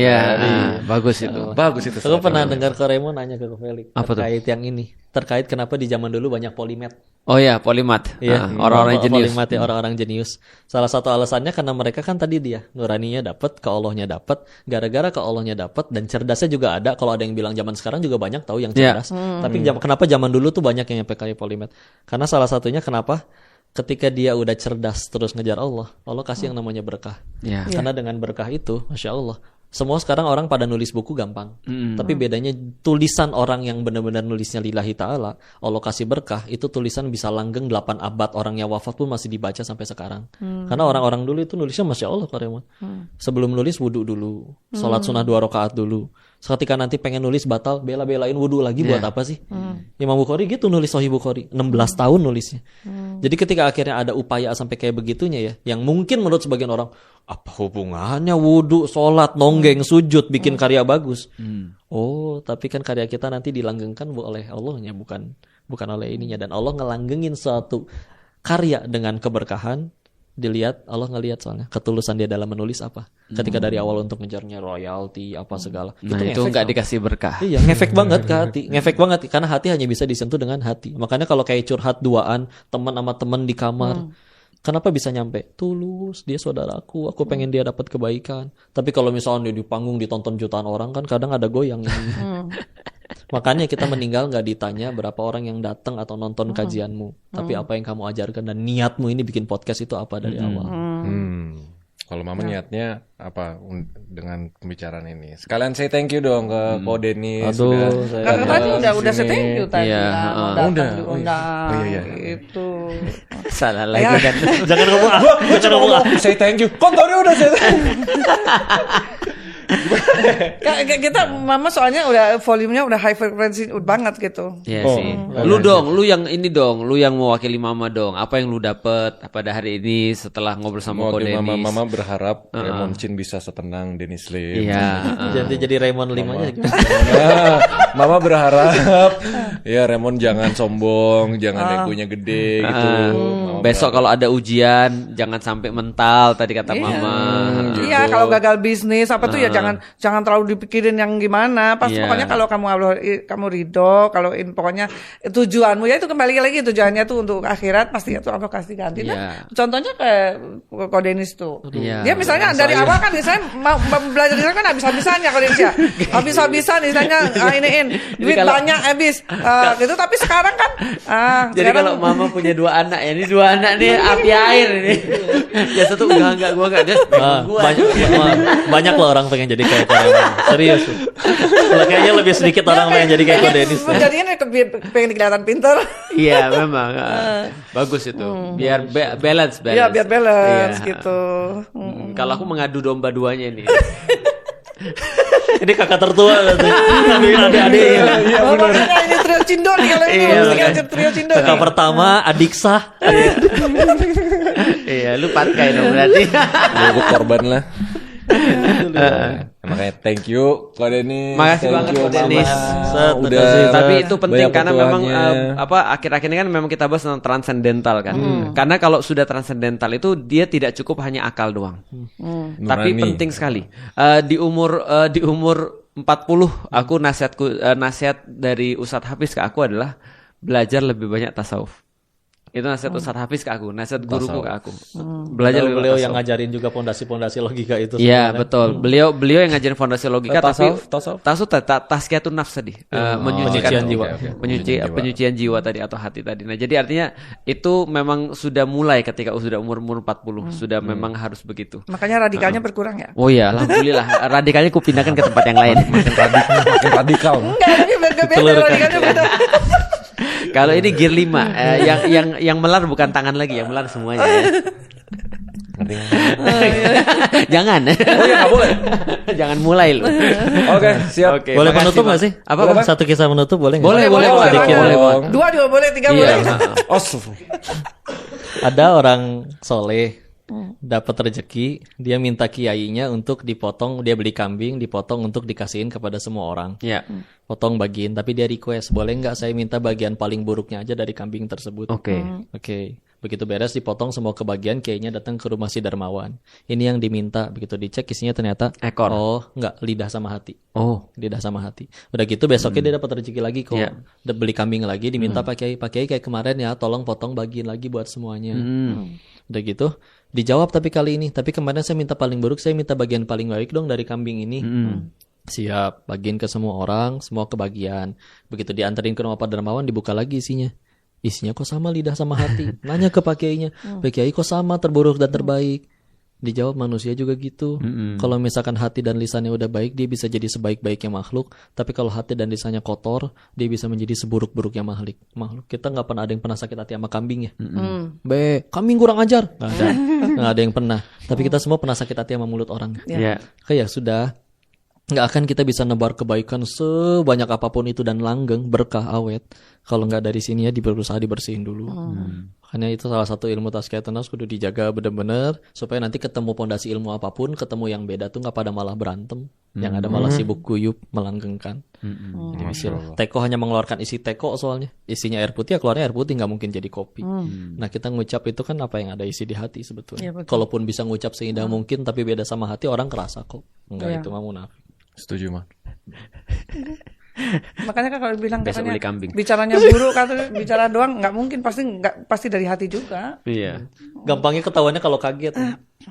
Speaker 1: Bagus itu.
Speaker 2: Bagus itu.
Speaker 3: Aku pernah dengar Koremo nanya ke Kofelik terkait yang ini. Terkait kenapa di zaman dulu banyak polimat.
Speaker 1: Oh ya, polimat. Orang-orang jenius.
Speaker 3: Polimat ya, orang-orang jenius. Salah satu alasannya karena mereka kan tadi dia nuraninya dapat, ke Allahnya dapat, gara-gara ke Allahnya dapat dan cerdasnya juga ada. Kalau ada yang bilang zaman sekarang juga banyak tahu yang cerdas. Tapi kenapa zaman dulu tuh banyak yang PKI polimat? Karena salah satunya kenapa? Ketika dia udah cerdas terus ngejar Allah kasih yang namanya berkah. Karena dengan berkah itu, Masya Allah, semua sekarang orang pada nulis buku gampang. Tapi bedanya tulisan orang yang benar-benar nulisnya lillahi ta'ala, Allah kasih berkah, itu tulisan bisa langgeng 8 abad, orangnya wafat pun masih dibaca sampai sekarang. Karena orang-orang dulu itu nulisnya Masya Allah, Pak Raymond. Sebelum nulis wudu dulu, sholat sunnah 2 rakaat dulu. Ketika nanti pengen nulis batal, bela-belain wudu lagi buat apa sih? Imam Bukhari gitu nulis Sahih Bukhari, 16 tahun nulisnya. Jadi ketika akhirnya ada upaya sampai kayak begitunya ya, yang mungkin menurut sebagian orang, apa hubungannya wudu, sholat, nonggeng, sujud, bikin karya bagus? Oh, tapi kan karya kita nanti dilanggengkan oleh Allahnya, bukan oleh ininya. Dan Allah ngelanggengin suatu karya dengan keberkahan. Dilihat, Allah ngelihat soalnya ketulusan dia dalam menulis apa. Ketika dari awal untuk ngejarnya royalti apa segala.
Speaker 1: Nah itu nggak dikasih berkah.
Speaker 3: Iya, ngefek banget ke hati. Ngefek banget karena hati hanya bisa disentuh dengan hati. Makanya kalau kayak curhat duaan, teman sama teman di kamar, kenapa bisa nyampe? Tulus, dia saudaraku, aku pengen dia dapat kebaikan. Tapi kalau misalnya dia di panggung ditonton jutaan orang kan kadang ada goyang. Makanya kita meninggal gak ditanya berapa orang yang datang atau nonton kajianmu, tapi apa yang kamu ajarkan dan niatmu ini bikin podcast itu apa dari awal.
Speaker 2: Kalau Mama niatnya apa dengan pembicaraan ini? Sekalian say thank you dong ke Ko Dennis.
Speaker 4: Karena tadi udah say thank you tadi.
Speaker 1: Iya,
Speaker 4: Mau datang
Speaker 2: udah.
Speaker 4: diundang.
Speaker 2: Oh, iya.
Speaker 4: Itu.
Speaker 1: Salah lagi
Speaker 4: Ya.
Speaker 1: kan.
Speaker 3: Jangan ngomong jangan ngomong
Speaker 2: Say thank you. Kok Tony udah say thank you?
Speaker 4: Kita Mama soalnya udah volumenya udah high frequency banget gitu.
Speaker 1: Iya
Speaker 2: Oh.
Speaker 1: sih. Lu dong, lu yang ini dong, lu yang mewakili Mama dong. Apa yang lu dapet pada hari ini setelah ngobrol sama Ko
Speaker 2: Mewakili
Speaker 1: Dennis?
Speaker 2: Mama berharap Raymond Chin bisa setenang Dennis Lim.
Speaker 1: Iya.
Speaker 3: jadi Raymond 5 aja gitu.
Speaker 2: Ya, Mama berharap ya Raymond jangan sombong, jangan egonya gede gitu. Mama
Speaker 1: Besok kalau ada ujian jangan sampai mental tadi kata Mama.
Speaker 4: Iya, kalau gagal bisnis apa tuh ya jangan terlalu dipikirin yang gimana. Pas
Speaker 1: Iya.
Speaker 4: pokoknya kalau kamu ridho, kalau pokoknya tujuanmu ya itu kembali lagi tujuannya tuh untuk akhirat pasti itu Allah kasih ganti.
Speaker 1: Iya.
Speaker 4: Nah, contohnya kayak Ko Dennis tuh.
Speaker 1: Iya.
Speaker 4: Dia misalnya dari awal kan misalnya mau belajar di sana kan habis-habisan ya Ko Dennis ya. Habis-habisan misalnya iniin duit
Speaker 1: kalau-
Speaker 4: banyak habis gitu tapi sekarang kan
Speaker 1: Jadi kalau Mama punya 2 anak ya, ini 2 anak nih api air ini. Ya satu enggak gua enggak dia gua.
Speaker 3: Banyak loh orang pengen jadi kayak Ko Raymond. Serius. Kalau kayaknya lebih sedikit orang pengen jadi kayak Ko Dennis.
Speaker 4: Jadinya pengen kelihatan pintar.
Speaker 1: Iya, memang. Bagus itu. Biar balance.
Speaker 4: Iya, biar balance
Speaker 1: Iya.
Speaker 4: gitu.
Speaker 1: Kalau aku mengadu domba duanya ini.
Speaker 3: Ini kakak tertua berarti. Adik-adik.
Speaker 4: Oh, makanya ini trio Cindo nih kalau ini
Speaker 1: Iya,
Speaker 4: mesti
Speaker 1: makanya.
Speaker 4: kan trio Cindo.
Speaker 3: Kakak
Speaker 4: nih.
Speaker 3: pertama adik sah.
Speaker 1: Iya, lu patkai dong berarti.
Speaker 2: Ya, aku korban lah. Makanya thank you Ko Dennis.
Speaker 1: Makasih
Speaker 2: Thank
Speaker 1: banget,
Speaker 2: you,
Speaker 1: Ko
Speaker 2: Mama.
Speaker 1: Dennis.
Speaker 2: Udah
Speaker 1: Tapi itu penting
Speaker 2: banyak
Speaker 1: karena memang
Speaker 2: petualannya.
Speaker 1: akhir-akhir ini kan memang kita bahas tentang transcendental kan. Karena kalau sudah transcendental itu dia tidak cukup hanya akal doang. Tapi
Speaker 2: Nurani.
Speaker 1: penting sekali. Di umur 40 aku nasihat dari Ustadz Hafiz ke aku adalah belajar lebih banyak tasawuf. Itu nasihat Ustadz Hafiz ke aku, nasihat guruku ke aku. Belajar lebih
Speaker 3: Beliau
Speaker 1: banyak
Speaker 3: yang
Speaker 1: tasawuf.
Speaker 3: ngajarin juga pondasi-pondasi logika itu.
Speaker 1: Iya
Speaker 3: sebenarnya.
Speaker 1: betul. Beliau yang ngajarin fondasi logika
Speaker 2: Tasawuf,
Speaker 1: tapi
Speaker 2: tasawuf.
Speaker 1: tazkiyatun nafs tadi. Menyucikan
Speaker 3: Penyucian jiwa.
Speaker 1: Penyucian jiwa tadi atau hati tadi. Nah, jadi artinya itu memang sudah mulai ketika sudah umur 40, sudah memang harus begitu.
Speaker 4: Makanya radikalnya berkurang ya.
Speaker 1: Oh iya, alhamdulillah. Radikalnya kupindahkan ke tempat yang lain.
Speaker 2: Makin radikal.
Speaker 4: Enggak, ini beda
Speaker 3: Telurkan.
Speaker 4: radikalnya beda.
Speaker 1: Kalau ini gear 5, yang melar bukan tangan lagi, yang melar semuanya. Ya. Jangan.
Speaker 2: Oh iya, nggak boleh.
Speaker 1: Jangan mulai loh.
Speaker 2: Oke, siap.
Speaker 1: Oke,
Speaker 3: Boleh
Speaker 1: makasih,
Speaker 3: penutup
Speaker 1: Bang.
Speaker 3: nggak sih?
Speaker 1: Apa?
Speaker 3: Satu kisah menutup boleh nggak?
Speaker 1: Boleh, boleh,
Speaker 3: sedikit.
Speaker 1: boleh, Bang.
Speaker 4: 2 juga boleh, 3
Speaker 1: Iya.
Speaker 4: boleh.
Speaker 2: Oh,
Speaker 3: Ada orang soleh dapat rezeki, dia minta kiainya untuk dipotong, dia beli kambing, dipotong untuk dikasihin kepada semua orang.
Speaker 1: Iya.
Speaker 3: Potong bagian, tapi dia request, boleh nggak saya minta bagian paling buruknya aja dari kambing tersebut?
Speaker 1: Oke.
Speaker 3: Oke. Begitu beres dipotong semua kebagian, kiainya datang ke rumah si Darmawan. Ini yang diminta, begitu dicek isinya ternyata
Speaker 1: Ekor.
Speaker 3: Oh, enggak, lidah sama hati.
Speaker 1: Oh.
Speaker 3: Lidah sama hati. Udah gitu besoknya dia dapat rezeki lagi kok.
Speaker 1: Iya.
Speaker 3: Udah beli kambing lagi, diminta Pak Kiai kayak kemarin ya, tolong potong bagian lagi buat semuanya. Udah gitu dijawab tapi kali ini, tapi kemarin saya minta paling buruk, saya minta bagian paling baik dong dari kambing ini. Siap, bagiin ke semua orang, semua kebagian. Begitu dianterin ke rumah Pak Darmawan, dibuka lagi isinya. Isinya kok sama lidah sama hati. Nanya ke Pak Kiainya, Pak Kiai kok sama terburuk dan terbaik? Dijawab manusia juga gitu. Kalau misalkan hati dan lisannya udah baik, dia bisa jadi sebaik-baiknya makhluk. Tapi kalau hati dan lisannya kotor, dia bisa menjadi seburuk-buruknya makhluk. Kita nggak pernah ada yang pernah sakit hati sama kambing ya. Kambing kurang ajar. Nggak ada. Nggak ada yang pernah. Tapi kita semua pernah sakit hati sama mulut orang.
Speaker 1: Iya.
Speaker 3: Kayak sudah. Nggak akan kita bisa nebar kebaikan sebanyak apapun itu dan langgeng, berkah, awet. Kalau nggak dari sini ya berusaha dibersihin dulu. Makanya itu salah satu ilmu tazkiyatun nafs kudu dijaga bener-bener supaya nanti ketemu pondasi ilmu apapun, ketemu yang beda tuh nggak pada malah berantem, yang ada malah sibuk guyup melanggengkan. Jadi istilah teko hanya mengeluarkan isi teko soalnya isinya air putih, ya keluarnya air putih, nggak mungkin jadi kopi. Nah kita ngucap itu kan apa yang ada isi di hati sebetulnya.
Speaker 4: Iya, betul.
Speaker 3: Kalaupun bisa ngucap seindah mungkin tapi beda sama hati, orang kerasa kok. Enggak, itu mah munafik.
Speaker 2: setuju, mah.
Speaker 4: Makanya kan kalau bilang
Speaker 1: Besok
Speaker 4: katanya
Speaker 1: beli kambing.
Speaker 4: bicaranya buruk katanya bicara doang nggak mungkin, pasti dari hati juga.
Speaker 1: Iya.
Speaker 3: Gampangnya ketahuannya kalau kaget.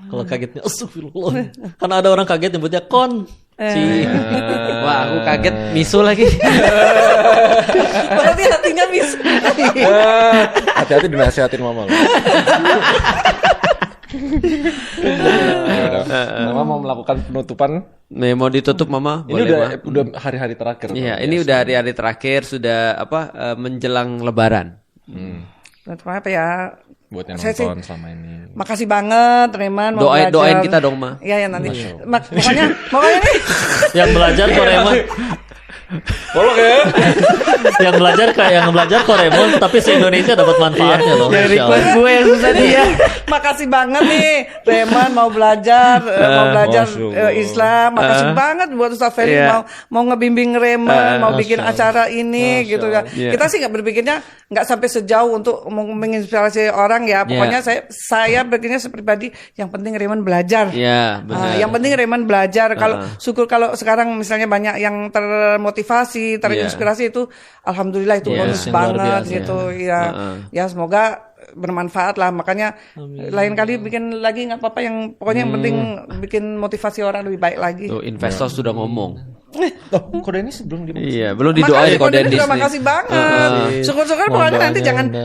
Speaker 3: Kalau kagetnya astagfirullah. Karena ada orang kaget nyebutnya kon.
Speaker 1: Wah, aku kaget misu lagi.
Speaker 4: Berarti hatinya bisa.
Speaker 2: Hati-hati dinasihatin mama lo. Mama mau melakukan penutupan.
Speaker 1: Mau ditutup Mama?
Speaker 2: Ini
Speaker 1: Boleh,
Speaker 2: udah hari-hari terakhir.
Speaker 1: Iya, ini udah hari-hari terakhir sudah menjelang Lebaran.
Speaker 4: Apa ya?
Speaker 2: Buat yang
Speaker 4: Saya sih-
Speaker 2: nonton selama ini.
Speaker 4: Makasih banget Reman mau
Speaker 1: Doain
Speaker 4: belajar.
Speaker 1: kita dong, Ma.
Speaker 4: Iya ya nanti. Pokoknya nih.
Speaker 3: Yang belajar Doraemon,
Speaker 2: Tolong ya.
Speaker 3: yang belajar Doraemon, tapi se Indonesia dapat manfaatnya loh.
Speaker 1: Yang
Speaker 3: Masya Allah.
Speaker 1: request gue yang susah dia.
Speaker 4: Makasih banget nih Reman mau belajar
Speaker 2: Masya Allah.
Speaker 4: Islam. Makasih banget buat Ustaz Ferry
Speaker 1: Iya.
Speaker 4: mau ngebimbing Reman, mau bikin acara ini gitu ya.
Speaker 1: Iya.
Speaker 4: Kita sih nggak berpikirnya nggak sampai sejauh untuk menginspirasi orang ya. Pokoknya saya berpikirnya pribadi yang penting Reman belajar.
Speaker 1: Iya, benar.
Speaker 4: Yang penting Reman belajar. Kalau sekarang misalnya banyak yang termotivasi, terinspirasi itu alhamdulillah itu bonus
Speaker 3: yang luar
Speaker 4: banget
Speaker 3: biasa.
Speaker 4: gitu. Ya. Ya semoga bermanfaat lah. Makanya lain kali bikin lagi nggak apa-apa, yang pokoknya yang penting bikin motivasi orang lebih baik lagi.
Speaker 1: Tuh investor sudah ngomong.
Speaker 2: Oh, kode ini sebelum di
Speaker 1: Iya, belum didoain kok
Speaker 4: Dennis
Speaker 1: Dennis
Speaker 4: juga
Speaker 1: nih.
Speaker 4: makasih banget. Syukur-syukur pokoknya nanti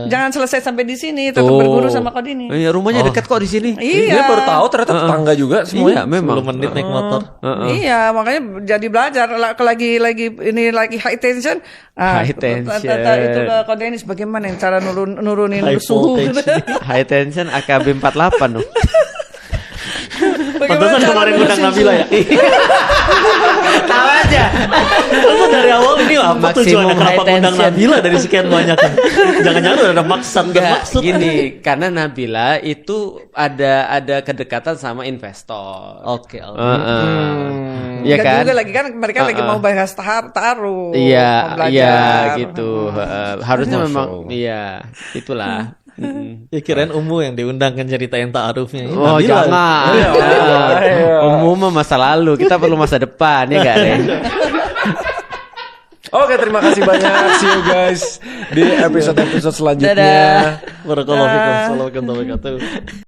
Speaker 4: jangan selesai sampai di sini, tetap berguru sama Kodini.
Speaker 1: Iya, rumahnya dekat kok di sini.
Speaker 2: Dia
Speaker 4: Iya.
Speaker 2: baru tahu ternyata tetangga juga
Speaker 1: Iya,
Speaker 2: semuanya.
Speaker 1: memang.
Speaker 3: 10 menit naik motor.
Speaker 4: Iya, makanya jadi belajar lagi high tension.
Speaker 1: High tension.
Speaker 4: Itu ke Kodini bagaimana cara nurunin
Speaker 3: High
Speaker 4: suhu.
Speaker 3: voltage.
Speaker 1: High tension AKB 48 loh.
Speaker 3: Pantesan kemarin undang Nabila ya.
Speaker 1: Tahu aja.
Speaker 3: Pantesan dari awal ini apa
Speaker 1: Maksimum
Speaker 3: tujuannya, kenapa
Speaker 1: high
Speaker 3: undang
Speaker 1: tension.
Speaker 3: Nabila dari sekian banyak kan? Jangan-jangan udah ada maksud dan
Speaker 1: Enggak,
Speaker 3: maksud.
Speaker 1: gini, karena Nabila itu ada kedekatan sama investor.
Speaker 3: Oke.
Speaker 1: Iya
Speaker 4: Enggak
Speaker 1: kan?
Speaker 4: juga lagi kan mereka lagi mau bahas taruh.
Speaker 1: Iya,
Speaker 4: mau belajar.
Speaker 1: iya gitu. Harusnya memang iya, itulah.
Speaker 3: Ya kirain Umu yang diundang kan ceritain ta'arufnya. Ya,
Speaker 1: Oh,
Speaker 3: Nabila.
Speaker 1: jangan. Umum mah masa lalu, kita perlu masa depan ya enggak, Ren?
Speaker 2: Oke, terima kasih banyak. See you guys di episode-episode selanjutnya.
Speaker 1: Dadah.
Speaker 3: Barakallahu fikum. Assalamualaikum warahmatullahi wabarakatuh.